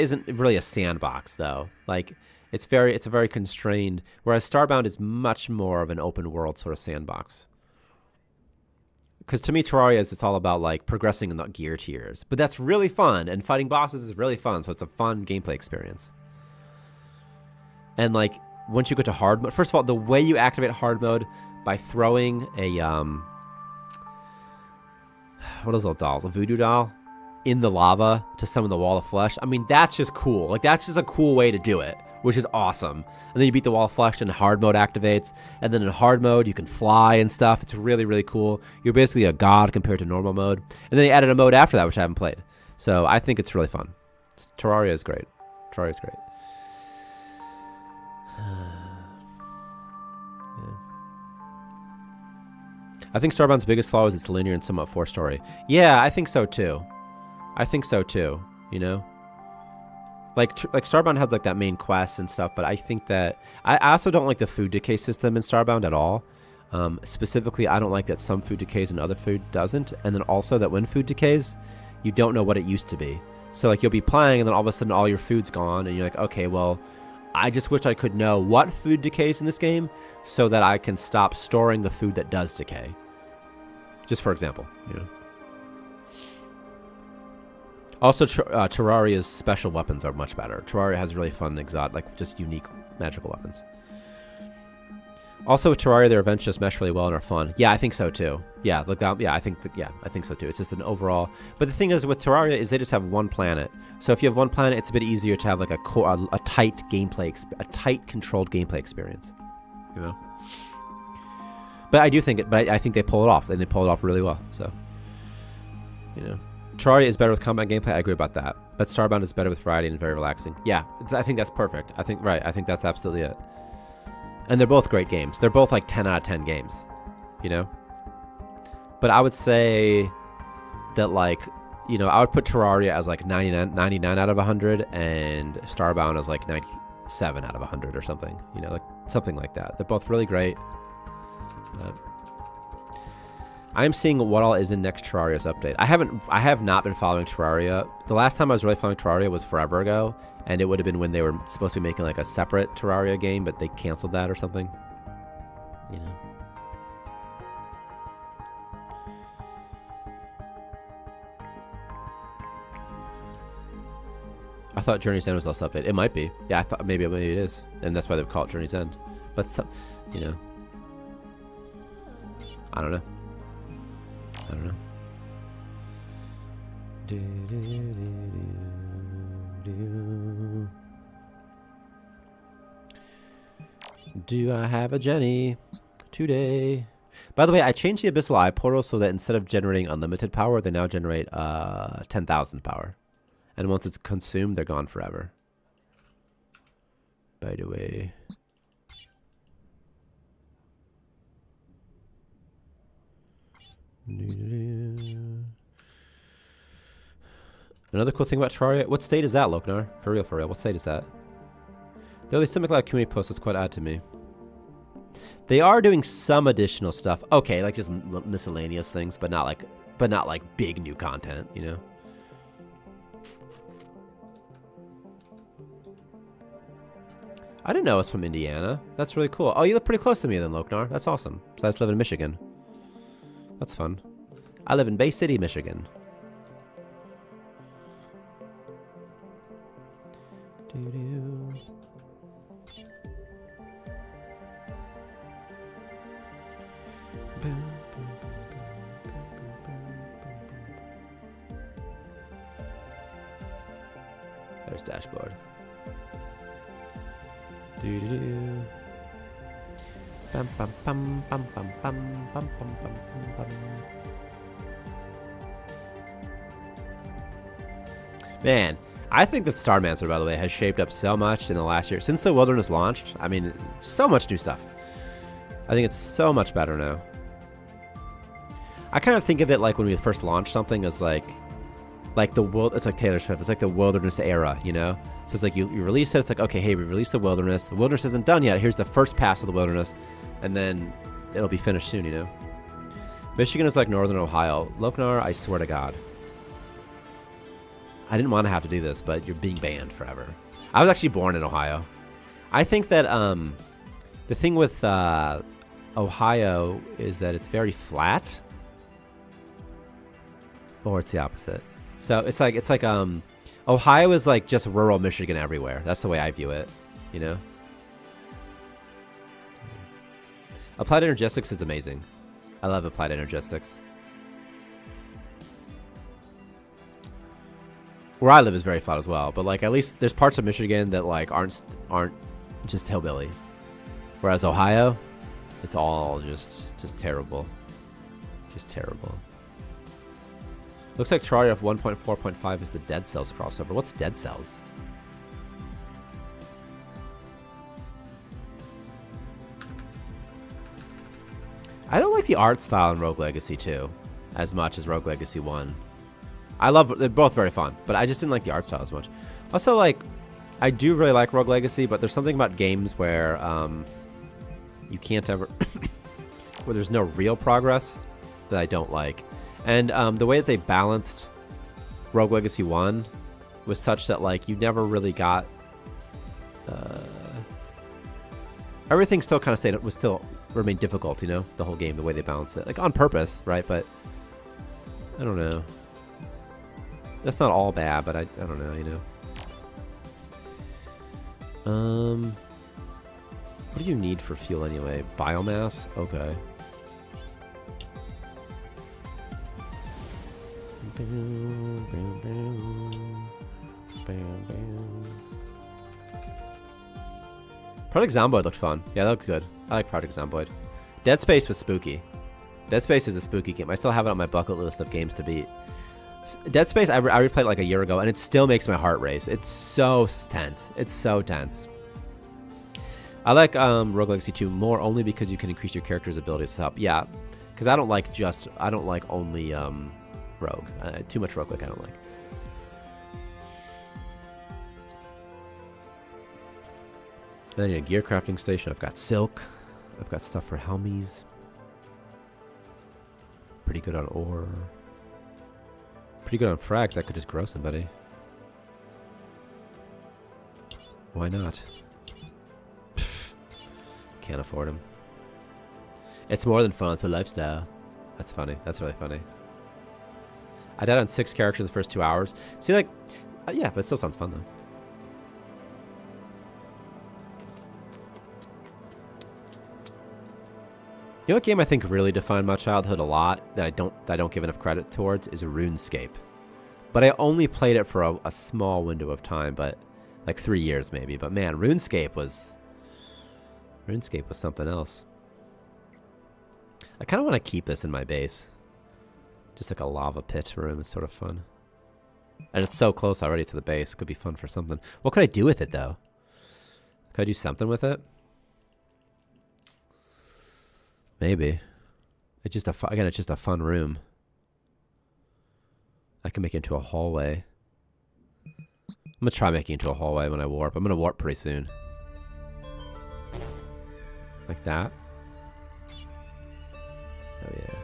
isn't really a sandbox though. Like it's a very constrained, whereas Starbound is much more of an open world sort of sandbox. Because to me, Terraria it's all about like progressing in the gear tiers, but that's really fun, and fighting bosses is really fun. So it's a fun gameplay experience. And like once you get to hard mode, first of all, the way you activate hard mode by throwing a what are those little dolls? A voodoo doll in the lava to summon the wall of flesh. I mean, that's just cool. Like that's just a cool way to do it, which is awesome. And then you beat the wall of flesh and hard mode activates. And then in hard mode, you can fly and stuff. It's really, really cool. You're basically a god compared to normal mode. And then they added a mode after that, which I haven't played. So I think it's really fun. Terraria is great. Terraria is great. I think Starbound's biggest flaw is its linear and somewhat forced story. Yeah, I think so too. You know? Like Starbound has like that main quest and stuff, but I think that I also don't like the food decay system in Starbound at all. Specifically, I don't like that some food decays and other food doesn't, and then also that when food decays, you don't know what it used to be. So like you'll be playing and then all of a sudden all your food's gone and you're like, okay, well, I just wish I could know what food decays in this game so that I can stop storing the food that does decay. Just for example, you know. Also, Terraria's special weapons are much better. Terraria has really fun, exotic, like just unique magical weapons. Also, with Terraria, their events just mesh really well and are fun. Yeah, I think so too. Yeah, look down. Yeah, I think so too. It's just an overall. But the thing is, with Terraria, is they just have one planet. So if you have one planet, it's a bit easier to have like a tight gameplay, a tight controlled gameplay experience. You know. But I do think it. But I think they pull it off, and they pull it off really well. So, you know, Terraria is better with combat gameplay. I agree about that. But Starbound is better with variety and very relaxing. Yeah, I think that's perfect. I think that's absolutely it. And they're both great games. They're both like 10 out of 10 games, you know. But I would say that like, you know, I would put Terraria as like 99 out of 100, and Starbound as like 97 out of 100 or something. You know, like something like that. They're both really great. I'm seeing what all is in next Terraria's update. I have not been following Terraria. The last time I was really following Terraria was forever ago, and it would have been when they were supposed to be making like a separate Terraria game, but they canceled that or something. You know. I thought Journey's End was less update. It might be. Yeah, I thought maybe it is, and that's why they call it Journey's End. But you know. I don't know. Do I have a Jenny today? By the way, I changed the Abyssal Eye portal so that instead of generating unlimited power, they now generate 10,000 power. And once it's consumed, they're gone forever. By the way. Another cool thing about Terraria. What state is that, Loknar? For real, for real. What state is that? Though they still make a lot of community posts, it's quite odd to me. They are doing some additional stuff. Okay, like just miscellaneous things, but not like big new content, you know? I didn't know it was from Indiana. That's really cool. Oh, you live pretty close to me then, Loknar. That's awesome. So I just live in Michigan. That's fun. I live in Bay City, Michigan. Doo-doo. There's dashboard. Doo-doo-doo. Bum, bum, bum, bum, bum, bum, bum, bum, bum, bum. Man, I think that Starmancer, by the way, has shaped up so much in the last year. Since the Wilderness launched, I mean, so much new stuff. I think it's so much better now. I kind of think of it like when we first launched something as like the world. It's like Taylor Swift. It's like the Wilderness era, you know. So it's like you release it. It's like, okay, hey, we released the Wilderness. The Wilderness isn't done yet. Here's the first pass of the Wilderness, and then it'll be finished soon, you know. Michigan is like Northern Ohio. Loknar, I swear to God. I didn't want to have to do this, but you're being banned forever. I was actually born in Ohio. I think that the thing with Ohio is that it's very flat. Or it's the opposite. So it's like Ohio is like just rural Michigan everywhere. That's the way I view it, you know? Applied Energistics is amazing. I love Applied Energistics. Where I live is very flat as well, but like at least there's parts of Michigan that like aren't just hillbilly. Whereas Ohio, it's all just terrible. Just terrible. Looks like Terraria 1.4.5 is the Dead Cells crossover. What's Dead Cells? I don't like the art style in Rogue Legacy 2 as much as Rogue Legacy 1. They're both very fun, but I just didn't like the art style as much. Also, like, I do really like Rogue Legacy, but there's something about games where you can't ever... where there's no real progress that I don't like. And the way that they balanced Rogue Legacy 1 was such that, like, you never really got... everything still kind of remained difficult, you know? The whole game, the way they balanced it. Like, on purpose, right? But, I don't know. That's not all bad, but I don't know, you know? What do you need for fuel anyway? Biomass? Okay. Project Zomboid looked fun. Yeah, that looked good. I like Project Zomboid. Dead Space was spooky. Dead Space is a spooky game. I still have it on my bucket list of games to beat. Dead Space, I replayed it like a year ago, and it still makes my heart race. It's so tense. It's so tense. I like Rogue Legacy 2 more only because you can increase your character's abilities to help. Yeah, because I don't like only Rogue. Too much Rogue like I don't like. And I need a gear crafting station. I've got silk. I've got stuff for helmies. Pretty good on ore. Pretty good on frags. I could just grow somebody. Why not? Pfft. Can't afford them. It's more than fun. It's a lifestyle. That's funny. That's really funny. I died on 6 characters the first 2 hours. See, like, yeah, but it still sounds fun though. You know what game I think really defined my childhood a lot that I don't give enough credit towards is RuneScape. But I only played it for a small window of time, but like 3 years maybe. But man, RuneScape was something else. I kind of want to keep this in my base. Just like a lava pit room. It's sort of fun. And it's so close already to the base. Could be fun for something. What could I do with it, though? Could I do something with it? Maybe. It's just again, it's just a fun room. I can make it into a hallway. I'm going to try making it into a hallway when I warp. I'm going to warp pretty soon. Like that. Oh, yeah.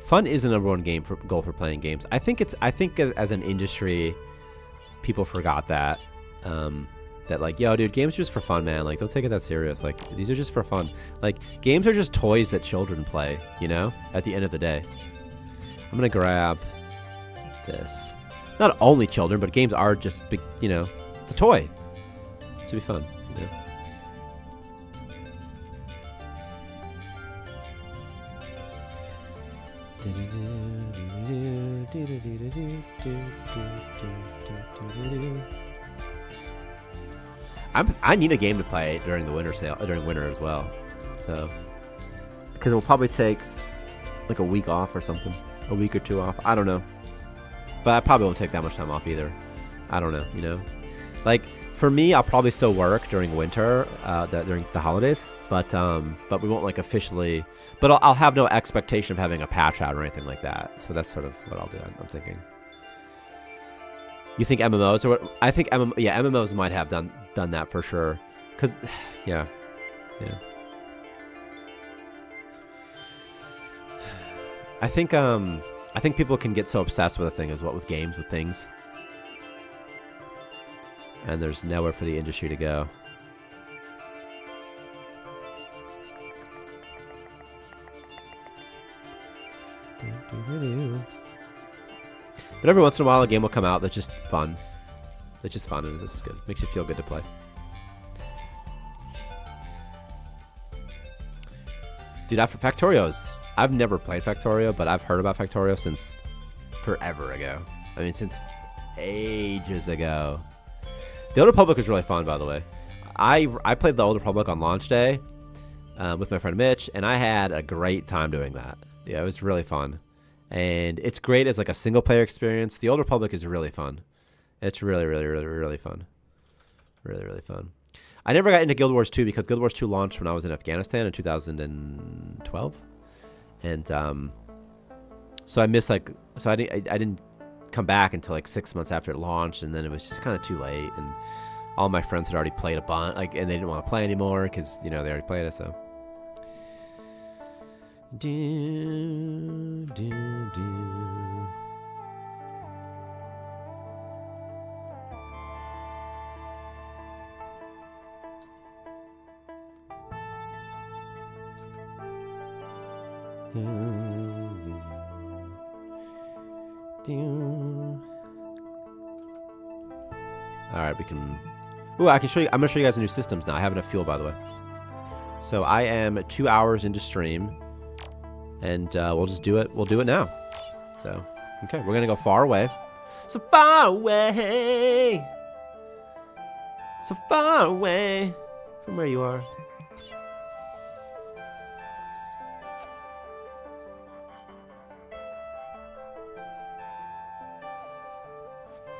Fun is the number one goal for playing games. I think as an industry, people forgot that. That like, yo, dude, games are just for fun, man. Like, don't take it that serious. Like, these are just for fun. Like, games are just toys that children play, you know? At the end of the day. I'm gonna grab this. Not only children, but games are just big, you know, it's a toy. It should be fun, you know? I need a game to play during the winter sale, during winter as well. So, because it will probably take like a week off or something, a week or two off. I don't know, but I probably won't take that much time off either. I don't know, you know. Like for me, I'll probably still work during winter, during the holidays, but we won't like officially. But I'll have no expectation of having a patch out or anything like that. So that's sort of what I'll do. I'm thinking. You think MMOs or what? I think MMOs might have done that for sure. Cause yeah. I think people can get so obsessed with a thing as what with games, with things. And there's nowhere for the industry to go. But every once in a while, a game will come out that's just fun. That's just fun, and this is good. Makes you feel good to play. Dude, I've never played Factorio, but I've heard about Factorio since forever ago. I mean, since ages ago. The Old Republic was really fun, by the way. I played the Old Republic on launch day with my friend Mitch, and I had a great time doing that. Yeah, it was really fun. And it's great as like a single player experience. The Old Republic is really fun. It's really, really, really, really fun. Really, really fun. I never got into Guild Wars 2 because Guild Wars 2 launched when I was in Afghanistan in 2012. And so I missed I didn't come back until like 6 months after it launched, and then it was just kind of too late, and all my friends had already played a bunch, like, and they didn't want to play anymore because, you know, they already played it, so. Alright, we can... Ooh, I can show you... I'm going to show you guys the new systems now. I have enough fuel, by the way. So I am 2 hours into stream. And we'll just do it. We'll do it now. So, okay. We're going to go far away. So far away. So far away from where you are.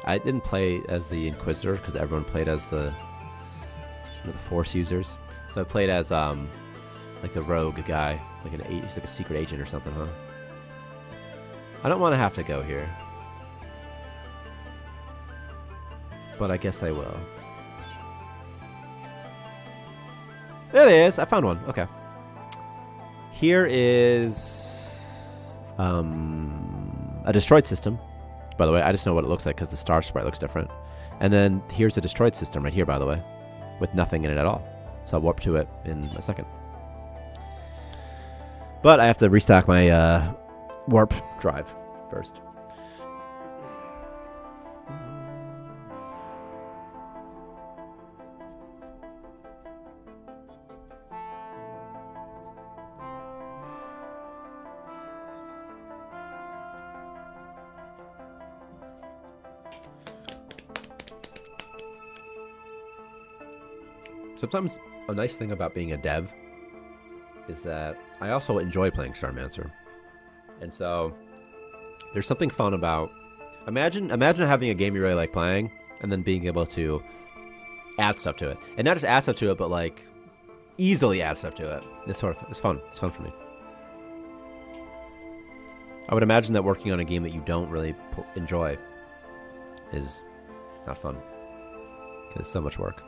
I didn't play as the Inquisitor because everyone played as the Force users. So I played as like the rogue guy, like he's like a secret agent or something, huh? I don't want to have to go here, but I guess I will. There it is. I found one. Okay. Here is a destroyed system. By the way, I just know what it looks like because the star sprite looks different. And then here's a destroyed system right here, by the way, with nothing in it at all. So I'll warp to it in a second. But I have to restock my warp drive first. Sometimes a nice thing about being a dev is that I also enjoy playing Starmancer. And so there's something fun about imagine having a game you really like playing and then being able to add stuff to it. And not just add stuff to it, but like easily add stuff to it. It's fun. It's fun for me. I would imagine that working on a game that you don't really enjoy is not fun. Because it's so much work.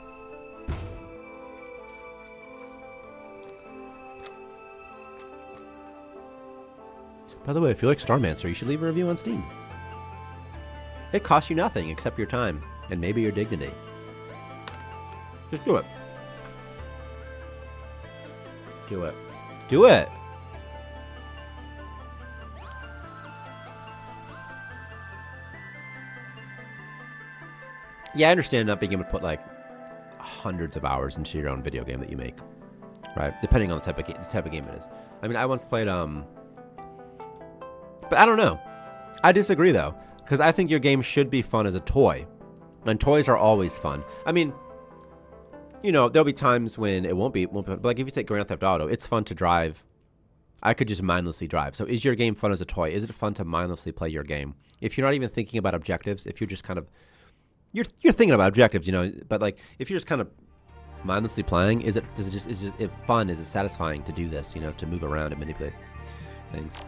By the way, if you like Starmancer, you should leave a review on Steam. It costs you nothing except your time and maybe your dignity. Just do it. Do it. Do it! Yeah, I understand not being able to put like hundreds of hours into your own video game that you make, right? Depending on the type of game it is. I mean, I once played but I don't know. I disagree though, because I think your game should be fun as a toy, and toys are always fun. I mean, you know, there'll be times when it won't be. But like if you take Grand Theft Auto, it's fun to drive. I could just mindlessly drive. So is your game fun as a toy? Is it fun to mindlessly play your game? If you're not even thinking about objectives, if you're just kind of you're thinking about objectives, you know, but like if you're just kind of mindlessly playing, is it fun? Is it satisfying to do this? You know, to move around and manipulate things.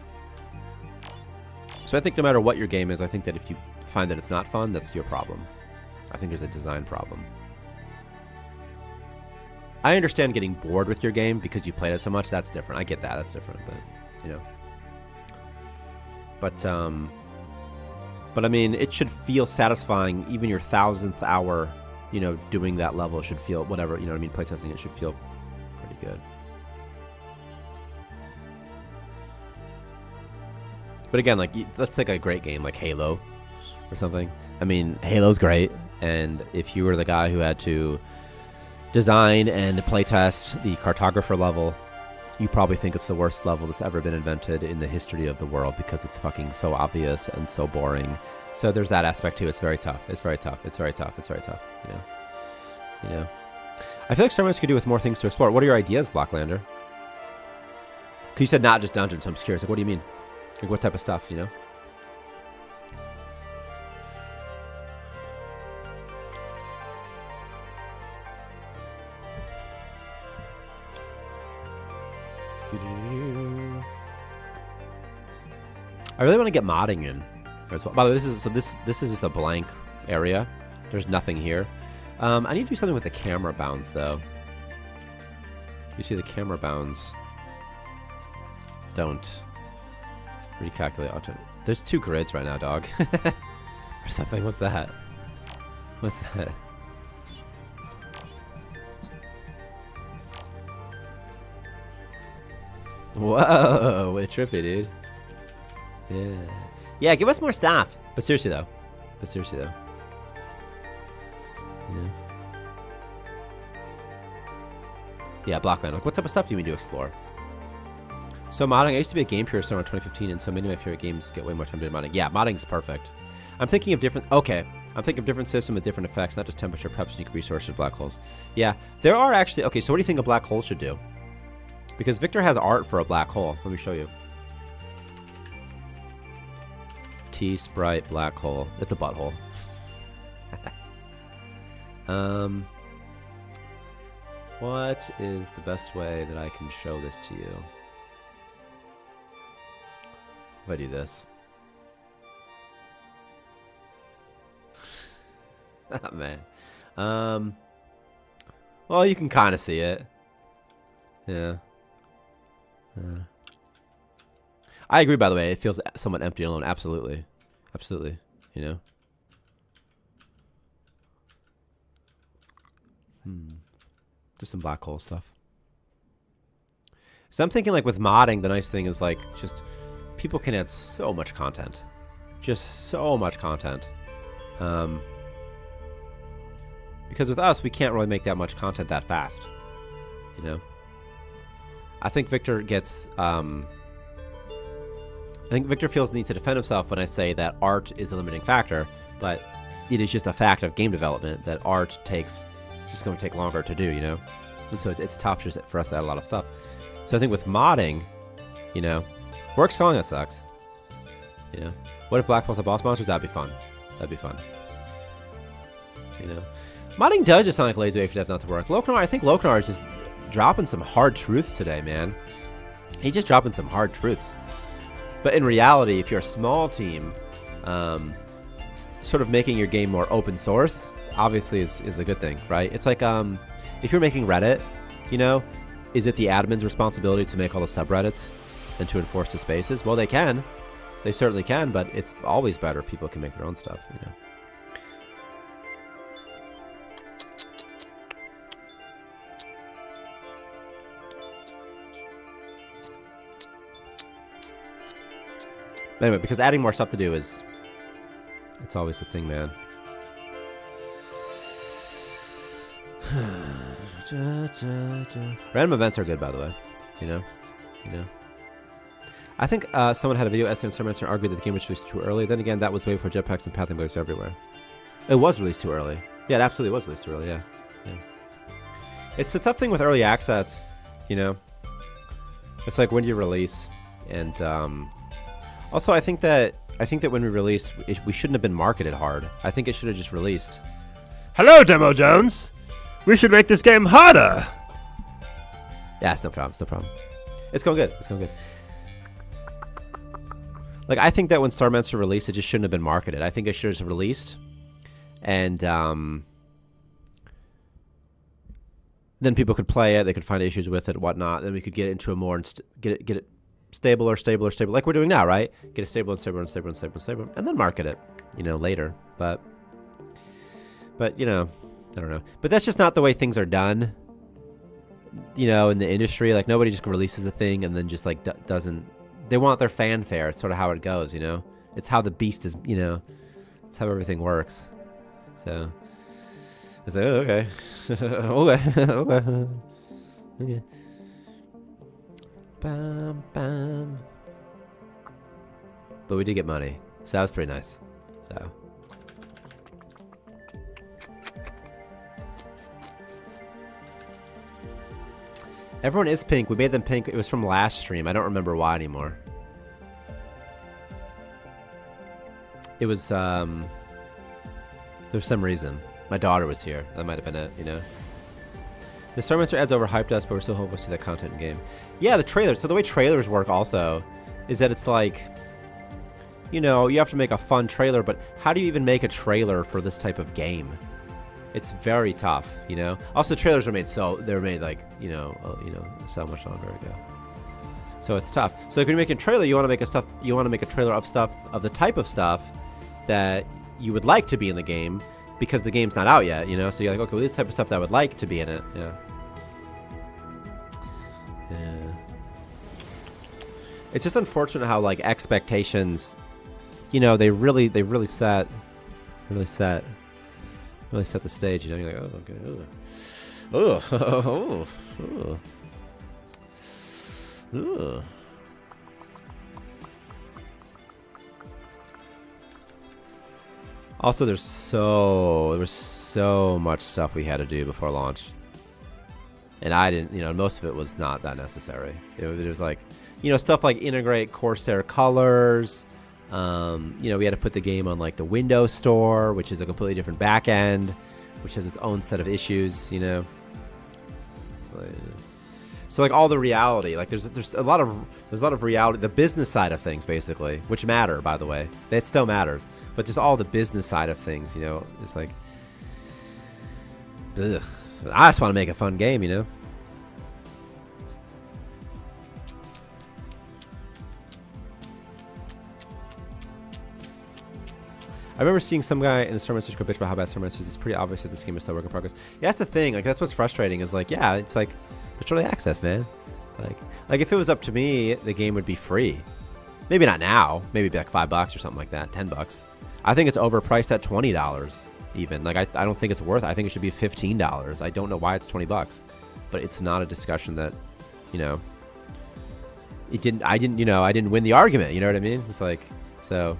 So I think no matter what your game is, I think that if you find that it's not fun, that's your problem. I think there's a design problem. I understand getting bored with your game because you played it so much. That's different. I get that. That's different. But, you know. But I mean, it should feel satisfying. Even your 1000th hour, you know, doing that level should feel whatever, you know what I mean? Playtesting it should feel pretty good. But again, like, let's take a great game like Halo or something. I mean, Halo's great. And if you were the guy who had to design and playtest the cartographer level, you probably think it's the worst level that's ever been invented in the history of the world because it's fucking so obvious and so boring. So there's that aspect too. It's very tough. It's very tough. It's very tough. It's very tough. You know. I feel like Starmancer could do with more things to explore. What are your ideas, Blacklander? Because you said not just dungeons, so I'm just curious. Like, what do you mean? Like, what type of stuff, you know? I really want to get modding in as well. By the way, this is just a blank area. There's nothing here. I need to do something with the camera bounds though. You see the camera bounds don't recalculate auto. There's 2 grids right now, dog. Or something. What's that? What's that? Whoa, what trippy, dude. Yeah. Yeah, give us more stuff. But seriously though. Yeah. Yeah, Blockman. Like, what type of stuff do you mean to explore? So modding, I used to be a game purist around 2015, and so many of my favorite games get way more time to do modding. Yeah, modding is perfect. I'm thinking of different systems with different effects, not just temperature, prep, sneak resources, black holes. Yeah, there are actually, okay, so what do you think a black hole should do? Because Victor has art for a black hole. Let me show you. T-Sprite black hole. It's a butthole. What is the best way that I can show this to you? If I do this. Oh, man. Well, you can kind of see it. Yeah. I agree, by the way. It feels somewhat empty and alone. Absolutely. Absolutely. You know? Just some black hole stuff. So I'm thinking, like, with modding, the nice thing is, like, just people can add so much content. Just so much content. Because with us, we can't really make that much content that fast. You know? I think Victor gets... I think Victor feels the need to defend himself when I say that art is a limiting factor, but it is just a fact of game development that art takes... It's just going to take longer to do, you know? And so it's tough just for us to add a lot of stuff. So I think with modding, you know, works calling that sucks. You know, what if Black Bolt had boss monsters? That'd be fun. That'd be fun. You know, modding does just sound like a lazy way for devs not to work. Locanar, I think Locanar is just dropping some hard truths today, man. He's just dropping some hard truths. But in reality, if you're a small team, sort of making your game more open source, obviously is a good thing, right? It's like if you're making Reddit, you know, is it the admin's responsibility to make all the subreddits and to enforce the spaces? Well, they can. They certainly can, but it's always better if people can make their own stuff, you know. Anyway, because adding more stuff to do is, it's always the thing, man. Random events are good, by the way. You know? I think someone had a video essay on Starmancer and argued that the game was released too early. Then again, that was way before jetpacks and pathing bugs everywhere. It was released too early. Yeah, it absolutely was released too early, yeah. It's the tough thing with early access, you know? It's like, when do you release? And, also, I think that when we released, we shouldn't have been marketed hard. I think it should have just released. Hello, Demo Jones. We should make this game harder. Yeah, it's no problem. It's no problem. It's going good. It's going good. Like, I think that when Starmancer released, it just shouldn't have been marketed. I think it should have just released, and then people could play it. They could find issues with it, whatnot. Then we could get into a more get it stable, like we're doing now, right? Get it stable, and then market it, you know, later. But you know, I don't know. But that's just not the way things are done, you know, in the industry. Like, nobody just releases a thing and then just like doesn't. They want their fanfare. It's sort of how it goes, you know. It's how the beast is, you know. It's how everything works. So it's like, oh, okay, okay. Bam, bam. But we did get money, so that was pretty nice. So everyone is pink. We made them pink. It was from last stream. I don't remember why anymore. It was there was some reason. My daughter was here. That might have been it, you know. The Starmancer ads overhyped us, but we're still hopeful to see that content in game. Yeah, the trailers. So the way trailers work also is that it's like, you know, you have to make a fun trailer, but how do you even make a trailer for this type of game? It's very tough, you know. Also, the trailers are made they're made like, you know, so much longer ago. So it's tough. So if you're making a trailer, you want to make a trailer of the type of stuff that you would like to be in the game, because the game's not out yet, you know. So you're like, okay, well, this type of stuff that I would like to be in it. Yeah. It's just unfortunate how, like, expectations, you know, they really set the stage. You know, you're like, oh, okay, oh. Also, there was so much stuff we had to do before launch, and I didn't, you know, most of it was not that necessary. It was like, you know, stuff like integrate Corsair colors. You know, we had to put the game on like the Windows Store, which is a completely different back end, which has its own set of issues. You know, so like all the reality, like there's a lot of reality, the business side of things basically, which matter, by the way, that still matters, but just all the business side of things. You know, it's like, ugh. I just want to make a fun game, you know. I remember seeing some guy in the Starmancer go bitch about how bad Starmancer is. It's pretty obvious that this game is still a work in progress. Yeah, that's the thing. Like, that's what's frustrating is like, yeah, it's like, it's early access, man. Like if it was up to me, the game would be free. Maybe not now. Maybe it'd be like $5 or something like that. $10. I think it's overpriced at $20 even. Like, I don't think it's worth it. I think it should be $15. I don't know why it's $20, but it's not a discussion that, you know, I didn't win the argument. You know what I mean? It's like, so.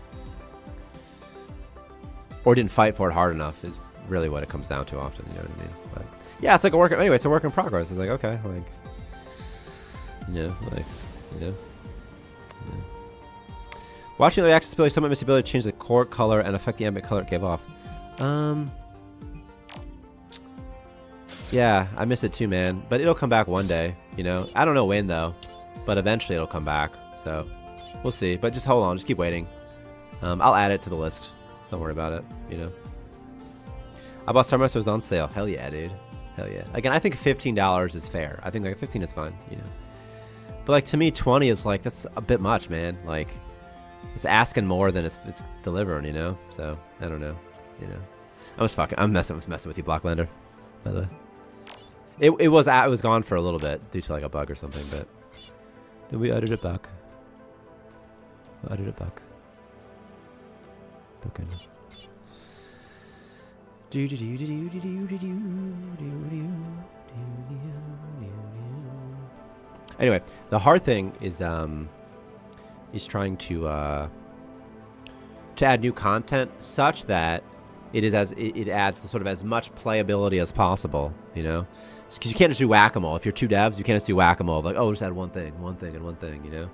Or didn't fight for it hard enough is really what it comes down to often, you know what I mean? But yeah, it's like a work. Anyway, it's a work in progress. It's like, okay, like, You know, like, you know. Yeah. Watching the accessibility, someone miss the ability to change the core color and affect the ambient color it gave off. Yeah, I miss it too, man. But it'll come back one day, you know. I don't know when though, but eventually it'll come back. So we'll see. But just hold on, just keep waiting. I'll add it to the list. Don't worry about it, you know. I bought Starmancer, was on sale. Hell yeah, dude. Hell yeah. Again, I think $15 is fair. I think like 15 is fine, you know. But like to me, 20 is like, that's a bit much, man. Like it's asking more than it's delivering, you know. So I don't know, you know. I'm messing with you, Blocklander. By the way, it was gone for a little bit due to like a bug or something, but then we added it back. Okay. Anyway, the hard thing is trying to add new content such that it adds sort of as much playability as possible, you know, because you can't just do whack-a-mole. If you're two devs, you can't just do whack-a-mole like, oh, just add one thing, you know.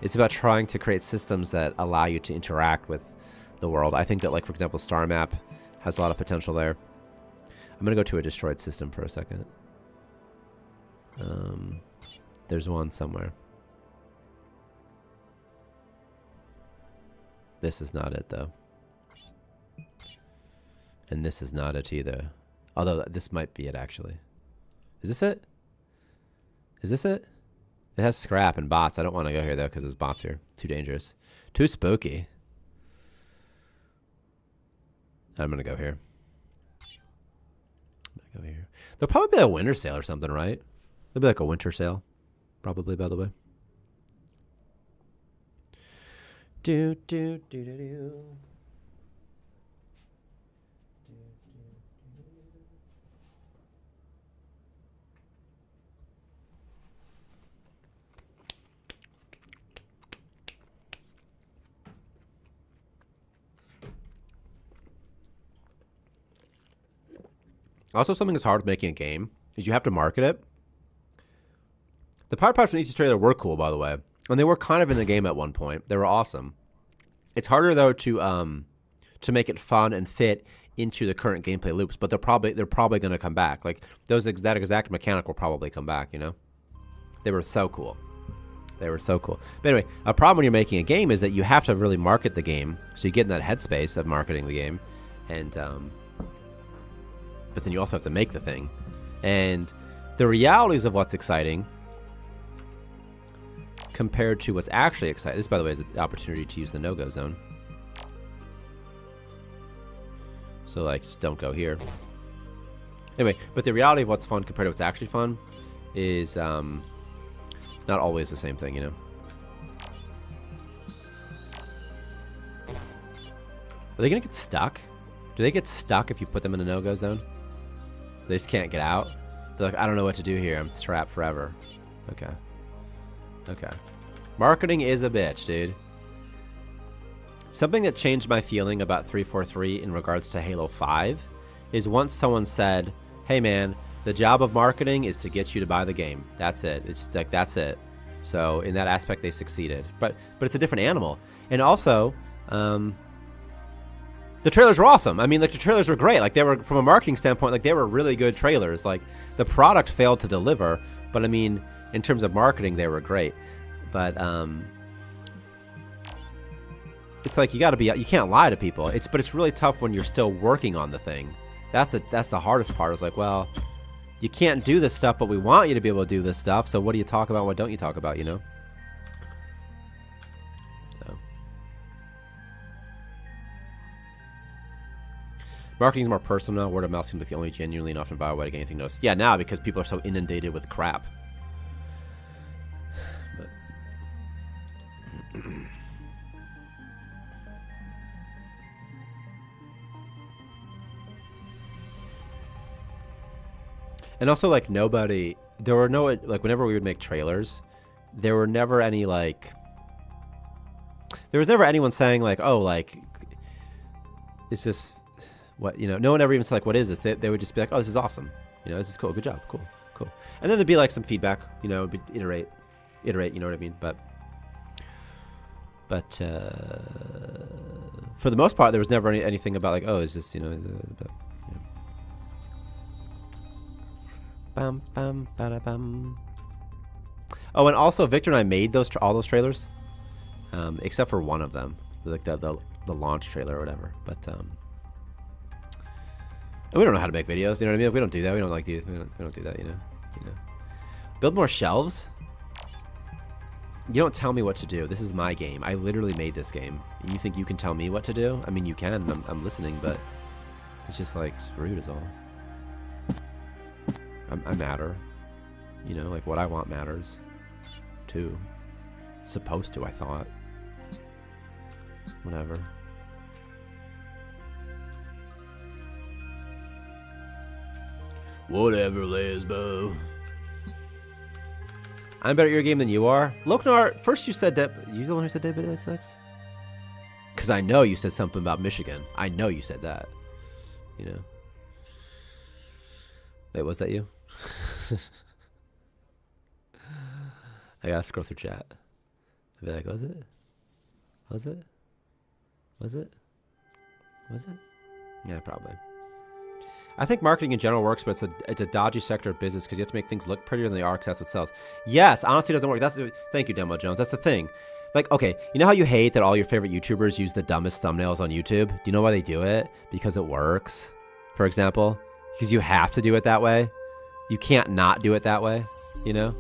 It's about trying to create systems that allow you to interact with the world. I think that, like, for example, Star Map has a lot of potential there. I'm gonna go to a destroyed system for a second. There's one somewhere. This is not it though, and this is not it either. Although this might be it actually. Is this it? It has scrap and bots. I don't want to go here though because there's bots here. Too dangerous. Too spooky. I'm gonna go here. There'll probably be a winter sale or something, right? There'll be like a winter sale, probably. By the way. Do. Also, something that's hard with making a game is you have to market it. The power parts from each trailer were cool, by the way, and they were kind of in the game at one point. They were awesome. It's harder though to make it fun and fit into the current gameplay loops, but they're probably going to come back. Like that exact mechanic will probably come back. You know, they were so cool. But anyway, a problem when you're making a game is that you have to really market the game, so you get in that headspace of marketing the game, and but then you also have to make the thing. And the realities of what's exciting compared to what's actually exciting. This, by the way, is an opportunity to use the no-go zone. So, like, just don't go here. Anyway, but the reality of what's fun compared to what's actually fun is not always the same thing, you know? Are they going to get stuck? Do they get stuck if you put them in a no-go zone? They just can't get out? They're like, I don't know what to do here. I'm trapped forever. Okay. Marketing is a bitch, dude. Something that changed my feeling about 343 in regards to Halo 5 is once someone said, hey man, the job of marketing is to get you to buy the game. That's it. It's like, that's it. So in that aspect, they succeeded. But it's a different animal. And also, the trailers were awesome. I mean, like, the trailers were great. Like, they were, from a marketing standpoint, like, they were really good trailers. Like, the product failed to deliver, but I mean, in terms of marketing, they were great. But it's like, you can't lie to people. But it's really tough when you're still working on the thing. That's the hardest part. Is like, well, you can't do this stuff, but we want you to be able to do this stuff. So what do you talk about? What don't you talk about? You know. So marketing is more personal. Word of mouth seems like the only genuinely and often viable way to get anything noticed. Yeah, now because people are so inundated with crap. But and also, like, there were no, like, whenever we would make trailers, there were never any, like, there was never anyone saying, like, oh, like, is this, what, you know, no one ever even said, like, what is this? They would just be like, oh, this is awesome. You know, this is cool. Good job. Cool. And then there'd be, like, some feedback, you know, iterate. iterate. You know what I mean? But for the most part, there was never anything about like, oh, is this, you know, bam, bam, bada, bam. Oh, and also Victor and I made all those trailers, except for one of them, like the launch trailer or whatever. But and we don't know how to make videos. You know what I mean? We don't do that. We don't do that. You know. Build more shelves. You don't tell me what to do. This is my game. I literally made this game. You think you can tell me what to do? I mean, you can. I'm listening, but it's just like, it's rude is all. I matter. You know, like what I want matters too. Supposed to, I thought. Whatever. Whatever, Lesbo. I'm better at your game than you are. Loknar, first you said that. You the one who said Dead by Daylight sucks? Because I know you said something about Michigan. I know you said that. You know. Wait, was that you? I gotta scroll through chat. I'd be like, was it? Was it? Was it? Was it? Yeah, probably. I think marketing in general works, but it's a dodgy sector of business because you have to make things look prettier than they are because that's what sells. Yes, honestly, it doesn't work. Thank you, Demo Jones. That's the thing. Like, okay, you know how you hate that all your favorite YouTubers use the dumbest thumbnails on YouTube? Do you know why they do it? Because it works, for example. Because you have to do it that way. You can't not do it that way, you know?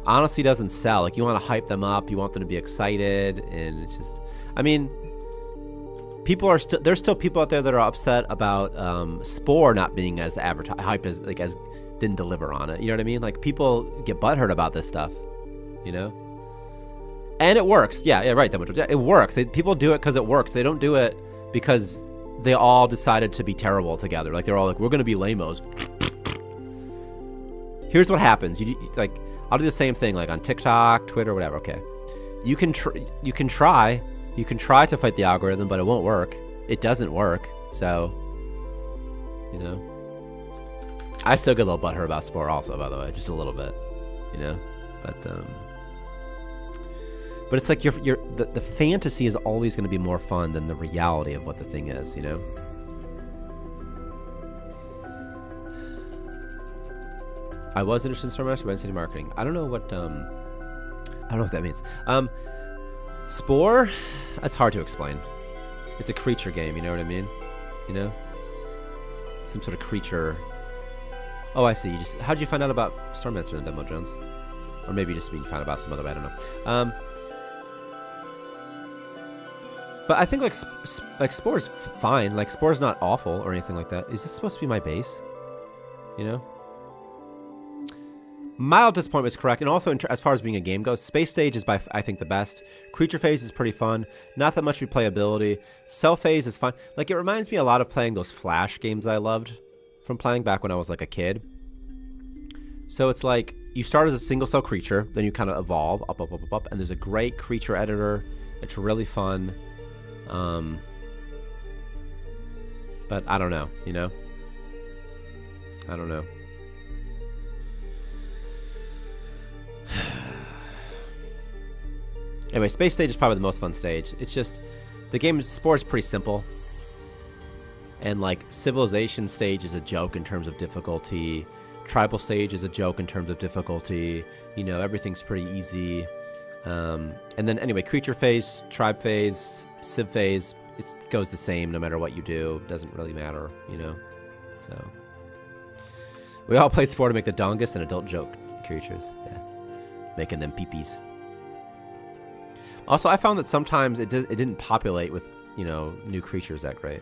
Honestly, doesn't sell. Like, you want to hype them up. You want them to be excited. And it's just, I mean, there's still people out there that are upset about Spore not being as hyped as didn't deliver on it. You know what I mean? Like, people get butthurt about this stuff, you know? And it works. Yeah, right. Yeah, it works. People do it because it works. They don't do it because they all decided to be terrible together. Like, they're all like, we're going to be lame-os. Here's what happens. Like, I'll do the same thing, like on TikTok, Twitter, whatever. Okay. You can try to fight the algorithm, but it won't work. It doesn't work. So, you know, I still get a little butthurt about Spore also, by the way, just a little bit, you know, but it's like the fantasy is always going to be more fun than the reality of what the thing is, you know. I was interested in Starmancer, but in marketing. I don't know what that means. Spore, that's hard to explain. It's a creature game, you know what I mean? You know? Some sort of creature. Oh, I see. How did you find out about Starmancer and Demo Jones? Or maybe just you found about some other way, I don't know. But I think like Spore's fine. Like, Spore's not awful or anything like that. Is this supposed to be my base? You know? Mild disappointment is correct, and also as far as being a game goes, Space Stage is I think the best. Creature Phase is pretty fun, not that much replayability. Cell Phase is fun. Like, it reminds me a lot of playing those Flash games I loved from playing back when I was like a kid. So it's like you start as a single cell creature, then you kind of evolve up, and there's a great creature editor. It's really fun. But I don't know, you know? I don't know. Anyway, Space Stage is probably the most fun stage. It's just, the game Spore is pretty simple. And like, Civilization Stage is a joke in terms of difficulty. Tribal Stage is a joke in terms of difficulty. You know, everything's pretty easy. And then anyway, Creature Phase, Tribe Phase, Civ Phase, it goes the same no matter what you do. Doesn't really matter, you know? So, we all played Spore to make the Dongus and adult joke creatures. Yeah. Making them peepees. Also, I found that sometimes it didn't populate with, you know, new creatures that great.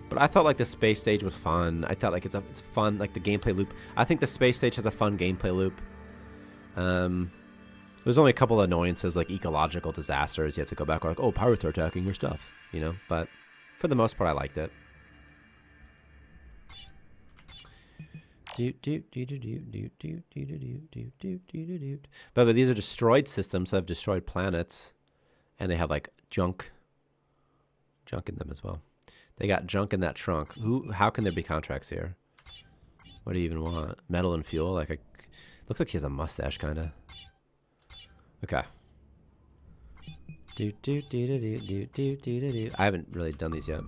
But I thought like the Space Stage was fun. I thought like it's fun, like the gameplay loop. I think the Space Stage has a fun gameplay loop. There's only a couple of annoyances like ecological disasters. You have to go back like, oh, pirates are attacking your stuff, you know. But for the most part, I liked it. But these are destroyed systems that have destroyed planets, and they have like junk in them as well. They got junk in that trunk. How can there be contracts here? What do you even want? Metal and fuel? Like a... Looks like he has a mustache, kind of. Okay. I haven't really done these yet.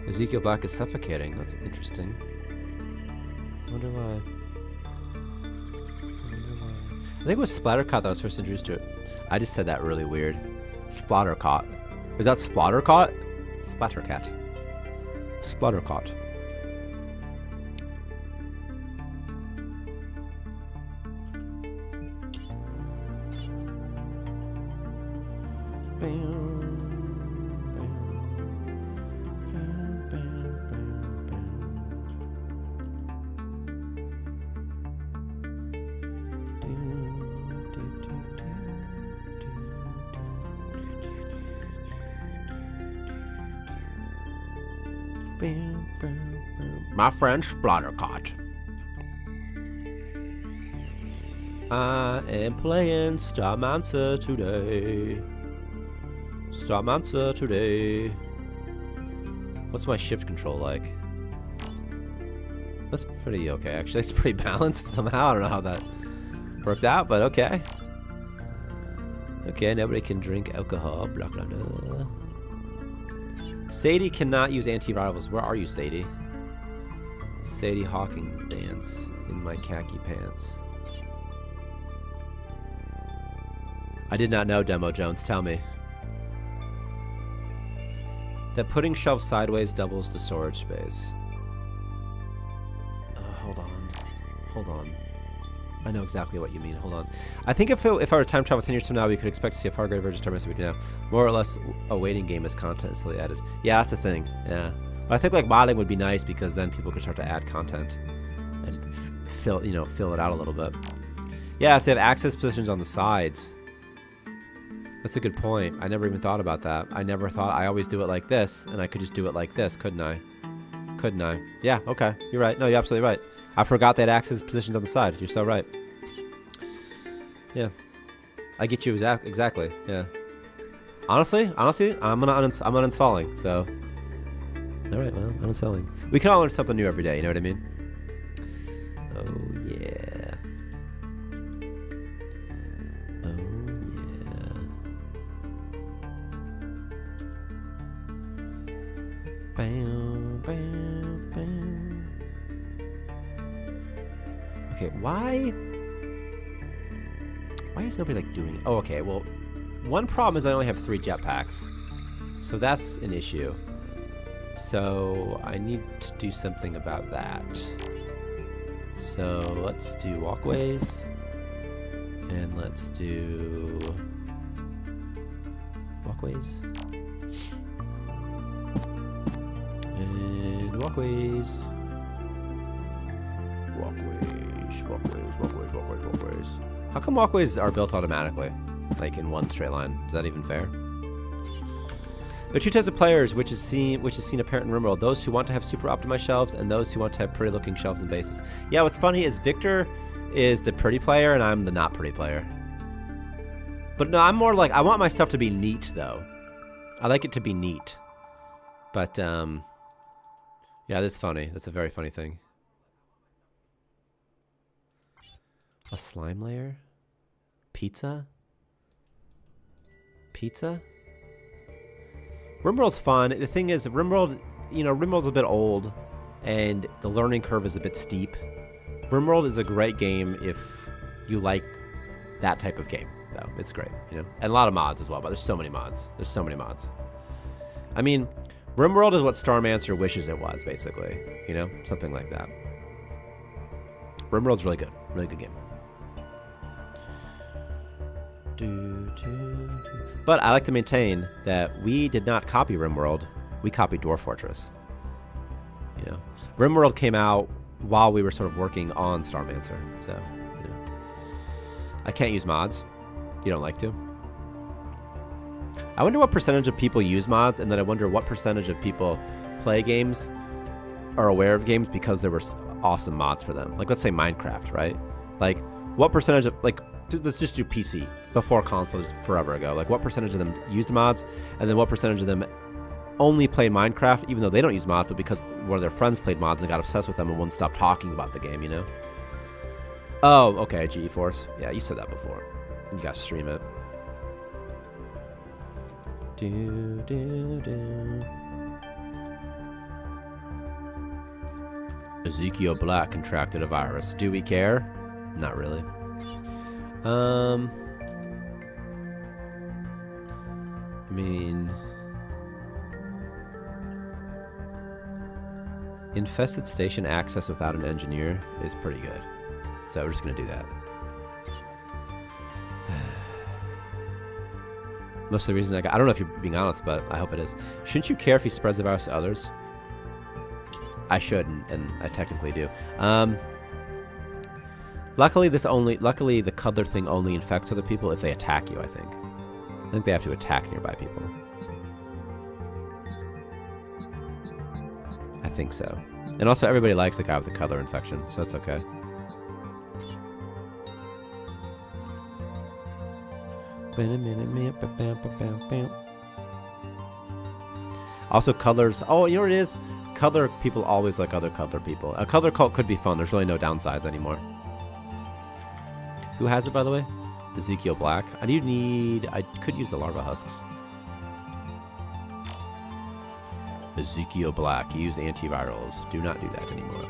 Ezekiel Black is suffocating. That's interesting. Wonder why. I think it was Splattercott that was first introduced to it. I just said that really weird. Splattercott. Is that Splattercott? Splattercat. Splattercott. My friend Splattercott. I am playing Starmancer today. Starmancer today. What's my shift control like? That's pretty okay, actually. It's pretty balanced somehow. I don't know how that worked out, but okay. Okay, nobody can drink alcohol. Blah, blah, blah. Sadie cannot use anti-rivals. Where are you, Sadie? Sadie Hawking dance in my khaki pants. I did not know, Demo Jones. Tell me. That putting shelves sideways doubles the storage space. Hold on. Hold on. I know exactly what you mean. Hold on. I think if I were to time travel 10 years from now, we could expect to see a far greater version of Starmancer we do now. More or less a waiting game as content is slowly added. Yeah, that's the thing. Yeah. But I think like modding would be nice because then people could start to add content and fill it out a little bit. Yeah, so they have access positions on the sides. That's a good point. I never even thought about that. I never thought. I always do it like this, and I could just do it like this, couldn't I? Couldn't I? Yeah, okay. You're right. No, you're absolutely right. I forgot they had access positions on the side. You're so right. Yeah. I get you exactly. Yeah. Honestly, I'm uninstalling, so. Alright, well, uninstalling. We can all learn something new every day, you know what I mean? Oh, yeah. Bam, bam, bam. Okay, why is nobody like doing it? Oh, okay, well, one problem is I only have 3 jetpacks. So that's an issue. So I need to do something about that. So let's do walkways. And let's do walkways. And walkways. Walkways. How come walkways are built automatically? Like in one straight line? Is that even fair? There are 2 types of players, which is seen apparent in RimWorld. Those who want to have super optimized shelves and those who want to have pretty looking shelves and bases. Yeah, what's funny is Victor is the pretty player and I'm the not pretty player. But no, I'm more like, I want my stuff to be neat though. I like it to be neat. But, yeah, that's funny. That's a very funny thing. A slime layer? Pizza? Pizza? RimWorld's fun. The thing is, RimWorld, RimWorld's a bit old, and the learning curve is a bit steep. RimWorld is a great game if you like that type of game, though. It's great, And a lot of mods as well, but there's so many mods. I mean, RimWorld is what Starmancer wishes it was, basically. Something like that. RimWorld's really good. Really good game. But I like to maintain that we did not copy RimWorld. We copied Dwarf Fortress. RimWorld came out while we were sort of working on Starmancer. So, I can't use mods. You don't like to. I wonder what percentage of people use mods, and then I wonder what percentage of people play games are aware of games because there were awesome mods for them. Like, let's say Minecraft, right? Like, what percentage of, like, let's just do PC before consoles forever ago. Like, what percentage of them used mods, and then what percentage of them only played Minecraft, even though they don't use mods, but because one of their friends played mods and got obsessed with them and wouldn't stop talking about the game, you know? Oh, okay, GeForce. Yeah, you said that before. You gotta stream it. Ezekiel Black contracted a virus. Do we care? Not really. I mean, infested station access without an engineer is pretty good. So we're just gonna do that. Most of the reason I don't know if you're being honest, but I hope it is. Shouldn't you care if he spreads the virus to others? I should, and I technically do. Luckily the cuddler thing only infects other people if they attack you, I think. I think they have to attack nearby people. I think so. And also everybody likes the guy with the cuddler infection, so that's okay. Also cuddlers, oh, you know what it is? Cuddler people always like other cuddler people. A cuddler cult could be fun. There's really no downsides anymore. Who has it, by the way? Ezekiel Black. I could use the larva husks. Ezekiel Black. Use antivirals. Do not do that anymore.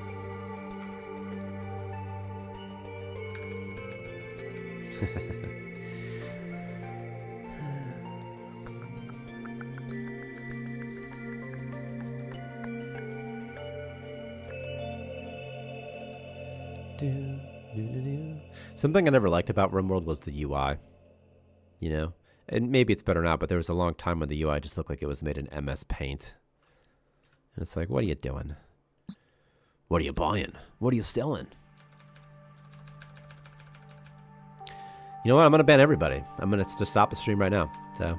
Something I never liked about RimWorld was the UI. You know? And maybe it's better now, but there was a long time when the UI just looked like it was made in MS Paint. And it's like, what are you doing? What are you buying? What are you selling? You know what? I'm going to ban everybody. I'm going to just stop the stream right now. So.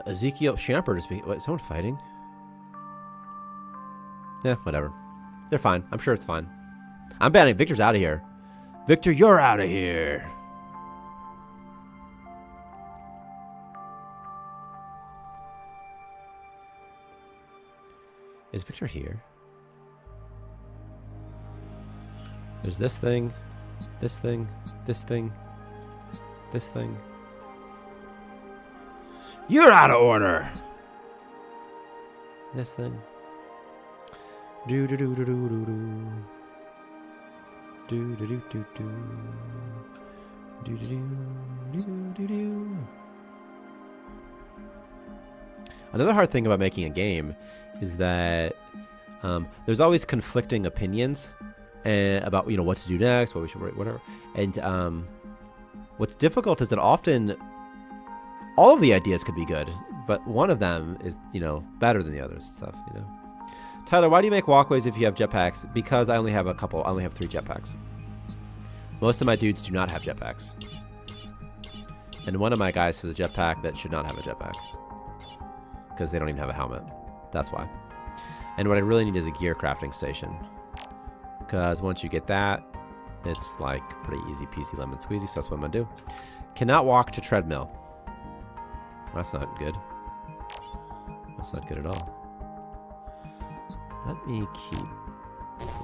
Ezekiel Shamper is being. What, someone fighting? Yeah, whatever. They're fine. I'm sure it's fine. I'm banning. Victor's out of here. Victor, you're out of here. Is Victor here? There's this thing, this thing, this thing, this thing. You're out of order. This thing. Do do do do do do do. Do do do do do. Do do do do do. Another hard thing about making a game is that there's always conflicting opinions about, you know, what to do next, what we should write, whatever. And what's difficult is that often all of the ideas could be good, but one of them is, you know, better than the others and stuff, you know. Tyler, why do you make walkways if you have jetpacks? Because I only have a couple. I only have 3 jetpacks. Most of my dudes do not have jetpacks. And one of my guys has a jetpack that should not have a jetpack. Because they don't even have a helmet. That's why. And what I really need is a gear crafting station. Because once you get that, it's like pretty easy peasy lemon squeezy, so that's what I'm going to do. Cannot walk to treadmill. That's not good. That's not good at all. Let me keep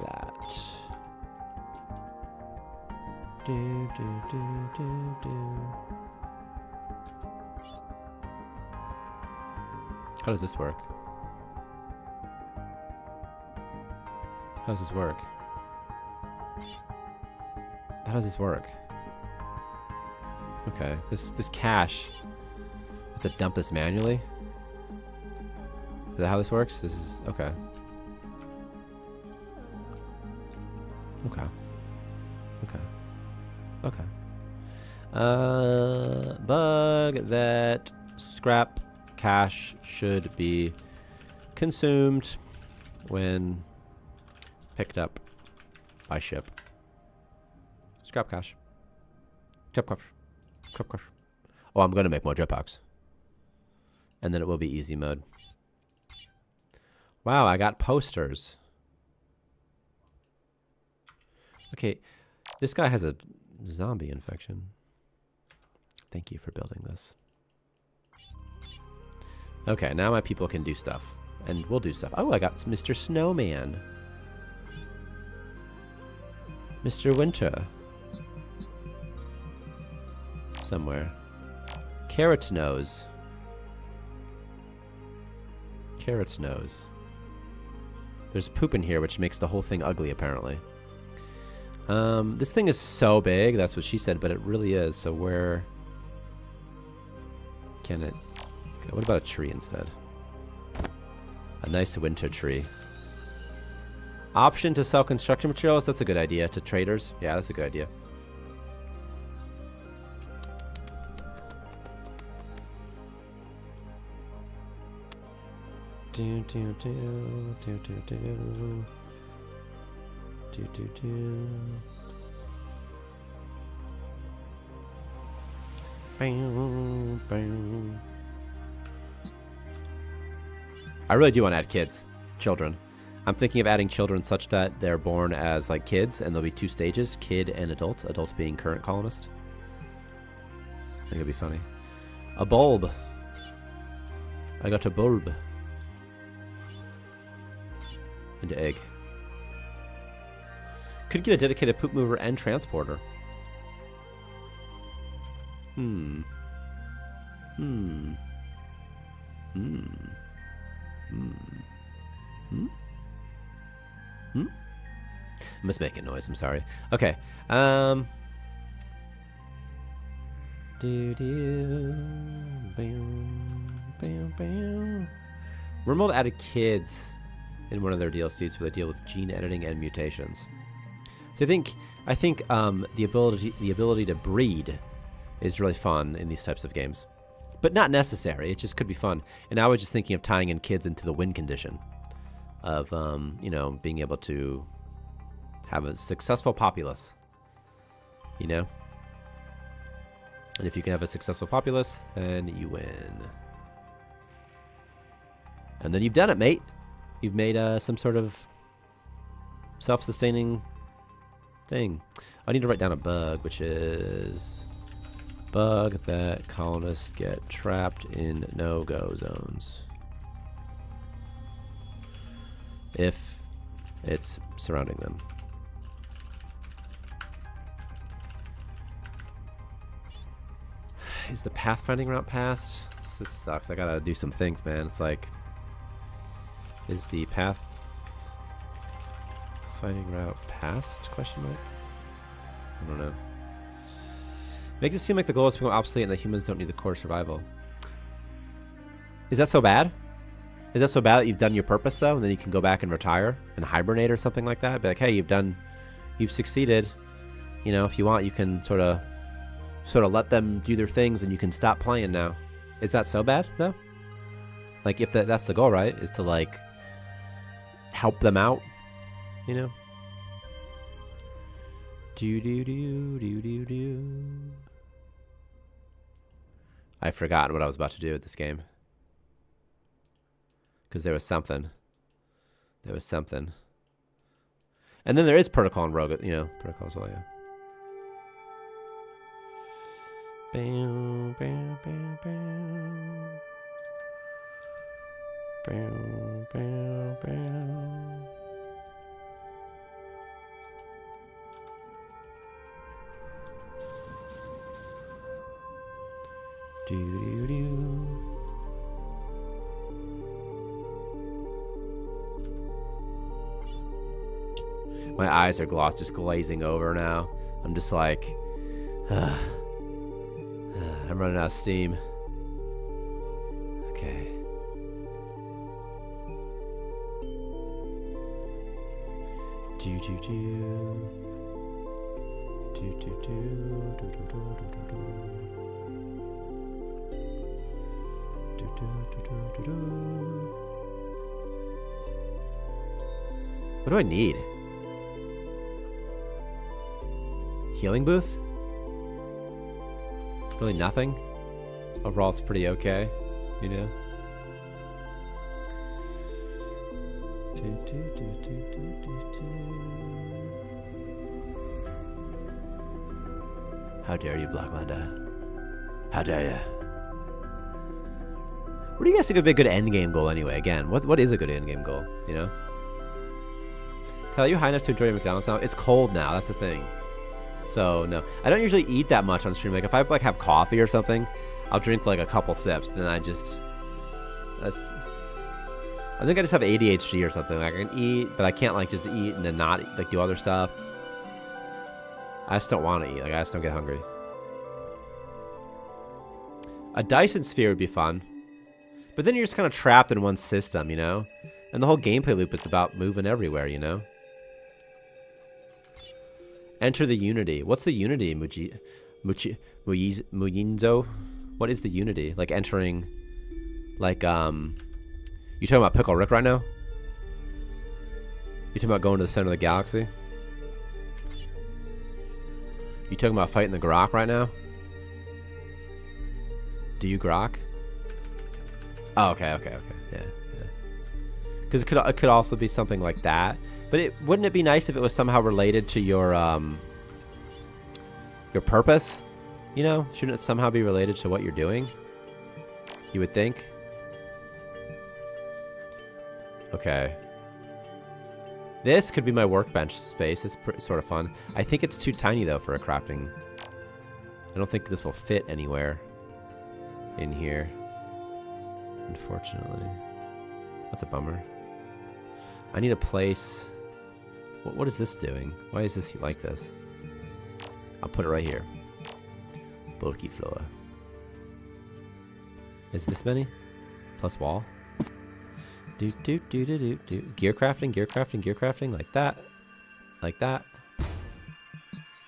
that. Do, do, do, do, do. How does this work? How does this work? How does this work? Okay, this cache. I have to dump this manually. Is that how this works? This is okay. Okay. Okay. Okay. Bug that scrap cash should be consumed when picked up by ship. Scrap cash. Scrap cash. Scrap cash. Oh, I'm going to make more jetpacks. And then it will be easy mode. Wow, I got posters. Okay, this guy has a zombie infection. Thank you for building this. Okay, now my people can do stuff. And we'll do stuff. Oh, I got Mr. Snowman. Mr. Winter. Somewhere. Carrot Nose. Carrot Nose. There's poop in here, which makes the whole thing ugly, apparently. This thing is so big. That's what she said, but it really is. So where can it... Okay, what about a tree instead? A nice winter tree. Option to sell construction materials. That's a good idea. To traders. Yeah, that's a good idea. Do do do do do do do do do. Bam, bam. I really do want to add kids, children. I'm thinking of adding children such that they're born as like kids, and there'll be 2 stages: kid and adult. Adult being current colonist. I think it'd be funny. A bulb. I got a bulb. And egg. Could get a dedicated poop mover and transporter. Hmm. Hmm. Hmm. Hmm. Hmm? Hmm? I'm just making noise, I'm sorry. Okay. Remote added kids in one of their DLCs where they deal with gene editing and mutations. So I think the ability to breed is really fun in these types of games, but not necessary. It just could be fun. And I was just thinking of tying in kids into the win condition of you know, being able to have a successful populace, you know. And if you can have a successful populace, then you win. And then you've done it, mate. You've made some sort of self-sustaining thing. I need to write down a bug, which is bug that colonists get trapped in no-go zones if it's surrounding them. Is the pathfinding route passed? This sucks. I gotta do some things, man. It's like, is the pathfinding route passed? Question mark. I don't know. Makes it seem like the goal is to become obsolete and that humans don't need the core survival. Is that so bad? Is that so bad that you've done your purpose though, and then you can go back and retire and hibernate or something like that? Be like, hey, you've succeeded. You know, if you want, you can sort of let them do their things, and you can stop playing now. Is that so bad though? Like, if that's the goal, right? Is to like help them out, you know? Do do do do do do. I forgot what I was about to do with this game. Because there was something. There was something. And then there is protocol and rogue, you know, protocol as well, yeah. Bam, bam, bam, bam. Bam, bam, bam. Do do do. My eyes are just glazing over now. I'm just like, I'm running out of steam. Okay. Do do do. What do I need? Healing booth? Really nothing. Overall, it's pretty okay, you know. How dare you, Blacklander? How dare you? What do you guys think would be a good endgame goal anyway? Again, what is a good endgame goal, you know? Tell you high enough to enjoy McDonald's now? It's cold now, that's the thing. So, no. I don't usually eat that much on stream. Like, if I, like, have coffee or something, I'll drink, like, a couple sips. Then I just... I think I just have ADHD or something. Like, I can eat, but I can't, like, just eat and then not, like, do other stuff. I just don't want to eat. Like, I just don't get hungry. A Dyson Sphere would be fun. But then you're just kind of trapped in one system, you know? And the whole gameplay loop is about moving everywhere, you know? Enter the Unity. What's the Unity, Muyinzo? What is the Unity? Like entering, like, you talking about Pickle Rick right now? You talking about going to the center of the galaxy? You talking about fighting the Grok right now? Do you Grok? Oh, okay. Yeah. Because it could also be something like that. But wouldn't it be nice if it was somehow related to your purpose? You know, shouldn't it somehow be related to what you're doing? You would think. Okay. This could be my workbench space. It's sort of fun. I think it's too tiny though for a crafting. I don't think this will fit anywhere in here. Unfortunately. That's a bummer. I need a place. What is this doing? Why is this like this? I'll put it right here. Bulky floor. Is this many? Plus wall. Do. Gear crafting. Like that. Like that.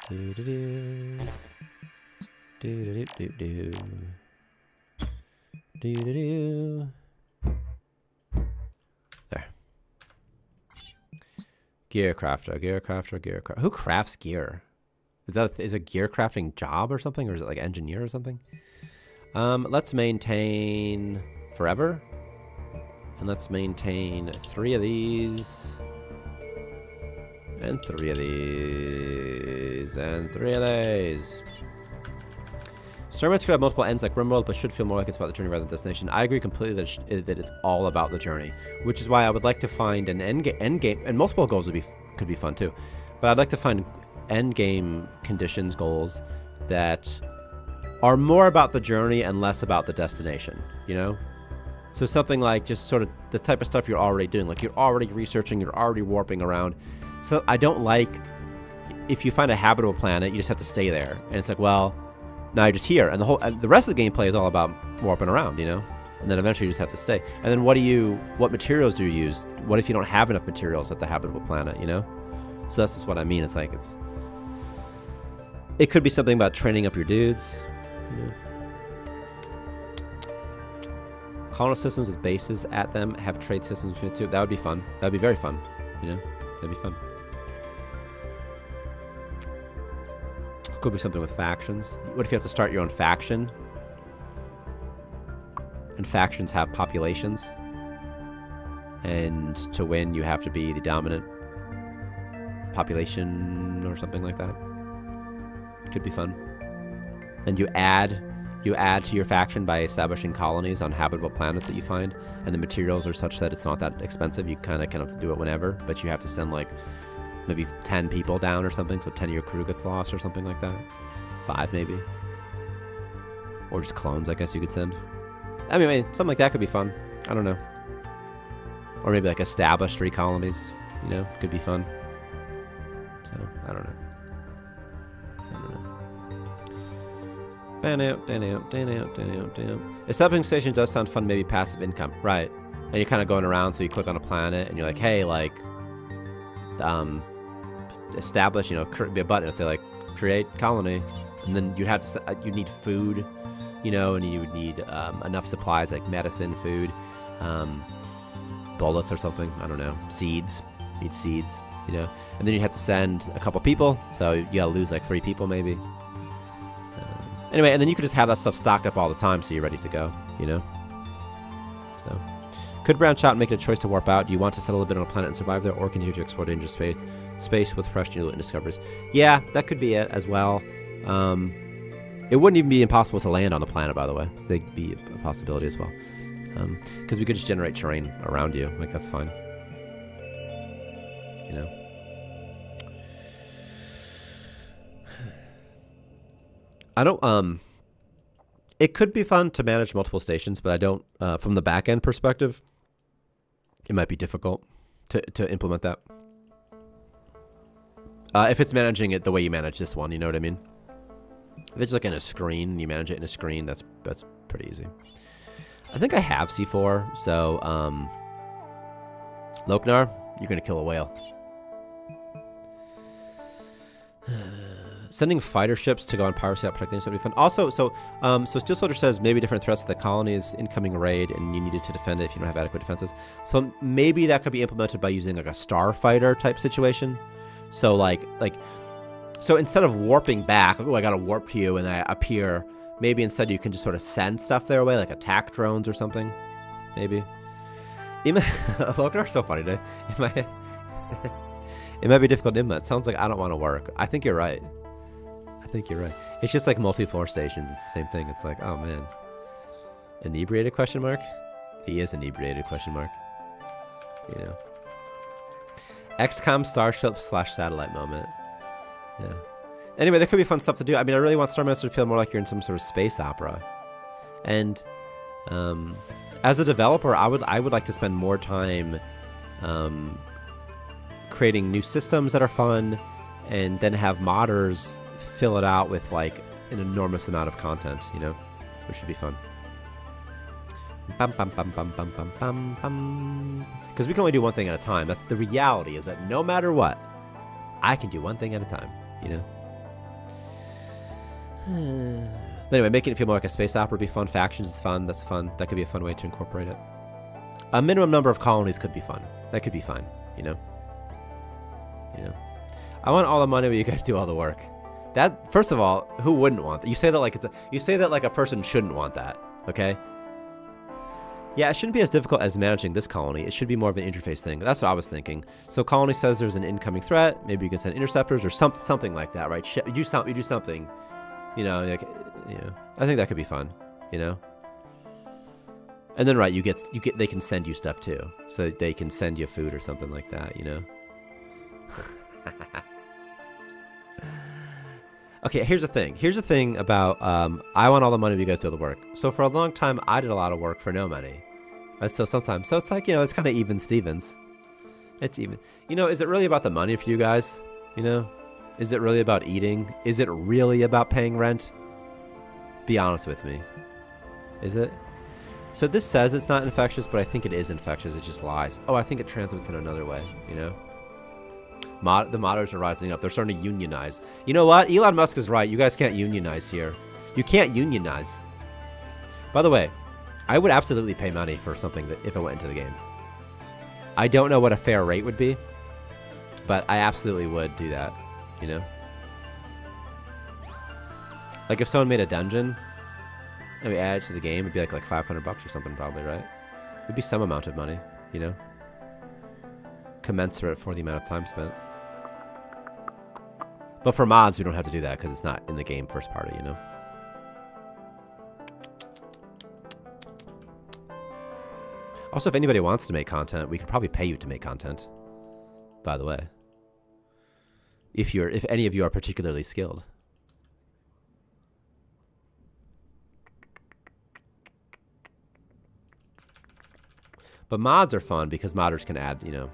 Do. There. Gear crafter. Who crafts gear? Is a gear crafting job or something, or is it like engineer or something? Let's maintain forever, and let's maintain 3 of these, and 3 of these, and 3 of these. Starmancer could have multiple ends like RimWorld, but should feel more like it's about the journey rather than destination. I agree completely that it's all about the journey, which is why I would like to find an end game, and multiple goals could be fun too. But I'd like to find end game conditions, goals that are more about the journey and less about the destination. You know, so something like just sort of the type of stuff you're already doing, like you're already researching, you're already warping around. So I don't like if you find a habitable planet, you just have to stay there, and it's like, well. Now you're just here, and the rest of the gameplay is all about warping around, you know? And then eventually you just have to stay. And then what materials do you use? What if you don't have enough materials at the habitable planet, you know? So that's just what I mean. It's like, it could be something about training up your dudes, you know? Colonist systems with bases at them have trade systems between the two. That would be fun. That would be very fun, you know? That'd be fun. Could be something with factions. What if you have to start your own faction? And factions have populations. And to win, you have to be the dominant population or something like that. Could be fun. And you add to your faction by establishing colonies on habitable planets that you find. And the materials are such that it's not that expensive. You kind of do it whenever, but you have to send like maybe 10 people down or something, so 10 of your crew gets lost or something like that. 5 maybe. Or just clones, I guess you could send. I mean, something like that could be fun. I don't know. Or maybe like establish 3 colonies, you know, could be fun. So, I don't know. A stopping station does sound fun, maybe passive income. Right. And you're kind of going around, so you click on a planet, and you're like, hey, like, establish, you know, be a button, it'll say like create colony, and then you'd have to. You need food, you know, and you would need enough supplies like medicine, food, bullets or something. I don't know, seeds. You need seeds, you know, and then you have to send a couple people, so you gotta lose like 3 people maybe. Anyway, and then you could just have that stuff stocked up all the time, so you're ready to go, you know. So, could branch out and make it a choice to warp out. Do you want to settle a bit on a planet and survive there, or continue to explore dangerous space with fresh new loot and discoveries? Yeah, that could be it as well. It wouldn't even be impossible to land on the planet, by the way. They'd be a possibility as well, because we could just generate terrain around you. Like, that's fine, you know. I don't. It could be fun to manage multiple stations, but I don't. From the back end perspective, it might be difficult to implement that. If it's managing it the way you manage this one, you know what I mean? If it's like in a screen, you manage it in a screen, that's pretty easy. I think I have C4, so Loknar, you're gonna kill a whale. Sending fighter ships to go on piracy out protecting would be fun. Also, so Steel Soldier says maybe different threats to the colony's incoming raid, and you needed to defend it if you don't have adequate defenses. So maybe that could be implemented by using like a starfighter type situation. So so instead of warping back, like, oh, I got to warp to you and I appear. Maybe instead you can just sort of send stuff their way, like attack drones or something. Maybe. Loknar so funny today. It might be difficult to implement. Sounds like I don't want to work. I think you're right. It's just like multi-floor stations. It's the same thing. It's like, oh man. Inebriated question mark? He is inebriated question mark. You know. XCOM Starship / satellite moment. Yeah. Anyway, there could be fun stuff to do. I mean, I really want Starmancer to feel more like you're in some sort of space opera. And as a developer, I would like to spend more time creating new systems that are fun, and then have modders fill it out with like an enormous amount of content, you know, which should be fun. Because we can only do one thing at a time. That's the reality, is that no matter what, I can do one thing at a time, you know. But anyway, making it feel more like a space opera would be fun. Factions is fun. That's fun. That could be a fun way to incorporate it. A minimum number of colonies could be fun. That could be fun, you know. I want all the money, but you guys do all the work. That, first of all, who wouldn't want that? You say that like a person shouldn't want that, okay? Yeah, it shouldn't be as difficult as managing this colony. It should be more of an interface thing. That's what I was thinking. So colony says there's an incoming threat. Maybe you can send interceptors or something like that, right? You do something, you know. Like, you know. I think that could be fun, you know. And then right, you get they can send you stuff too, so they can send you food or something like that, you know. Okay, here's the thing about I want all the money, but you guys do all the work. So for a long time, I did a lot of work for no money. And so sometimes, so it's like, you know, it's kind of even Stevens. It's even. You know, is it really about the money for you guys? You know, is it really about eating? Is it really about paying rent? Be honest with me. Is it? So this says it's not infectious, but I think it is infectious. It just lies. Oh, I think it transmits in another way, you know? The modders are rising up. They're starting to unionize. You know what? Elon Musk is right. You guys can't unionize here. You can't unionize. By the way, I would absolutely pay money for something that if it went into the game. I don't know what a fair rate would be, but I absolutely would do that, you know? Like if someone made a dungeon and we add it to the game, it'd be like $500 or something probably, right? It'd be some amount of money, you know? Commensurate for the amount of time spent. But for mods, we don't have to do that because it's not in the game first party, you know? Also, if anybody wants to make content, we could probably pay you to make content, by the way. If any of you are particularly skilled. But mods are fun because modders can add, you know.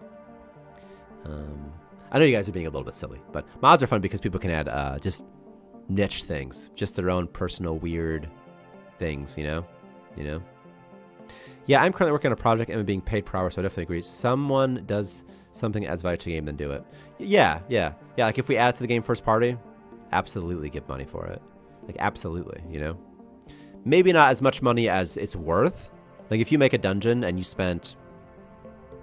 I know you guys are being a little bit silly, but mods are fun because people can add just niche things, just their own personal weird things, you know? Yeah, I'm currently working on a project and I'm being paid per hour, so I definitely agree. Someone does something that adds value to the game, then do it. Yeah. Like if we add to the game first party, absolutely give money for it. Like, absolutely, you know? Maybe not as much money as it's worth. Like, if you make a dungeon and you spent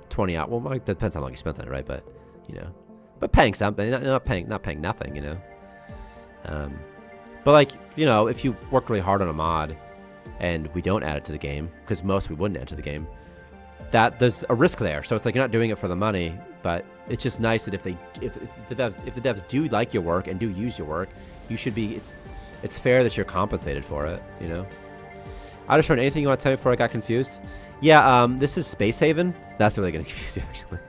20 hours, well, it depends how long you spent on it, right? But, you know, but paying something, not paying nothing, you know? But, like, you know, if you work really hard on a mod and we don't add it to the game, because most we wouldn't add to the game, that there's a risk there. So it's like you're not doing it for the money, but it's just nice that if the devs do like your work and do use your work, you should be, it's fair that you're compensated for it, you know? I just heard anything you want to tell me before I got confused? Yeah, this is Space Haven. That's really gonna confuse you, actually.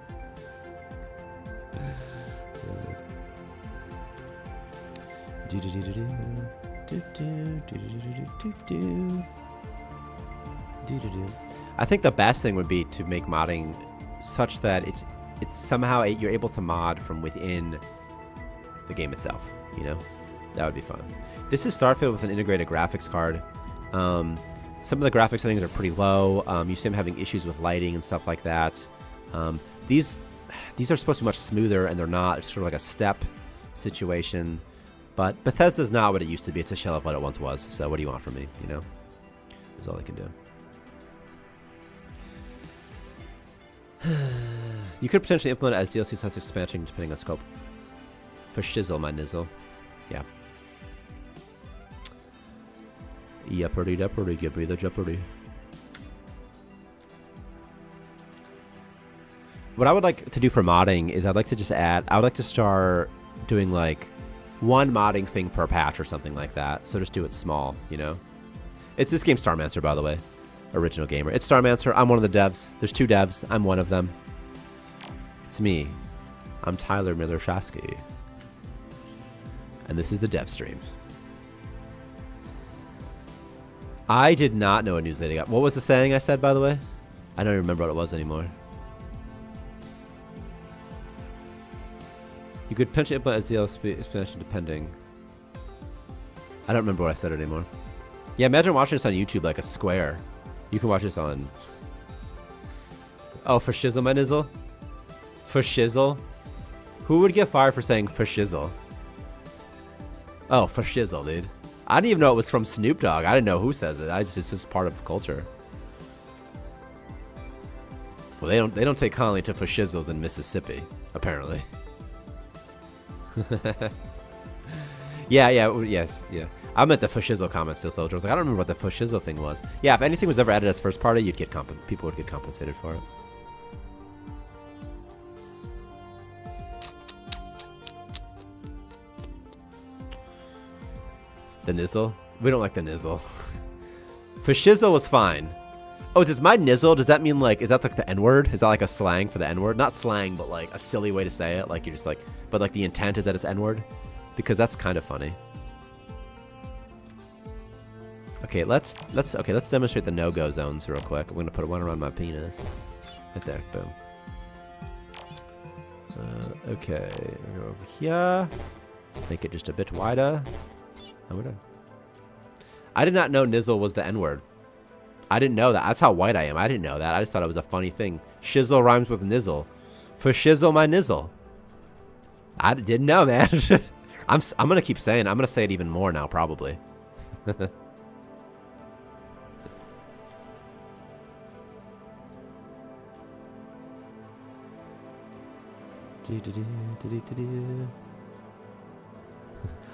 I think the best thing would be to make modding such that it's somehow you're able to mod from within the game itself, you know? That would be fun. This is Starfield with an integrated graphics card. Some of the graphics settings are pretty low. You see them having issues with lighting and stuff like that. These are supposed to be much smoother, and they're not. It's sort of like a step situation. But Bethesda's not what it used to be. It's a shell of what it once was. So what do you want from me, you know? That's all I can do. You could potentially implement it as DLC / expansion depending on scope. For shizzle, my nizzle. Yeah. Jeopardy, give me the Jeopardy. What I would like to do for modding is I'd like to just add, I would like to start doing like one modding thing per patch or something like that. So just do it small, you know? It's this game Starmancer, by the way. Original gamer. It's Starmancer. I'm one of the devs. There's 2 devs. I'm one of them. It's me. I'm Tyler Miller-Shasky. And this is the dev stream. I did not know a news lady got. What was the saying I said, by the way? I don't remember what it was anymore. You could potentially implement as DLC expansion depending. I don't remember what I said anymore. Yeah, imagine watching this on YouTube like a square. You can watch this on... Oh, for shizzle, my nizzle? For shizzle? Who would get fired for saying for shizzle? Oh, for shizzle, dude. I didn't even know it was from Snoop Dogg. I didn't know who says it. It's just part of culture. Well, they don't take kindly to for shizzles in Mississippi, apparently. Yes. I meant the for shizzle comment still, soldier. I was like, I don't remember what the for shizzle thing was. Yeah, if anything was ever added as first party, you'd get people would get compensated for it. The nizzle? We don't like the nizzle. For shizzle was fine. Oh, does my nizzle, does that mean like, is that like the N-word? Is that like a slang for the N-word? Not slang, but like a silly way to say it. Like you're just like, but like the intent is that it's N-word? Because that's kind of funny. Okay, let's demonstrate the no-go zones real quick. I'm gonna put one around my penis. Right there, boom. Okay, go over here. Make it just a bit wider. And we're done. I did not know nizzle was the N-word. I didn't know that. That's how white I am. I didn't know that. I just thought it was a funny thing. Shizzle rhymes with nizzle. For shizzle my nizzle. I didn't know, man. I'm gonna keep saying. I'm gonna say it even more now, probably.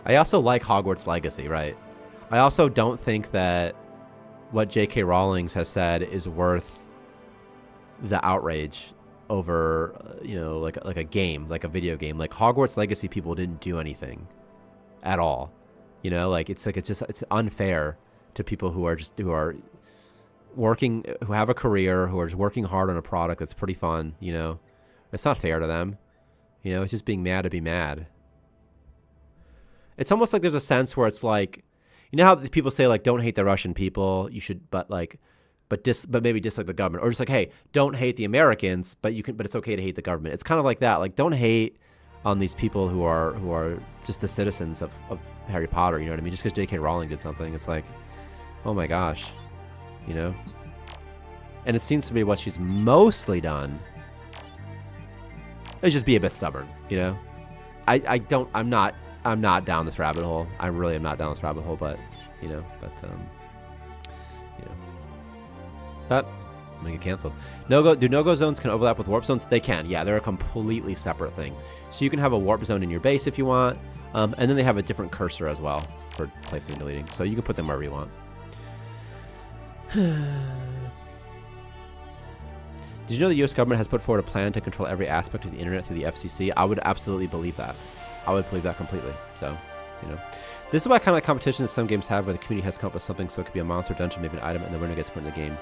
I also like Hogwarts Legacy, right? I also don't think that what J.K. Rowling has said is worth the outrage over, you know, like a game, like a video game. Like Hogwarts Legacy people didn't do anything at all. You know, like it's unfair to people who are working, who have a career, who are just working hard on a product that's pretty fun, you know. It's not fair to them. You know, it's just being mad to be mad. It's almost like there's a sense where it's like, you know how people say like, don't hate the Russian people, you should, but maybe dislike the government, or just like, hey, don't hate the Americans, but it's okay to hate the government. It's kind of like that. Like, don't hate on these people who are just the citizens of Harry Potter. You know what I mean? Just because J.K. Rowling did something, it's like, oh my gosh, you know. And it seems to be what she's mostly done is just be a bit stubborn. You know, I'm not I'm not down this rabbit hole. I really am not down this rabbit hole, but, you know, That, I'm gonna get canceled. Do no-go zones can overlap with warp zones? They can, yeah. They're a completely separate thing. So you can have a warp zone in your base if you want, and then they have a different cursor as well for placing and deleting. So you can put them wherever you want. Did you know the U.S. government has put forward a plan to control every aspect of the internet through the FCC? I would absolutely believe that. I would believe that completely. So, you know. This is why kind of like competitions some games have where the community has come up with something, so it could be a monster dungeon, maybe an item, and the winner gets put in the game.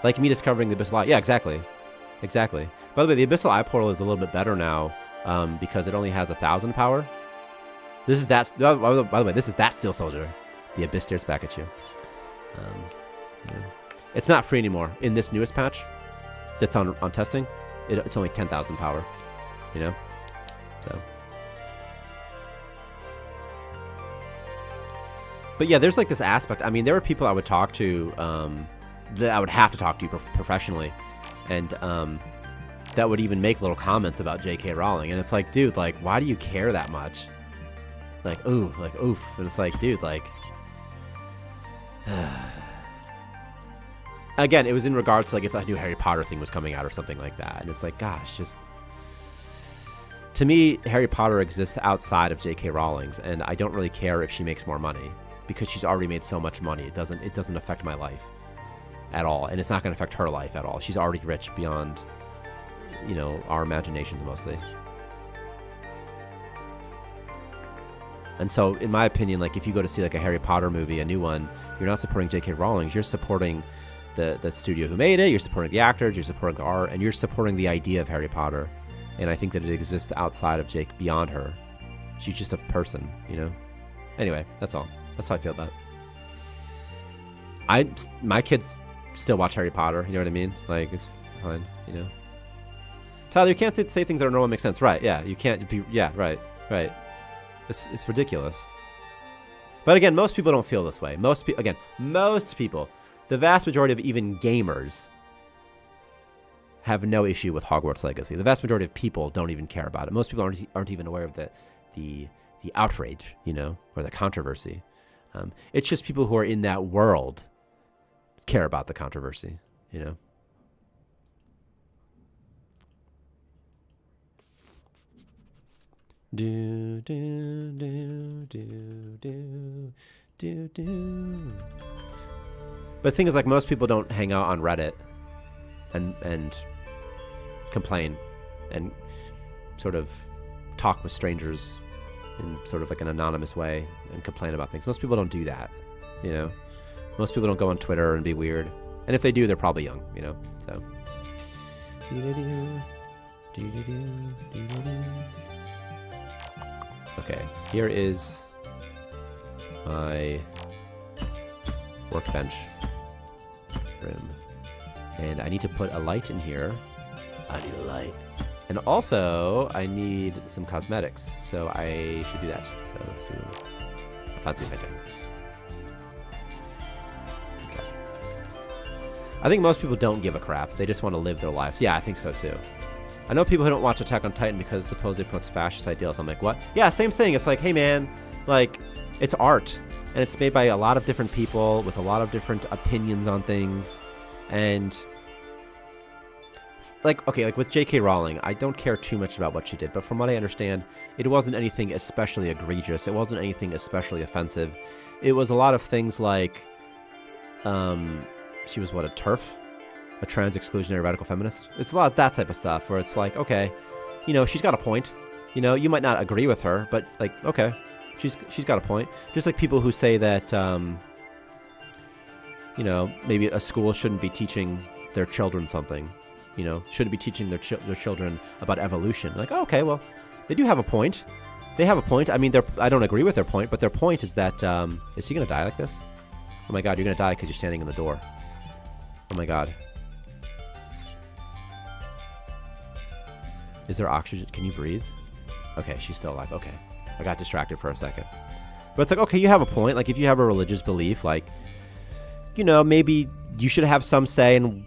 Like me discovering the Abyssal Eye. Yeah, exactly. Exactly. By the way, the Abyssal Eye portal is a little bit better now because it only has 1,000 power. This is that. By the way, this is that Steel Soldier. The Abyss stares back at you. Yeah. It's not free anymore in this newest patch that's on testing. It's only 10,000 power. You know? So. But yeah, there's like this aspect. I mean, there were people I would talk to that I would have to talk to professionally, and that would even make little comments about J.K. Rowling, and it's like, dude, like, why do you care that much? Like, ooh, like, oof, and it's like, dude, like, again, it was in regards to like if a new Harry Potter thing was coming out or something like that, and it's like, gosh, just to me, Harry Potter exists outside of J.K. Rowling's, and I don't really care if she makes more money because she's already made so much money. It doesn't affect my life at all, and it's not going to affect her life at all. She's already rich beyond, you know, our imaginations mostly. And so, in my opinion, like if you go to see like a Harry Potter movie, a new one, you're not supporting J.K. Rowling. You're supporting the studio who made it. You're supporting the actors. You're supporting the art, and you're supporting the idea of Harry Potter. And I think that it exists outside of Jake, beyond her. She's just a person, you know. Anyway, that's all. That's how I feel about it. My kids still watch Harry Potter. You know what I mean? Like, it's fine, you know. Tyler, you can't say things that are normal make sense. Right, yeah. You can't be... Yeah, right. It's ridiculous. But again, most people don't feel this way. Most people, the vast majority of even gamers have no issue with Hogwarts Legacy. The vast majority of people don't even care about it. Most people aren't even aware of the outrage, you know, or the controversy. It's just people who are in that world care about the controversy, you know. Do do do do do do do. But the thing is, like, most people don't hang out on Reddit and complain and sort of talk with strangers in sort of like an anonymous way and complain about things. Most people don't do that, you know. Most people don't go on Twitter and be weird, and if they do, they're probably young, you know. So. Okay, here is my workbench room. And I need to put a light in here. I need a light. And also, I need some cosmetics. So I should do that. So let's do a fancy painting. Okay. I think most people don't give a crap. They just want to live their lives. Yeah, I think so too. I know people who don't watch Attack on Titan because suppose it puts fascist ideals. I'm like, what? Yeah, same thing. It's like, hey man, like, it's art. And it's made by a lot of different people with a lot of different opinions on things. And like, okay, like with J.K. Rowling, I don't care too much about what she did, but from what I understand, it wasn't anything especially egregious. It wasn't anything especially offensive. It was a lot of things like, she was what, a TERF? A trans exclusionary radical feminist? It's a lot of that type of stuff where it's like, okay, you know, she's got a point. You know, you might not agree with her, but like, okay, she's got a point. Just like people who say that, you know, maybe a school shouldn't be teaching their children something. You know, shouldn't be teaching their children about evolution. Like, oh, okay, well, they do have a point. They have a point. I mean, I don't agree with their point, but their point is that, is he going to die like this? Oh my God, you're going to die because you're standing in the door. Oh my God. Is there oxygen? Can you breathe? Okay, she's still alive. Okay. I got distracted for a second. But it's like, okay, you have a point. Like, if you have a religious belief, like, you know, maybe you should have some say in,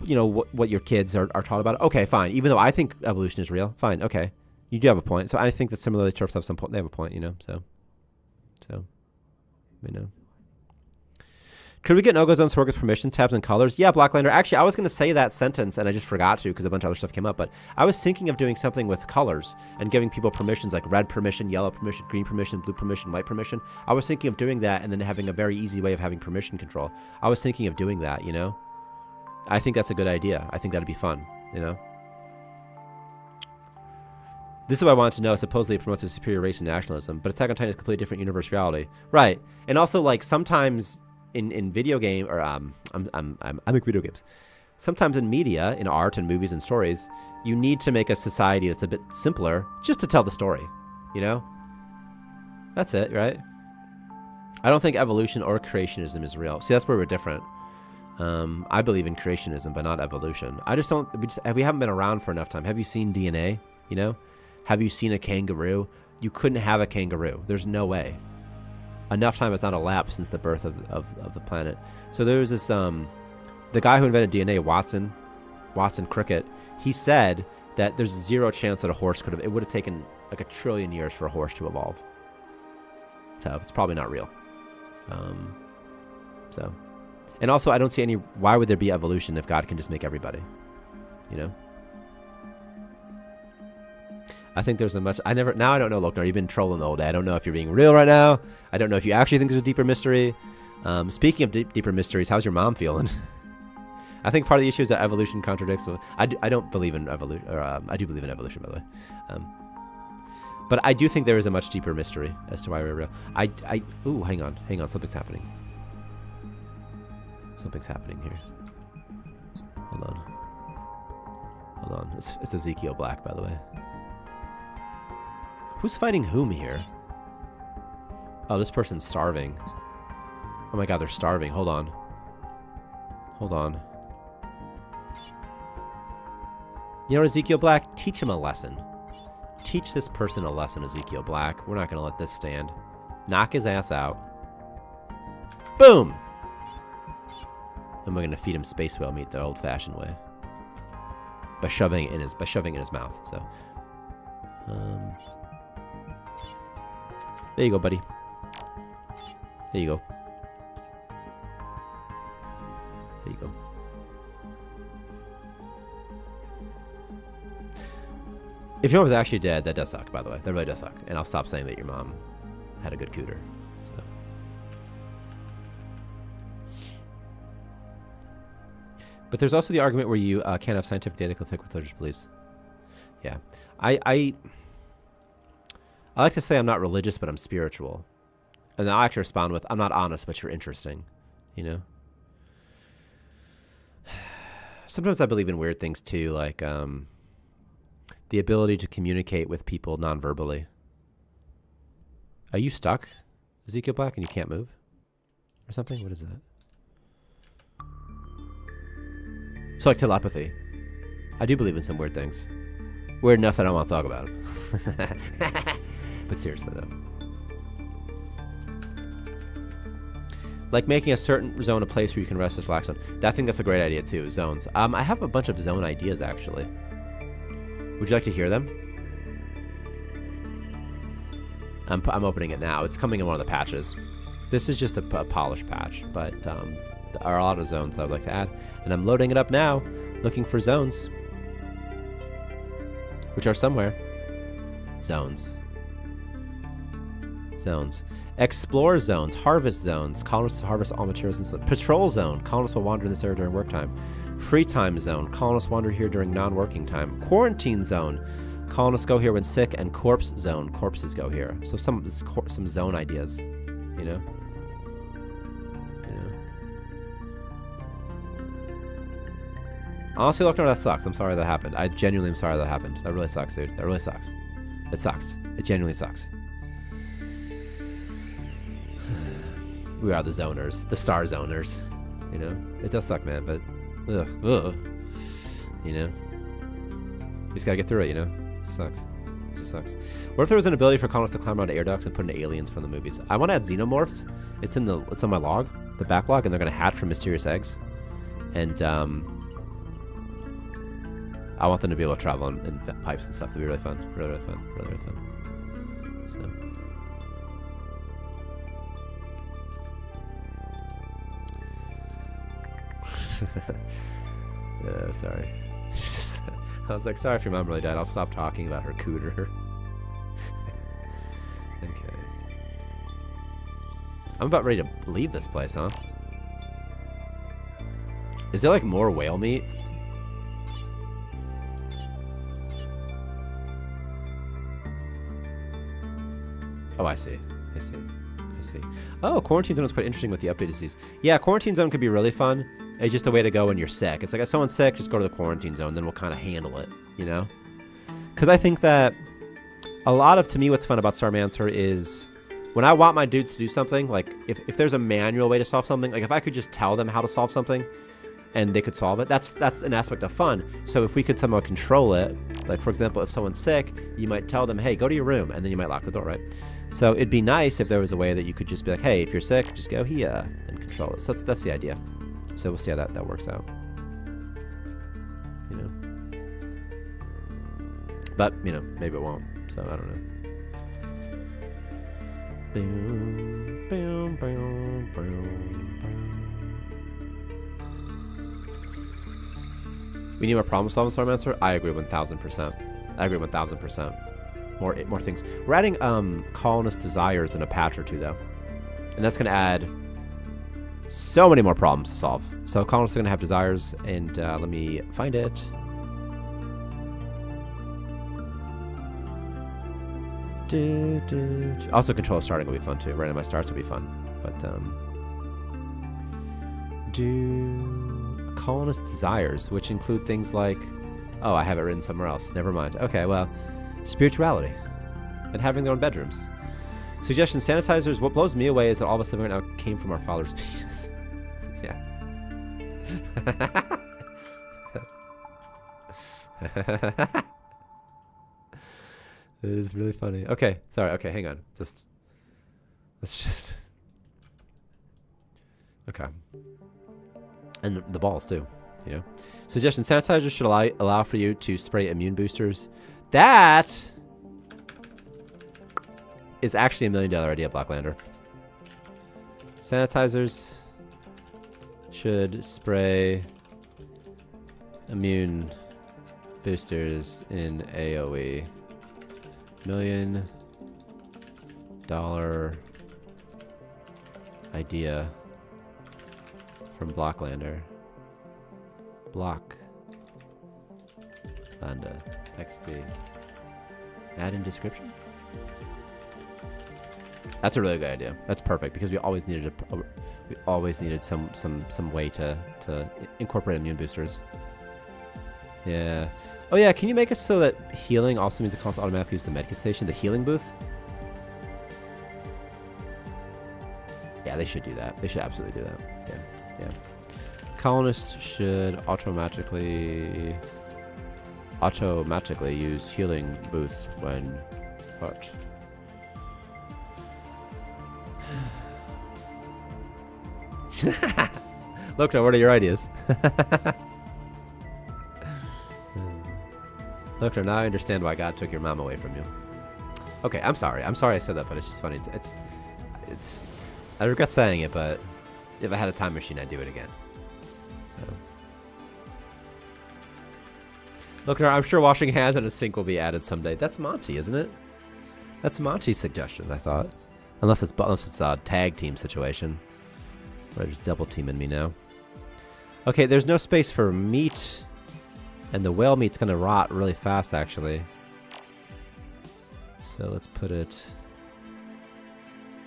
you know, what your kids are taught about. Okay, fine. Even though I think evolution is real, fine. Okay. You do have a point. So I think that similarly, turfs have some point. They have a point, you know. So, you know. Could we get no-go zones to work with permission tabs and colors? Yeah, Blacklander. Actually, I was going to say that sentence, and I just forgot to because a bunch of other stuff came up. But I was thinking of doing something with colors and giving people permissions like red permission, yellow permission, green permission, blue permission, white permission. I was thinking of doing that and then having a very easy way of having permission control. I was thinking of doing that, you know? I think that's a good idea. I think that'd be fun, you know? This is what I wanted to know. Supposedly it promotes a superior race and nationalism, but Attack on Titan is a completely different universe reality. Right. And also, like, sometimes in video game, or I make video games. Sometimes in media, in art and movies and stories, you need to make a society that's a bit simpler just to tell the story, you know? That's it, right? I don't think evolution or creationism is real. See, that's where we're different. I believe in creationism, but not evolution. I just don't, we haven't been around for enough time. Have you seen DNA, you know? Have you seen a kangaroo? You couldn't have a kangaroo. There's no way. Enough time has not elapsed since the birth of the planet. So there was this, the guy who invented DNA, Watson Cricket, he said that there's zero chance that a horse could have, it would have taken like 1 trillion years for a horse to evolve. So it's probably not real. And also I don't see any, why would there be evolution if God can just make everybody, you know? I think there's a much, now I don't know, Loknar, you've been trolling the whole day. I don't know if you're being real right now. I don't know if you actually think there's a deeper mystery. Speaking of deeper mysteries, how's your mom feeling? I think part of the issue is that evolution contradicts, I don't believe in evolution, or I do believe in evolution, by the way. But I do think there is a much deeper mystery as to why we're real. Ooh, hang on, something's happening. Something's happening here. Hold on, it's Ezekiel Black, by the way. Who's fighting whom here? Oh, this person's starving. Oh my god, they're starving. Hold on. You know, Ezekiel Black, teach him a lesson. Teach this person a lesson, Ezekiel Black. We're not going to let this stand. Knock his ass out. Boom! And we're going to feed him space whale meat the old-fashioned way. By shoving it in his mouth. So, there you go, buddy. There you go. If your mom was actually dead, that does suck, by the way. That really does suck. And I'll stop saying that your mom had a good cooter. So. But there's also the argument where you can't have scientific data conflict with religious beliefs. Yeah. I like to say I'm not religious, but I'm spiritual. And then I'll actually respond with, I'm not honest, but you're interesting. You know? Sometimes I believe in weird things too, like the ability to communicate with people non-verbally. Are you stuck, Ezekiel Black, and you can't move? Or something? What is that? So like telepathy. I do believe in some weird things. Weird enough that I don't want to talk about them. But seriously, though. Like making a certain zone a place where you can rest and relax on. I think that's a great idea, too, zones. I have a bunch of zone ideas, actually. Would you like to hear them? I'm opening it now. It's coming in one of the patches. This is just a polished patch, but there are a lot of zones I would like to add. And I'm loading it up now, looking for zones. Which are somewhere. Zones. Explore zones, harvest zones. Colonists harvest all materials. Patrol zone. Colonists will wander in this area during work time. Free time zone. Colonists wander here during non-working time. Quarantine zone. Colonists go here when sick. And corpse zone. Corpses go here. So some zone ideas, you know. Honestly, look, no, that sucks. I'm sorry that happened. I genuinely am sorry that happened. That really sucks, dude. That really sucks. It sucks. It genuinely sucks. We are the zoners. The star zoners. You know? It does suck, man, but... Ugh. You know? You just gotta get through it, you know? It just sucks. It just sucks. What if there was an ability for colonists to climb onto air ducts and put into aliens from the movies? I want to add xenomorphs. It's on my log, the backlog, and they're gonna hatch from mysterious eggs. And, I want them to be able to travel in pipes and stuff. It'd be really fun. Really, really fun. Really, really fun. So. Sorry. I was like, sorry if your mom really died. I'll stop talking about her cooter. Okay. I'm about ready to leave this place, huh? Is there like more whale meat? Oh, I see. I see. I see. Oh, quarantine zone is quite interesting with the updated disease. Yeah, quarantine zone could be really fun. It's just a way to go when you're sick. It's like if someone's sick, just go to the quarantine zone, then we'll kind of handle it, you know? Because I think that a lot of, to me, what's fun about Starmancer is when I want my dudes to do something, like if there's a manual way to solve something, like if I could just tell them how to solve something and they could solve it, that's an aspect of fun. So if we could somehow control it, like for example, if someone's sick, you might tell them, hey, go to your room, and then you might lock the door, right? So it'd be nice if there was a way that you could just be like, hey, if you're sick, just go here and control it. So that's the idea. So we'll see how that works out. You know? But, you know, maybe it won't. So I don't know. Boom, boom, boom, boom, boom. We need more problem solving, Starmancer. I agree 1000%. I agree 1000%. More things. We're adding colonist desires in a patch or two though, and that's gonna add so many more problems to solve. So colonists are gonna have desires, and let me find it. Also, control starting will be fun too. Randomized starts will be fun, but do colonist desires, which include things like, oh, I have it written somewhere else. Never mind. Okay, well, spirituality and having their own bedrooms. Suggestion: sanitizers. What blows me away is that all of us living right now came from our father's penis. Yeah. It is really funny. Okay, sorry. Okay, hang on. Let's just. Okay. And the balls too, you know. Suggestion: sanitizers should allow for you to spray immune boosters. That is actually $1 million idea, Blacklander. Sanitizers should spray immune boosters in AoE. $1 million idea from Blacklander. Landa. XD. Add in description? That's a really good idea. That's perfect because we always needed some way to incorporate immune boosters. Yeah. Oh yeah, can you make it so that healing also means it calls automatically use the medkit station, the healing booth? Yeah, they should do that. They should absolutely do that. Yeah. Yeah. Colonists should automatically use healing booth when hurt. Look, what are your ideas? Look, now I understand why God took your mom away from you. Okay, I'm sorry. I'm sorry I said that, but it's just funny. It's I regret saying it, but if I had a time machine, I'd do it again. So. Look, I'm sure washing hands in a sink will be added someday. That's Monty, isn't it? That's Monty's suggestion, I thought. Unless it's a tag team situation. They're just double teaming me now. Okay, there's no space for meat. And the whale meat's gonna rot really fast, actually. So let's put it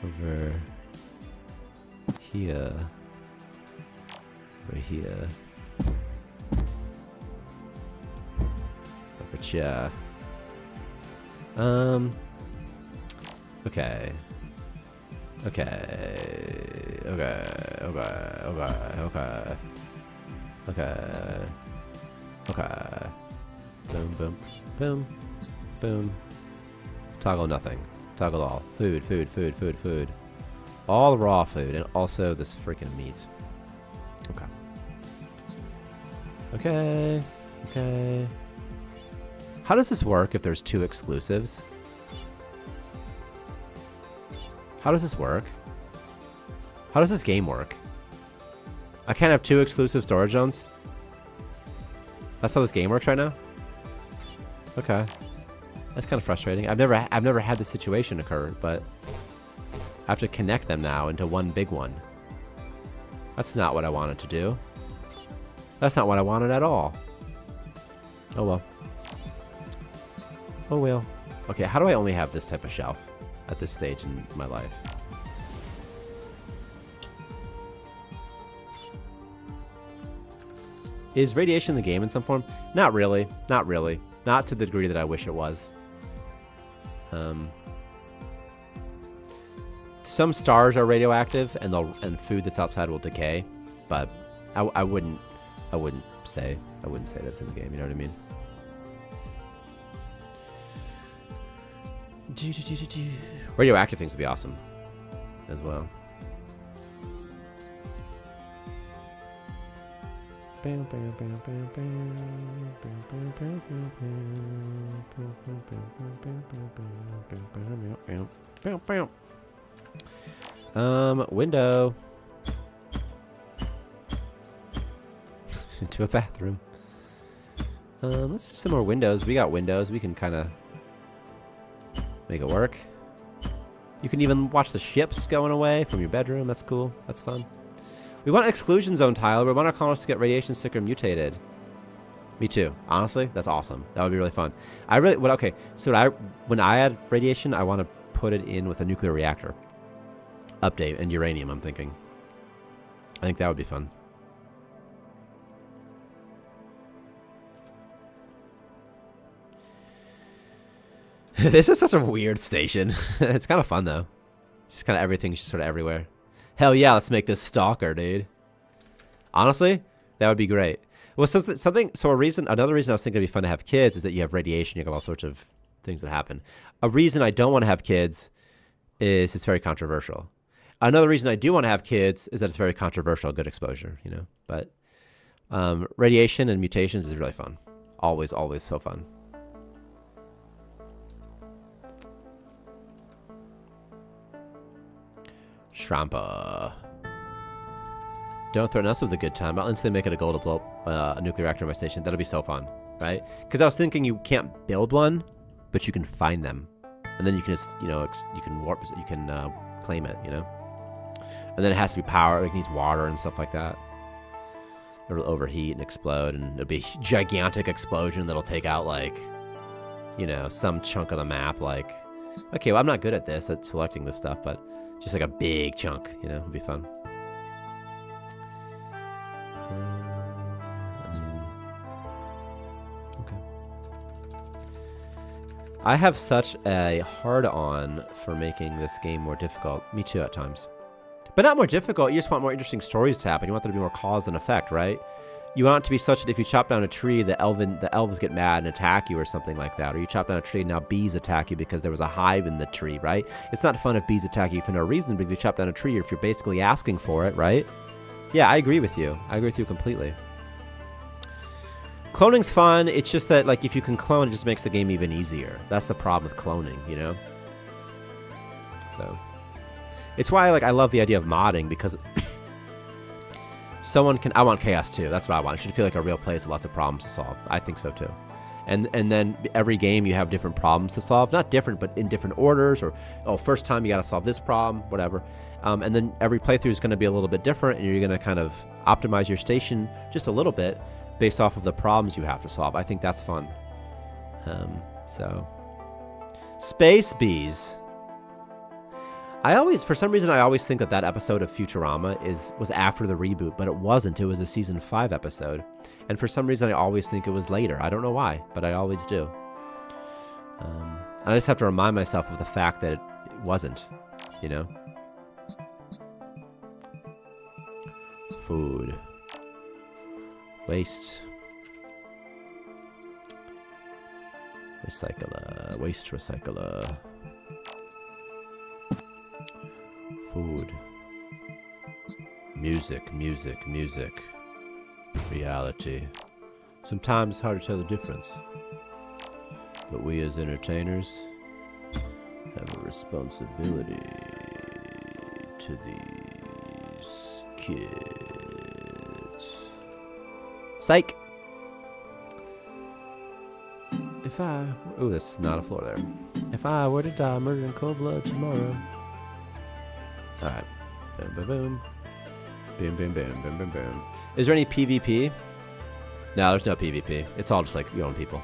over here. Over here. Over here. Okay. Okay. Boom, boom, boom, boom. Toggle nothing. Toggle all. Food. All raw food, and also this freaking meat. Okay. How does this work if there's 2 exclusives? How does this work? How does this game work? I can't have 2 exclusive storage zones? That's how this game works right now? Okay. That's kind of frustrating. I've never had this situation occur, but I have to connect them now into one big one. That's not what I wanted to do. That's not what I wanted at all. Oh well. Oh well. Okay, how do I only have this type of shelf at this stage in my life? Is radiation in the game in some form? Not really. Not really. Not to the degree that I wish it was. Some stars are radioactive, and food that's outside will decay, but I wouldn't say that's in the game. You know what I mean? Radioactive things would be awesome as well. Window. Into a bathroom. Let's do some more windows. We got windows. We can kind of make it work. You can even watch the ships going away from your bedroom. That's cool. That's fun. We want exclusion zone tile. We want our colonists to get radiation sticker mutated. Me too. Honestly, that's awesome. That would be really fun. Okay. So when I add radiation, I want to put it in with a nuclear reactor. Update and uranium, I'm thinking. I think that would be fun. This is such a weird station. It's kind of fun though. Just kind of everything's just sort of everywhere. Hell yeah, let's make this stalker, dude. Honestly, that would be great. Well, another reason I was thinking it'd be fun to have kids is that you have radiation, you have all sorts of things that happen. A reason I don't want to have kids is it's very controversial. Another reason I do want to have kids is that it's very controversial, good exposure, you know. But radiation and mutations is really fun. Always, always so fun. Shrampa. Don't threaten us with a good time. I'll instantly make it a goal to blow up a nuclear reactor in my station. That'll be so fun, right? Because I was thinking you can't build one, but you can find them, and then you can just, you know, you can claim it, you know. And then it has to be powered. It needs water and stuff like that. It'll overheat and explode, and it'll be a gigantic explosion that'll take out, like, you know, some chunk of the map. Like, okay, well, I'm not good at this, at selecting this stuff, but just like a big chunk, you know, it'd be fun. Okay. I have such a hard-on for making this game more difficult. Me too, at times. But not more difficult, you just want more interesting stories to happen. You want there to be more cause and effect, right? You want it to be such that if you chop down a tree, the elves get mad and attack you or something like that. Or you chop down a tree and now bees attack you because there was a hive in the tree, right? It's not fun if bees attack you for no reason, but if you chop down a tree or if you're basically asking for it, right? Yeah, I agree with you. I agree with you completely. Cloning's fun. It's just that, like, if you can clone, it just makes the game even easier. That's the problem with cloning, you know? So, it's why, like, I love the idea of modding, because I want chaos too. That's what I want. It should feel like a real place with lots of problems to solve. I think so too. And then every game you have different problems to solve. Not different, but in different orders. Or, oh, first time you got to solve this problem, whatever. And then every playthrough is going to be a little bit different, and you're going to kind of optimize your station just a little bit based off of the problems you have to solve. I think that's fun. So, Space Bees. For some reason, I always think that episode of Futurama was after the reboot, but it wasn't. It was a season 5 episode. And for some reason, I always think it was later. I don't know why, but I always do. And I just have to remind myself of the fact that it wasn't, you know? Food. Waste. Recycler. Waste recycler. Food. Music, music, music. Reality. Sometimes it's hard to tell the difference. But we as entertainers have a responsibility to these kids. Psych! If I... Ooh, this is not a floor there. If I were to die murdered in cold blood tomorrow. Alright. Boom, boom, boom. Boom, boom, boom, boom, boom, boom. Is there any PvP? No, there's no PvP. It's all just like your own people.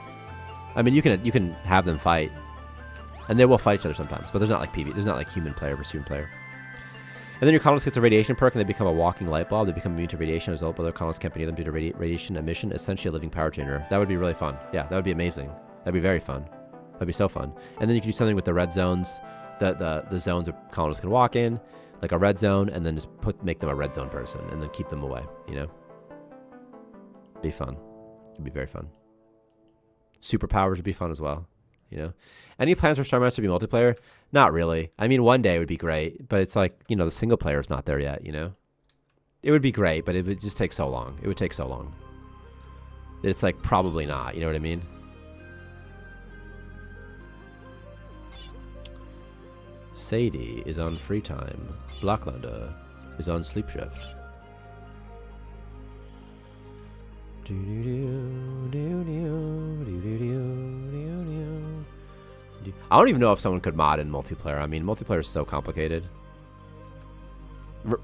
I mean, you can have them fight. And they will fight each other sometimes. But there's not like PvP. There's not like human player versus human player. And then your colonist gets a radiation perk and they become a walking light bulb. They become immune to radiation as well, but their colonists can't be near them due to radiation emission. Essentially a living power changer. That would be really fun. Yeah, that would be amazing. That'd be very fun. That'd be so fun. And then you can do something with the red zones. The zones where colonists can walk in. Like a red zone, and then just make them a red zone person, and then keep them away, you know? Be fun. It'd be very fun. Superpowers would be fun as well, you know? Any plans for Starmancer to be multiplayer? Not really. I mean, one day would be great, but it's like, you know, the single player is not there yet, you know? It would be great, but it would just take so long. It would take so long. It's like, probably not, you know what I mean? Sadie is on free time. Blacklander is on sleep shift. I don't even know if someone could mod in multiplayer. I mean, multiplayer is so complicated.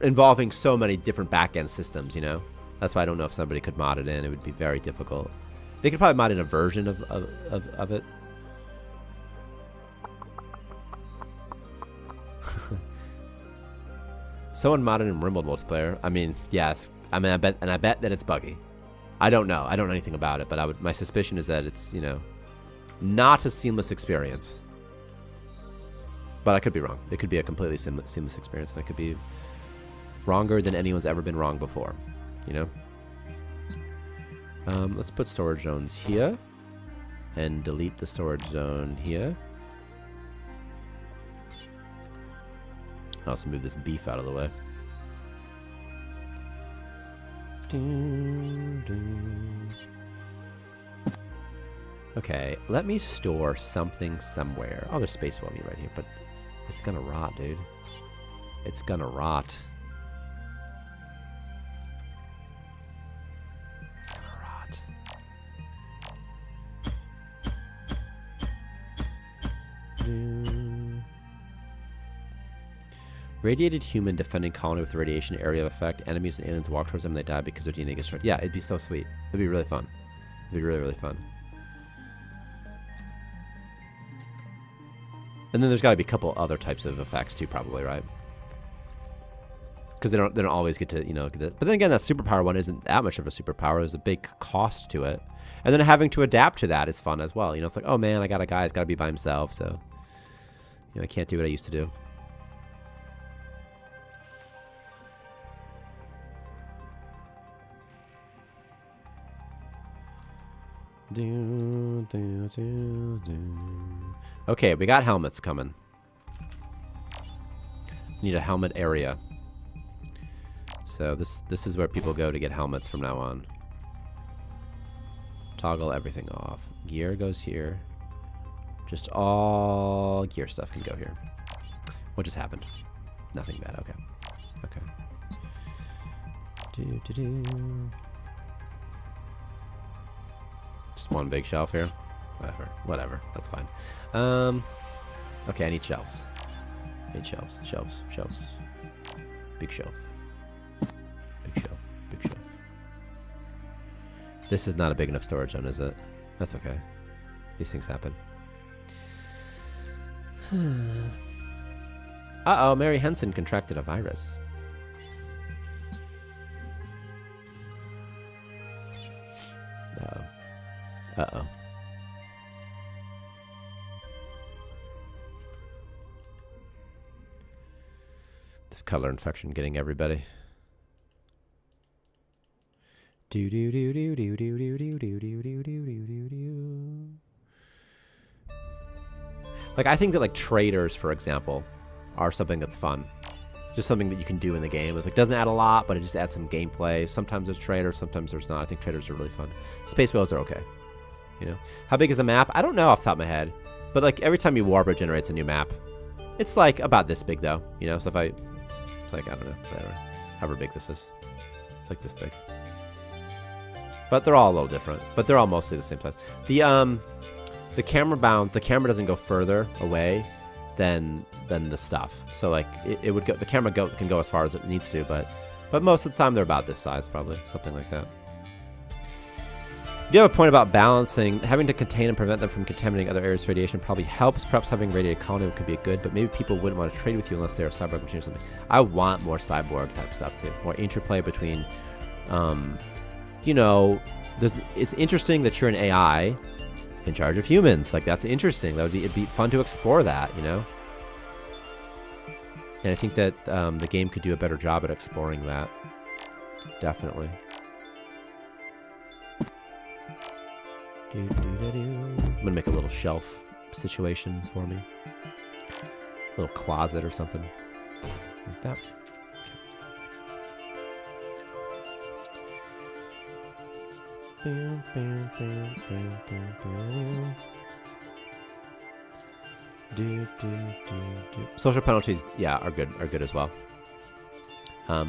Involving so many different back-end systems, you know? That's why I don't know if somebody could mod it in. It would be very difficult. They could probably mod in a version of it. Someone modded in Rimworld multiplayer. I mean, yes. I mean, I bet that it's buggy. I don't know. I don't know anything about it, but my suspicion is that it's, you know, not a seamless experience. But I could be wrong. It could be a completely seamless experience, and I could be wronger than anyone's ever been wrong before. You know. Let's put storage zones here, and delete the storage zone here. I'll also move this beef out of the way. Okay, let me store something somewhere. Oh, there's space for me right here, but it's gonna rot, dude. It's gonna rot. It's gonna rot. Radiated human defending colony with radiation area of effect. Enemies and aliens walk towards them and they die because their DNA gets destroyed. Yeah, it'd be so sweet. It'd be really fun. It'd be really, really fun. And then there's got to be a couple other types of effects too, probably, right? Because they don't always get to, you know, get the, but then again, that superpower one isn't that much of a superpower. There's a big cost to it. And then having to adapt to that is fun as well. You know, it's like, oh man, I got a guy who's got to be by himself, so, you know, I can't do what I used to do. Okay, we got helmets coming. Need a helmet area. So this is where people go to get helmets from now on. Toggle everything off. Gear goes here. Just all gear stuff can go here. What just happened? Nothing bad. Okay. Okay. Just one big shelf here. Whatever. That's fine. Okay, I need shelves. I need shelves. Shelves. Big shelf. Big shelf. This is not a big enough storage zone, is it? That's okay. These things happen. Uh-oh, Mary Henson contracted a virus. Uh-oh. This color infection getting everybody. Like, I think that, like, traders, for example, are something that's fun. Just something that you can do in the game. It's like, doesn't add a lot, but it just adds some gameplay. Sometimes there's traders, sometimes there's not. I think traders are really fun. Space whales are okay. you know. How big is the map? I don't know off the top of my head. But, like, every time you warp, it generates a new map. It's, like, about this big, though. You know, so if I... It's like, I don't know, whatever. However big this is. It's like this big. But they're all a little different. But they're all mostly the same size. The camera bounds, the camera doesn't go further away than the stuff. So, like, it would go... The camera can go as far as it needs to, but most of the time they're about this size, probably. Something like that. You have a point about balancing. Having to contain and prevent them from contaminating other areas of radiation probably helps. Perhaps having radiated colony could be good, but maybe people wouldn't want to trade with you unless they are cyborg machine or something. I want more cyborg type stuff too. More interplay between, you know, it's interesting that you're an AI in charge of humans. Like, that's interesting. It'd be fun to explore that, you know? And I think that the game could do a better job at exploring that. Definitely. I'm gonna make a little shelf situation for me. A little closet or something. Like that. Social penalties, yeah, are good as well.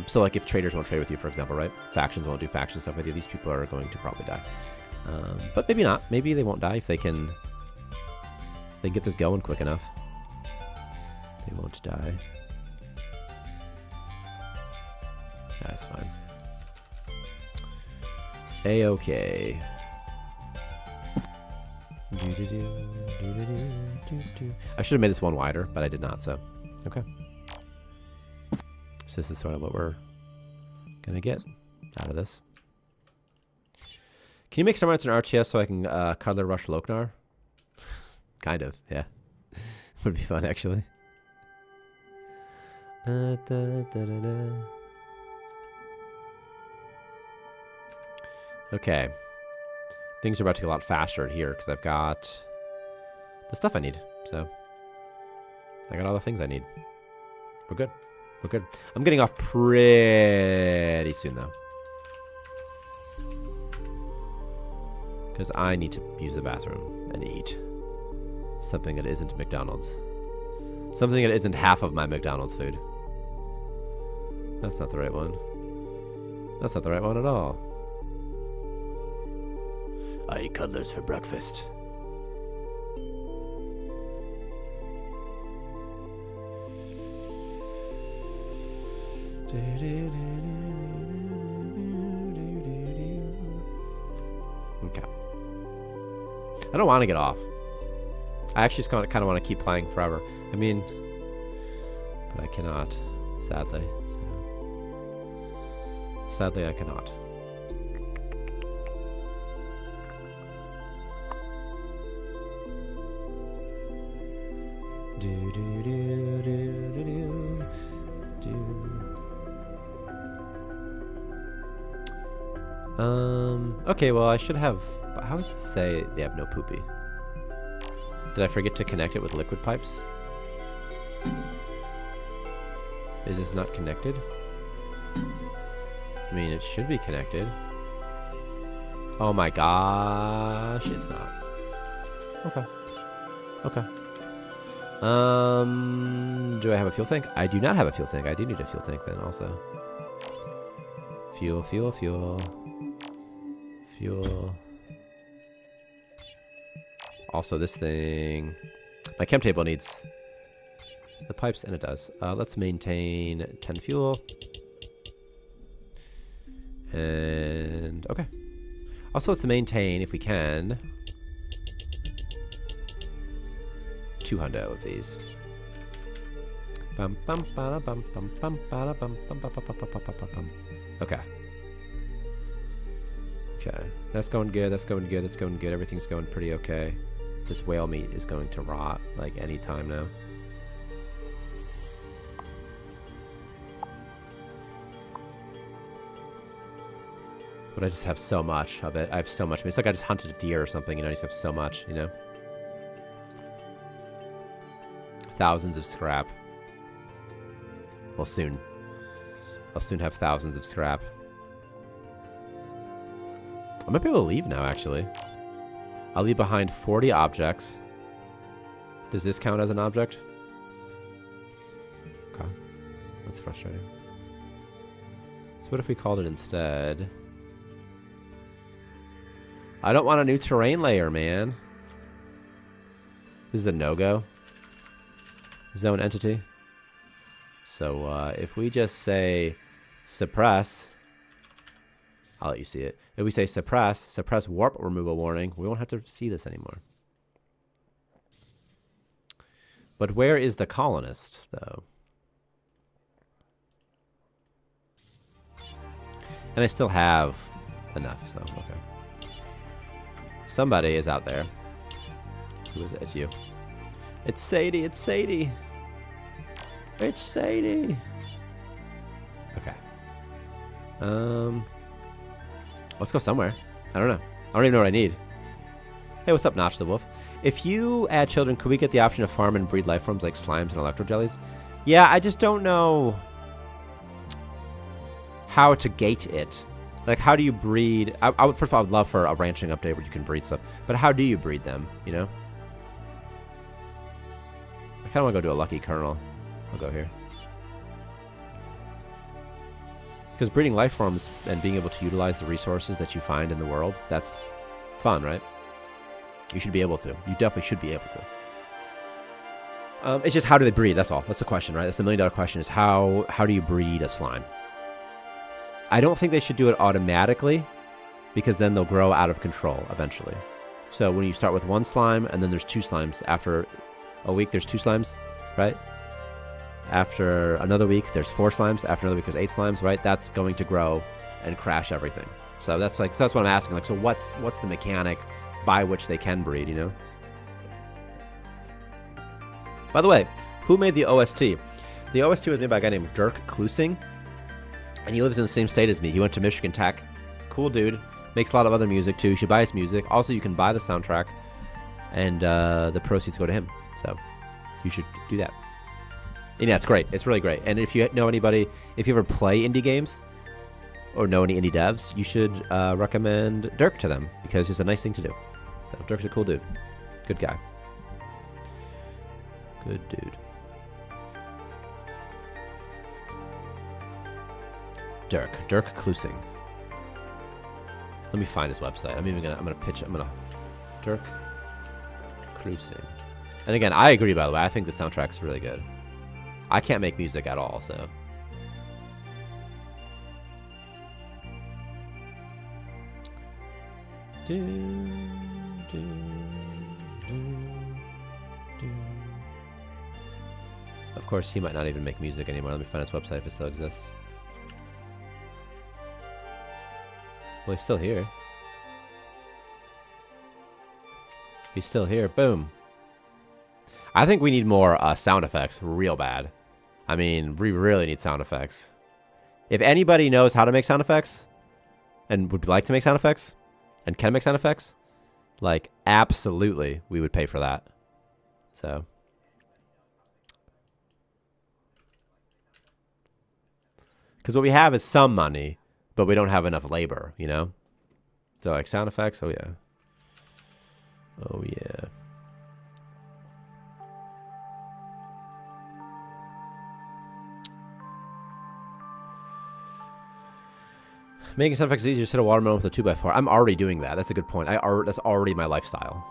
So like if traders won't trade with you, for example, right? Factions won't do faction stuff with you. These people are going to probably die. But maybe not. Maybe they won't die if they can get this going quick enough. They won't die. That's fine. A-okay. I should have made this one wider, but I did not, so okay. So this is sort of what we're gonna get out of this. Can you make Starmancer an RTS so I can Cuddler Rush Loknar? Kind of, yeah. Would be fun, actually. Okay. Things are about to get a lot faster here because I've got the stuff I need. So I got all the things I need. We're good. We're good. I'm getting off pretty soon, though. Because I need to use the bathroom and eat something that isn't McDonald's. Something that isn't half of my McDonald's food. That's not the right one. That's not the right one at all. I eat cuddlers for breakfast. Okay. I don't want to get off. I actually just kind of want to keep playing forever. I mean, but I cannot, sadly. So, sadly, I cannot. Okay, well, I should have... How does it say they have no poopy? Did I forget to connect it with liquid pipes? Is this not connected? I mean, it should be connected. Oh my gosh, it's not. Okay. Okay. Do I have a fuel tank? I do not have a fuel tank. I do need a fuel tank then also. Fuel, fuel, fuel. Fuel. Also, this thing... My chem table needs the pipes, and it does. Let's maintain 10 fuel. And... Okay. Also, let's maintain, if we can... 200 of these. Okay. Okay. That's going good, that's going good, that's going good. Everything's going pretty okay. This whale meat is going to rot, like, any time now. But I just have so much of it. I have so much. I mean, it's like I just hunted a deer or something, you know, I just have so much, you know? Thousands of scrap. Well, soon. I'll soon have thousands of scrap. I might be able to leave now, actually. I'll leave behind 40 objects. Does this count as an object? Okay. That's frustrating. So what if we called it instead? I don't want a new terrain layer, man. This is a no-go. Zone entity. So if we just say suppress, I'll let you see it. If we say suppress warp removal warning, we won't have to see this anymore. But where is the colonist, though? And I still have enough, so okay. Somebody is out there. Who is it? It's you. It's Sadie. It's Sadie. It's Sadie. Okay. Let's go somewhere. I don't know. I don't even know what I need. Hey, what's up, Notch the Wolf? If you add children, could we get the option to farm and breed life forms like slimes and electro jellies? Yeah, I just don't know how to gate it. Like, how do you breed? I would, first of all, I would love for a ranching update where you can breed stuff. But how do you breed them, you know? I kind of want to go to a lucky kernel. I'll go here. Because breeding life forms and being able to utilize the resources that you find in the world, that's fun, right? You should be able to. You definitely should be able to. It's just how do they breed? That's all. That's the question, right? That's the $1 million question is how do you breed a slime? I don't think they should do it automatically because then they'll grow out of control eventually. So when you start with one slime and then there's 2 slimes, after a week there's 2 slimes, right? After another week there's 4 slimes, after another week there's 8 slimes, right? That's going to grow and crash everything. So that's what I'm asking. Like, so what's the mechanic by which they can breed, you know? By the way, who made the OST? The OST was made by a guy named Dirk Klusing, and he lives in the same state as me. He went to Michigan Tech. Cool dude. Makes a lot of other music, too. You should buy his music. Also, you can buy the soundtrack, and the proceeds go to him. So you should do that. And yeah, it's great. It's really great. And if you know anybody, if you ever play indie games or know any indie devs, you should recommend Dirk to them because it's a nice thing to do. So Dirk's a cool dude. Good guy. Good dude. Dirk Klusing. Let me find his website. I'm gonna Dirk Klusing. And again, I agree, by the way. I think the soundtrack's really good. I can't make music at all, so. Of course, he might not even make music anymore. Let me find his website if it still exists. Well, he's still here. He's still here. Boom. I think we need more sound effects real bad. I mean, we really need sound effects. If anybody knows how to make sound effects and would like to make sound effects and can make sound effects, like, absolutely, we would pay for that. So. Because what we have is some money, but we don't have enough labor, you know? So, like, sound effects, oh, yeah. Oh, yeah. Making sound effects is easier. Just hit a watermelon with a 2x4. I'm already doing that. That's a good point. That's already my lifestyle.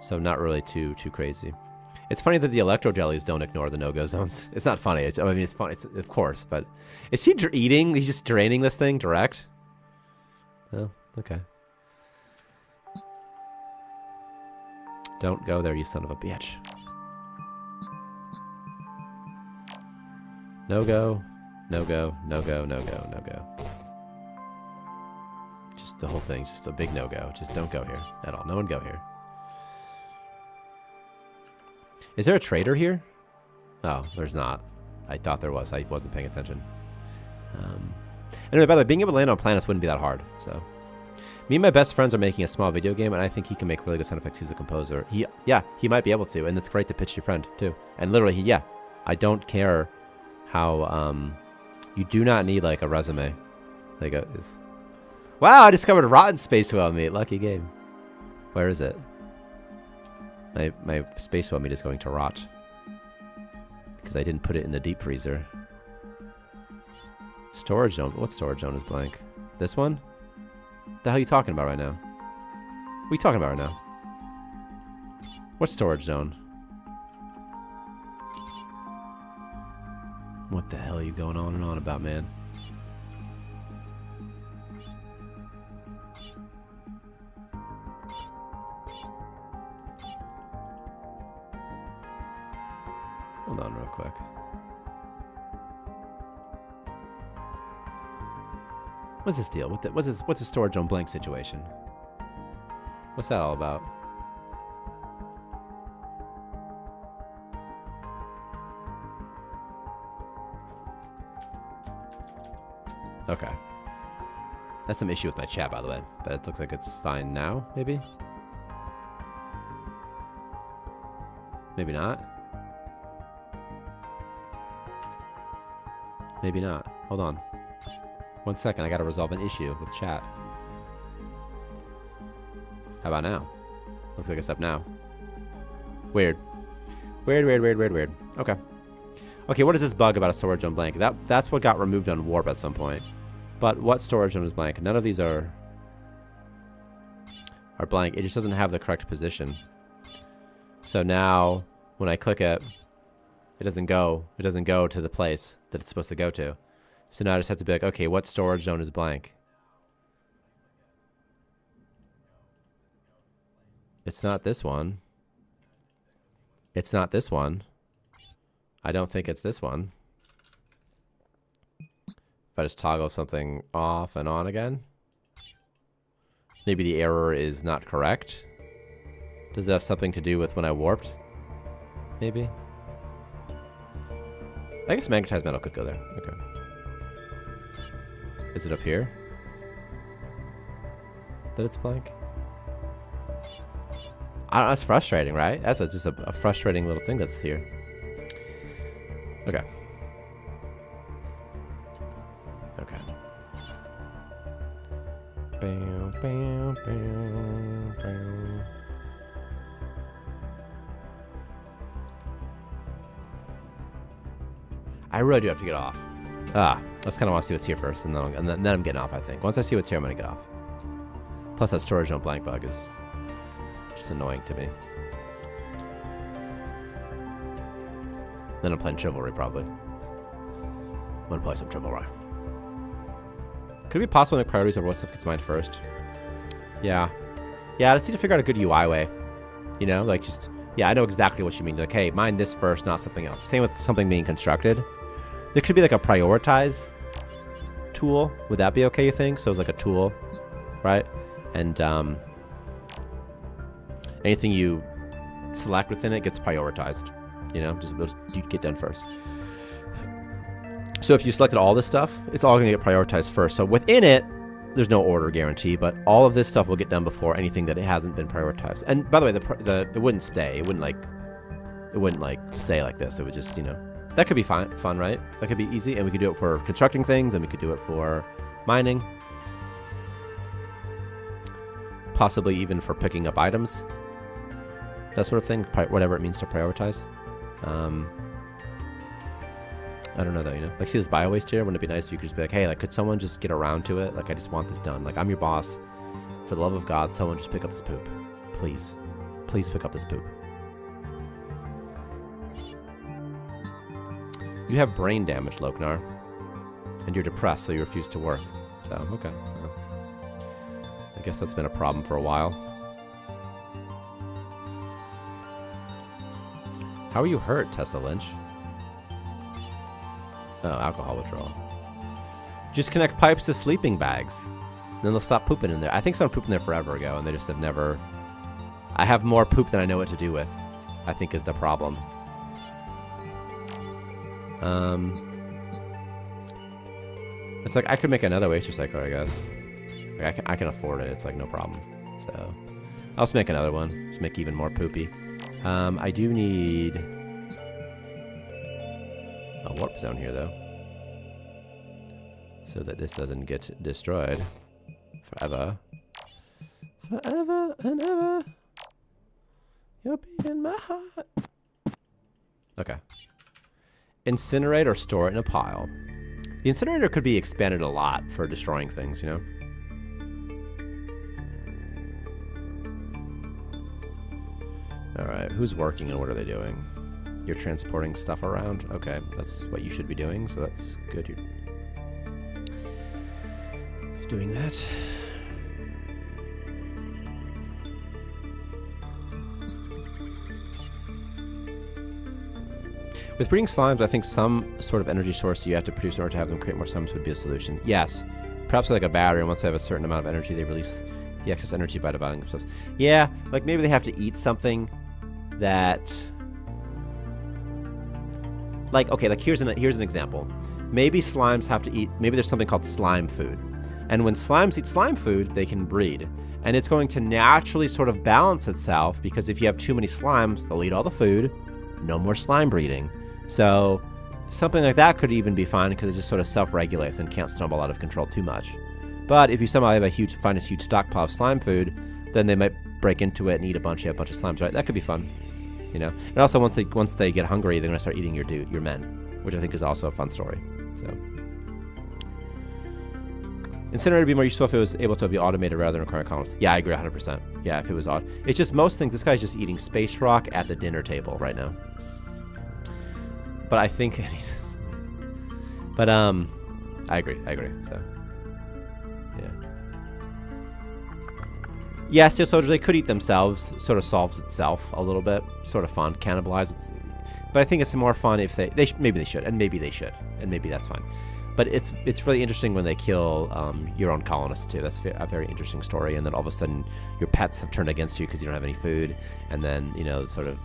So not really too crazy. It's funny that the electro jellies don't ignore the no-go zones. It's not funny. I mean, it's funny. It's, of course, but is he eating? He's just draining this thing direct? Oh, okay. Don't go there, you son of a bitch. No go. No go, no go, no go, no go. Just the whole thing, just a big no-go. Just don't go here at all. No one go here. Is there a trader here? Oh, there's not. I thought there was. I wasn't paying attention. Anyway, by the way, being able to land on planets wouldn't be that hard. So, me and my best friends are making a small video game, and I think he can make really good sound effects. He's a composer. He might be able to, and it's great to pitch to your friend too. And literally, I don't care how. You do not need like a resume. Like Wow, I discovered a rotten space whale meat. Lucky game. Where is it? My space whale meat is going to rot. Because I didn't put it in the deep freezer. Storage zone. What storage zone is blank? This one? The hell are you talking about right now? What are you talking about right now? What storage zone? What the hell are you going on and on about, man? Hold on real quick. What's this deal? What's the storage on blank situation? What's that all about? Okay. That's some issue with my chat, by the way. But it looks like it's fine now, maybe? Maybe not. Maybe not. Hold on. 1 second, I gotta resolve an issue with chat. How about now? Looks like it's up now. Weird. Weird. Okay. Okay, what is this bug about a storage on blank? That's what got removed on warp at some point. But what storage zone is blank? None of these are blank. It just doesn't have the correct position. So now when I click it, it doesn't go to the place that it's supposed to go to. So now I just have to be like, okay, what storage zone is blank? It's not this one. It's not this one. I don't think it's this one. If I just toggle something off and on again. Maybe the error is not correct. Does it have something to do with when I warped? Maybe. I guess magnetized metal could go there. Okay. Is it up here? That it's blank? I don't know, that's frustrating, right? That's just a frustrating little thing that's here. Okay. Okay. Bam, bam, bam, bam. I really do have to get off. I just kind of want to see what's here first, and then I'm getting off, I think. Once I see what's here, I'm going to get off. Plus, that storage on blank bug is just annoying to me. Then I'm playing Chivalry, probably. I'm going to play some Chivalry. Could it be possible to make priorities over what stuff gets mined first? Yeah. Yeah, I just need to figure out a good UI way. You know, like just... Yeah, I know exactly what you mean. Like, hey, mine this first, not something else. Same with something being constructed. There could be like a prioritize tool. Would that be okay, you think? So it's like a tool, right? And anything you select within it gets prioritized. You know, just get done first. So if you selected all this stuff, it's all going to get prioritized first. So within it, there's no order guarantee, but all of this stuff will get done before anything that it hasn't been prioritized. And by the way, it wouldn't stay. It wouldn't like stay like this. It would just, you know, that could be fun, right? That could be easy, and we could do it for constructing things, and we could do it for mining, possibly even for picking up items, that sort of thing. Whatever it means to prioritize. I don't know though, you know? Like, see this bio-waste here? Wouldn't it be nice if you could just be like, hey, like, could someone just get around to it? Like, I just want this done. Like, I'm your boss. For the love of God, someone just pick up this poop. Please. Please pick up this poop. You have brain damage, Loknar. And you're depressed, so you refuse to work. So, okay. Well, I guess that's been a problem for a while. How are you hurt, Tessa Lynch? Oh, alcohol withdrawal. Just connect pipes to sleeping bags. Then they'll stop pooping in there. I think someone pooped in there forever ago, and they just have never... I have more poop than I know what to do with, I think is the problem. It's like, I could make another waste recycler, I guess. Like, I can afford it. It's like, no problem. So, I'll just make another one. Just make even more poopy. I do need... a warp zone here, though, so that this doesn't get destroyed. Forever. Forever and ever. You'll be in my heart. Okay. Incinerate or store it in a pile. The incinerator could be expanded a lot for destroying things, you know? Alright, who's working and what are they doing? You're transporting stuff around? Okay, that's what you should be doing, so that's good. You're doing that. With breeding slimes, I think some sort of energy source you have to produce in order to have them create more slimes would be a solution. Yes, perhaps like a battery, and once they have a certain amount of energy, they release the excess energy by dividing themselves. Yeah, like maybe they have to eat something that... Like, okay, like here's an example. Maybe slimes have to eat... Maybe there's something called slime food. And when slimes eat slime food, they can breed. And it's going to naturally sort of balance itself, because if you have too many slimes, they'll eat all the food. No more slime breeding. So something like that could even be fine because it just sort of self-regulates and can't stumble out of control too much. But if you somehow find a huge stockpile of slime food, then they might break into it and eat a bunch. You have a bunch of slimes, right? That could be fun, you know. And also once they get hungry, they're gonna start eating your men, which I think is also a fun story. So incinerator would be more useful if it was able to be automated rather than require colonists. Yeah, I agree 100%. Yeah, if it was odd. It's just most things. This guy's just eating space rock at the dinner table right now. But I think he's... But, I agree. So, yeah. Yeah, steel soldiers, they could eat themselves. Sort of solves itself a little bit. Sort of fun. Cannibalize. But I think it's more fun if maybe they should. And maybe they should. And maybe that's fine. But it's really interesting when they kill your own colonists, too. That's a very interesting story. And then all of a sudden, your pets have turned against you because you don't have any food. And then, you know, sort of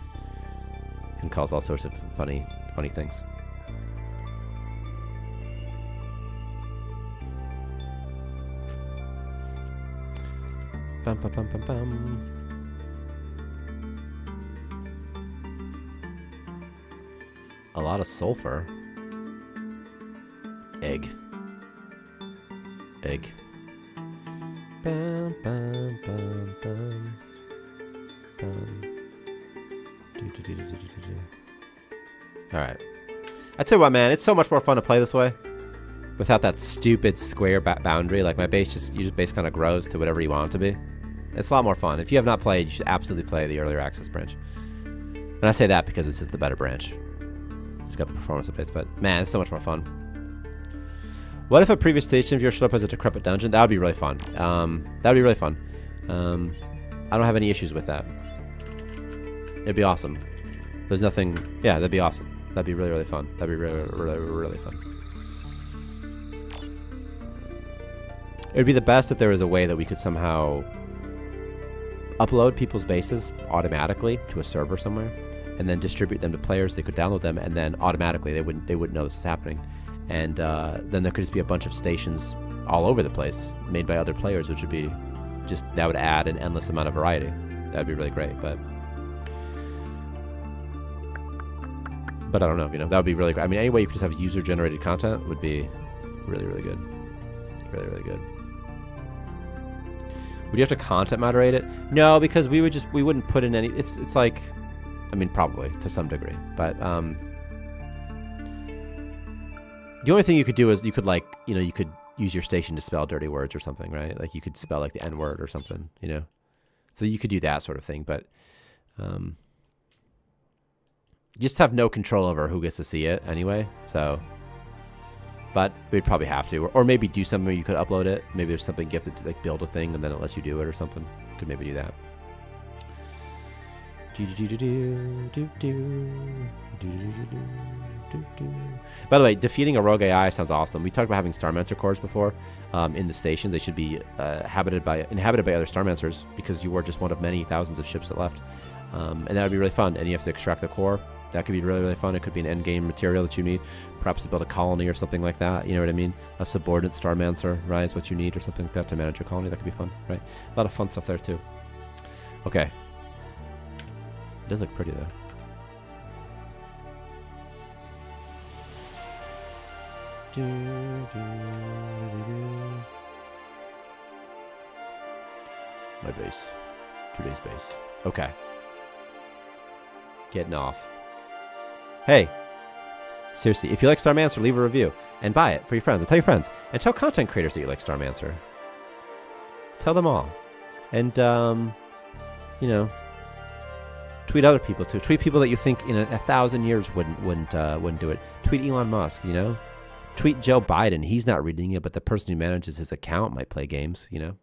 can cause all sorts of funny things. Bum, bum, bum, bum, bum. A lot of sulfur. Egg. Bum, bum, bum, bum. Bum. Alright. I tell you what, man, it's so much more fun to play this way. Without that stupid square boundary. Like, your base kind of grows to whatever you want it to be. It's a lot more fun. If you have not played, you should absolutely play the earlier access branch. And I say that because it's just the better branch. It's got the performance updates, but man, it's so much more fun. What if a previous station viewer showed up as a decrepit dungeon? That would be really fun. That would be really fun. I don't have any issues with that. It'd be awesome. There's nothing... Yeah, that'd be awesome. That'd be really, really fun. That'd be really, really, really fun. It would be the best if there was a way that we could somehow upload people's bases automatically to a server somewhere, and then distribute them to players. They could download them, and then automatically they wouldn't know this is happening. And then there could just be a bunch of stations all over the place made by other players, which would be just... That would add an endless amount of variety. That'd be really great, but I don't know, you know, that would be really great. I mean, any way you could just have user-generated content would be really, really good. Really, really good. Would you have to content moderate it? No, because we wouldn't put in any... It's like... I mean, probably, to some degree. But, the only thing you could do is you could, like, you know, you could use your station to spell dirty words or something, right? Like, you could spell, like, the N-word or something, you know? So you could do that sort of thing, but... just have no control over who gets to see it anyway, so... But we'd probably have to. Or maybe do something where you could upload it. Maybe there's something you have to, like, build a thing and then it lets you do it or something. Could maybe do that. By the way, defeating a rogue AI sounds awesome. We talked about having Starmancer cores before in the stations. They should be inhabited by other Starmancers because you are just one of many thousands of ships that left. And that would be really fun. And you have to extract the core. That could be really, really fun. It could be an endgame material that you need. Perhaps to build a colony or something like that. You know what I mean? A subordinate Starmancer, right, is what you need or something like that to manage your colony. That could be fun, right? A lot of fun stuff there, too. Okay. It does look pretty, though. My base. 2 days base. Okay. Getting off. Hey. Seriously, if you like Starmancer, leave a review. And buy it for your friends. And tell your friends. And tell content creators that you like Starmancer. Tell them all. And, you know, tweet other people too. Tweet people that you think in 1,000 years wouldn't do it. Tweet Elon Musk, you know. Tweet Joe Biden. He's not reading it, but the person who manages his account might play games, you know.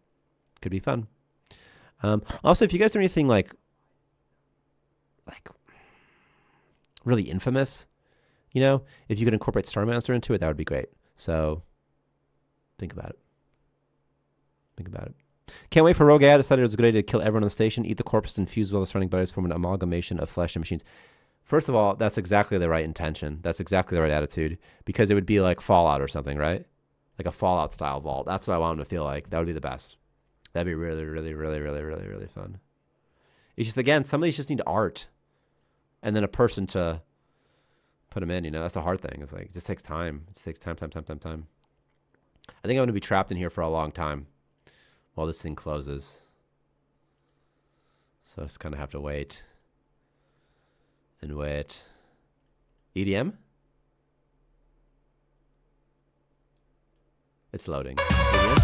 Could be fun. Also, if you guys do anything like really infamous, you know, if you could incorporate Starmancer into it, that would be great. So think about it. Think about it. Can't wait for Rogue AI. Decided it was a good idea to kill everyone on the station, eat the corpses, and fuse with all the surrounding bodies, form an amalgamation of flesh and machines. First of all, that's exactly the right intention. That's exactly the right attitude, because it would be like Fallout or something, right? Like a Fallout style vault. That's what I want them to feel like. That would be the best. That'd be really, really, really, really, really, really fun. It's just, again, some of these just need art and then a person to put them in, you know? That's the hard thing. It's like, it just takes time. It just takes time. I think I'm going to be trapped in here for a long time while this thing closes. So I just kind of have to wait. And wait. EDM? It's loading. EDM?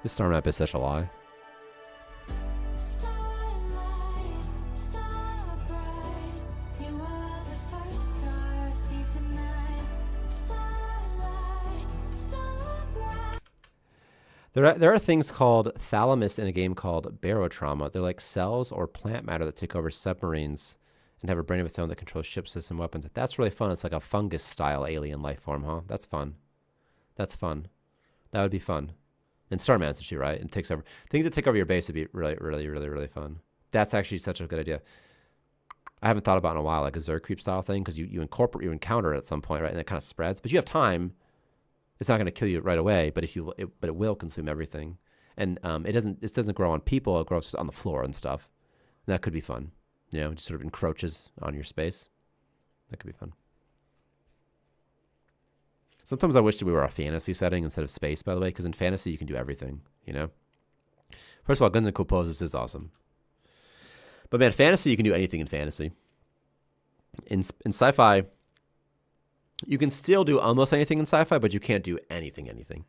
This star map is such a lie. There are things called thalamus in a game called barotrauma. They're like cells or plant matter that take over submarines and have a brain of its own that controls ship system weapons. That's really fun. It's like a fungus-style alien life form, huh? That's fun. That's fun. That would be fun. And Starmancer, right? And takes over things that take over your base would be really, really, really, really fun. That's actually such a good idea. I haven't thought about it in a while, like a Zerg creep style thing, because you encounter it at some point, right? And it kind of spreads, but you have time. It's not going to kill you right away, but but it will consume everything. And it doesn't grow on people. It grows just on the floor and stuff. And that could be fun. You know, it just sort of encroaches on your space. That could be fun. Sometimes I wish that we were a fantasy setting instead of space, by the way, because in fantasy you can do everything, you know? First of all, Guns and Cool Poses is awesome. But man, fantasy, you can do anything in fantasy. In sci-fi, you can still do almost anything in sci-fi, but you can't do anything.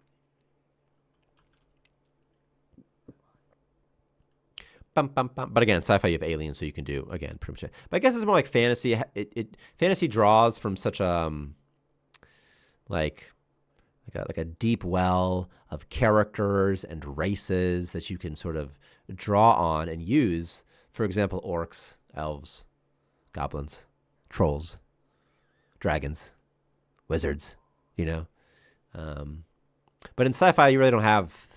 Bum, bum, bum. But again, sci-fi, you have aliens, so you can do, again, pretty much. But I guess it's more like fantasy. Fantasy draws from such a... like a deep well of characters and races that you can sort of draw on and use. For example, orcs, elves, goblins, trolls, dragons, wizards, you know. But in sci-fi, you really don't have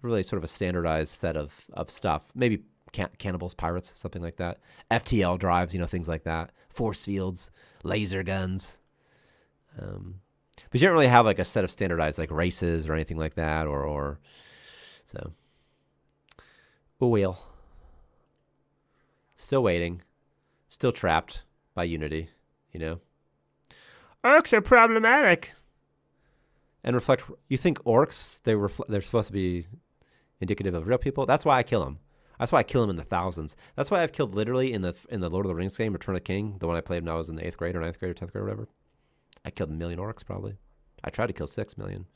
really sort of a standardized set of stuff. Maybe cannibals, pirates, something like that. FTL drives, you know, things like that. Force fields, laser guns. But you don't really have like a set of standardized like races or anything like that, or so. Oh well. Still waiting. Still trapped by Unity, you know. Orcs are problematic. And reflect. You think orcs? They're supposed to be indicative of real people. That's why I kill them. That's why I kill them in the thousands. That's why I've killed literally in the Lord of the Rings game, Return of the King, the one I played when I was in the 8th grade or 9th grade or 10th grade or whatever. I killed 1 million orcs, probably. I tried to kill 6 million.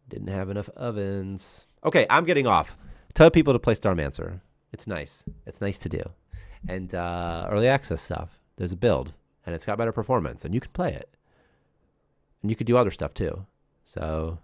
Didn't have enough ovens. Okay, I'm getting off. Tell people to play Starmancer. It's nice. It's nice to do. And early access stuff. There's a build, and it's got better performance, and you can play it. And you could do other stuff, too. So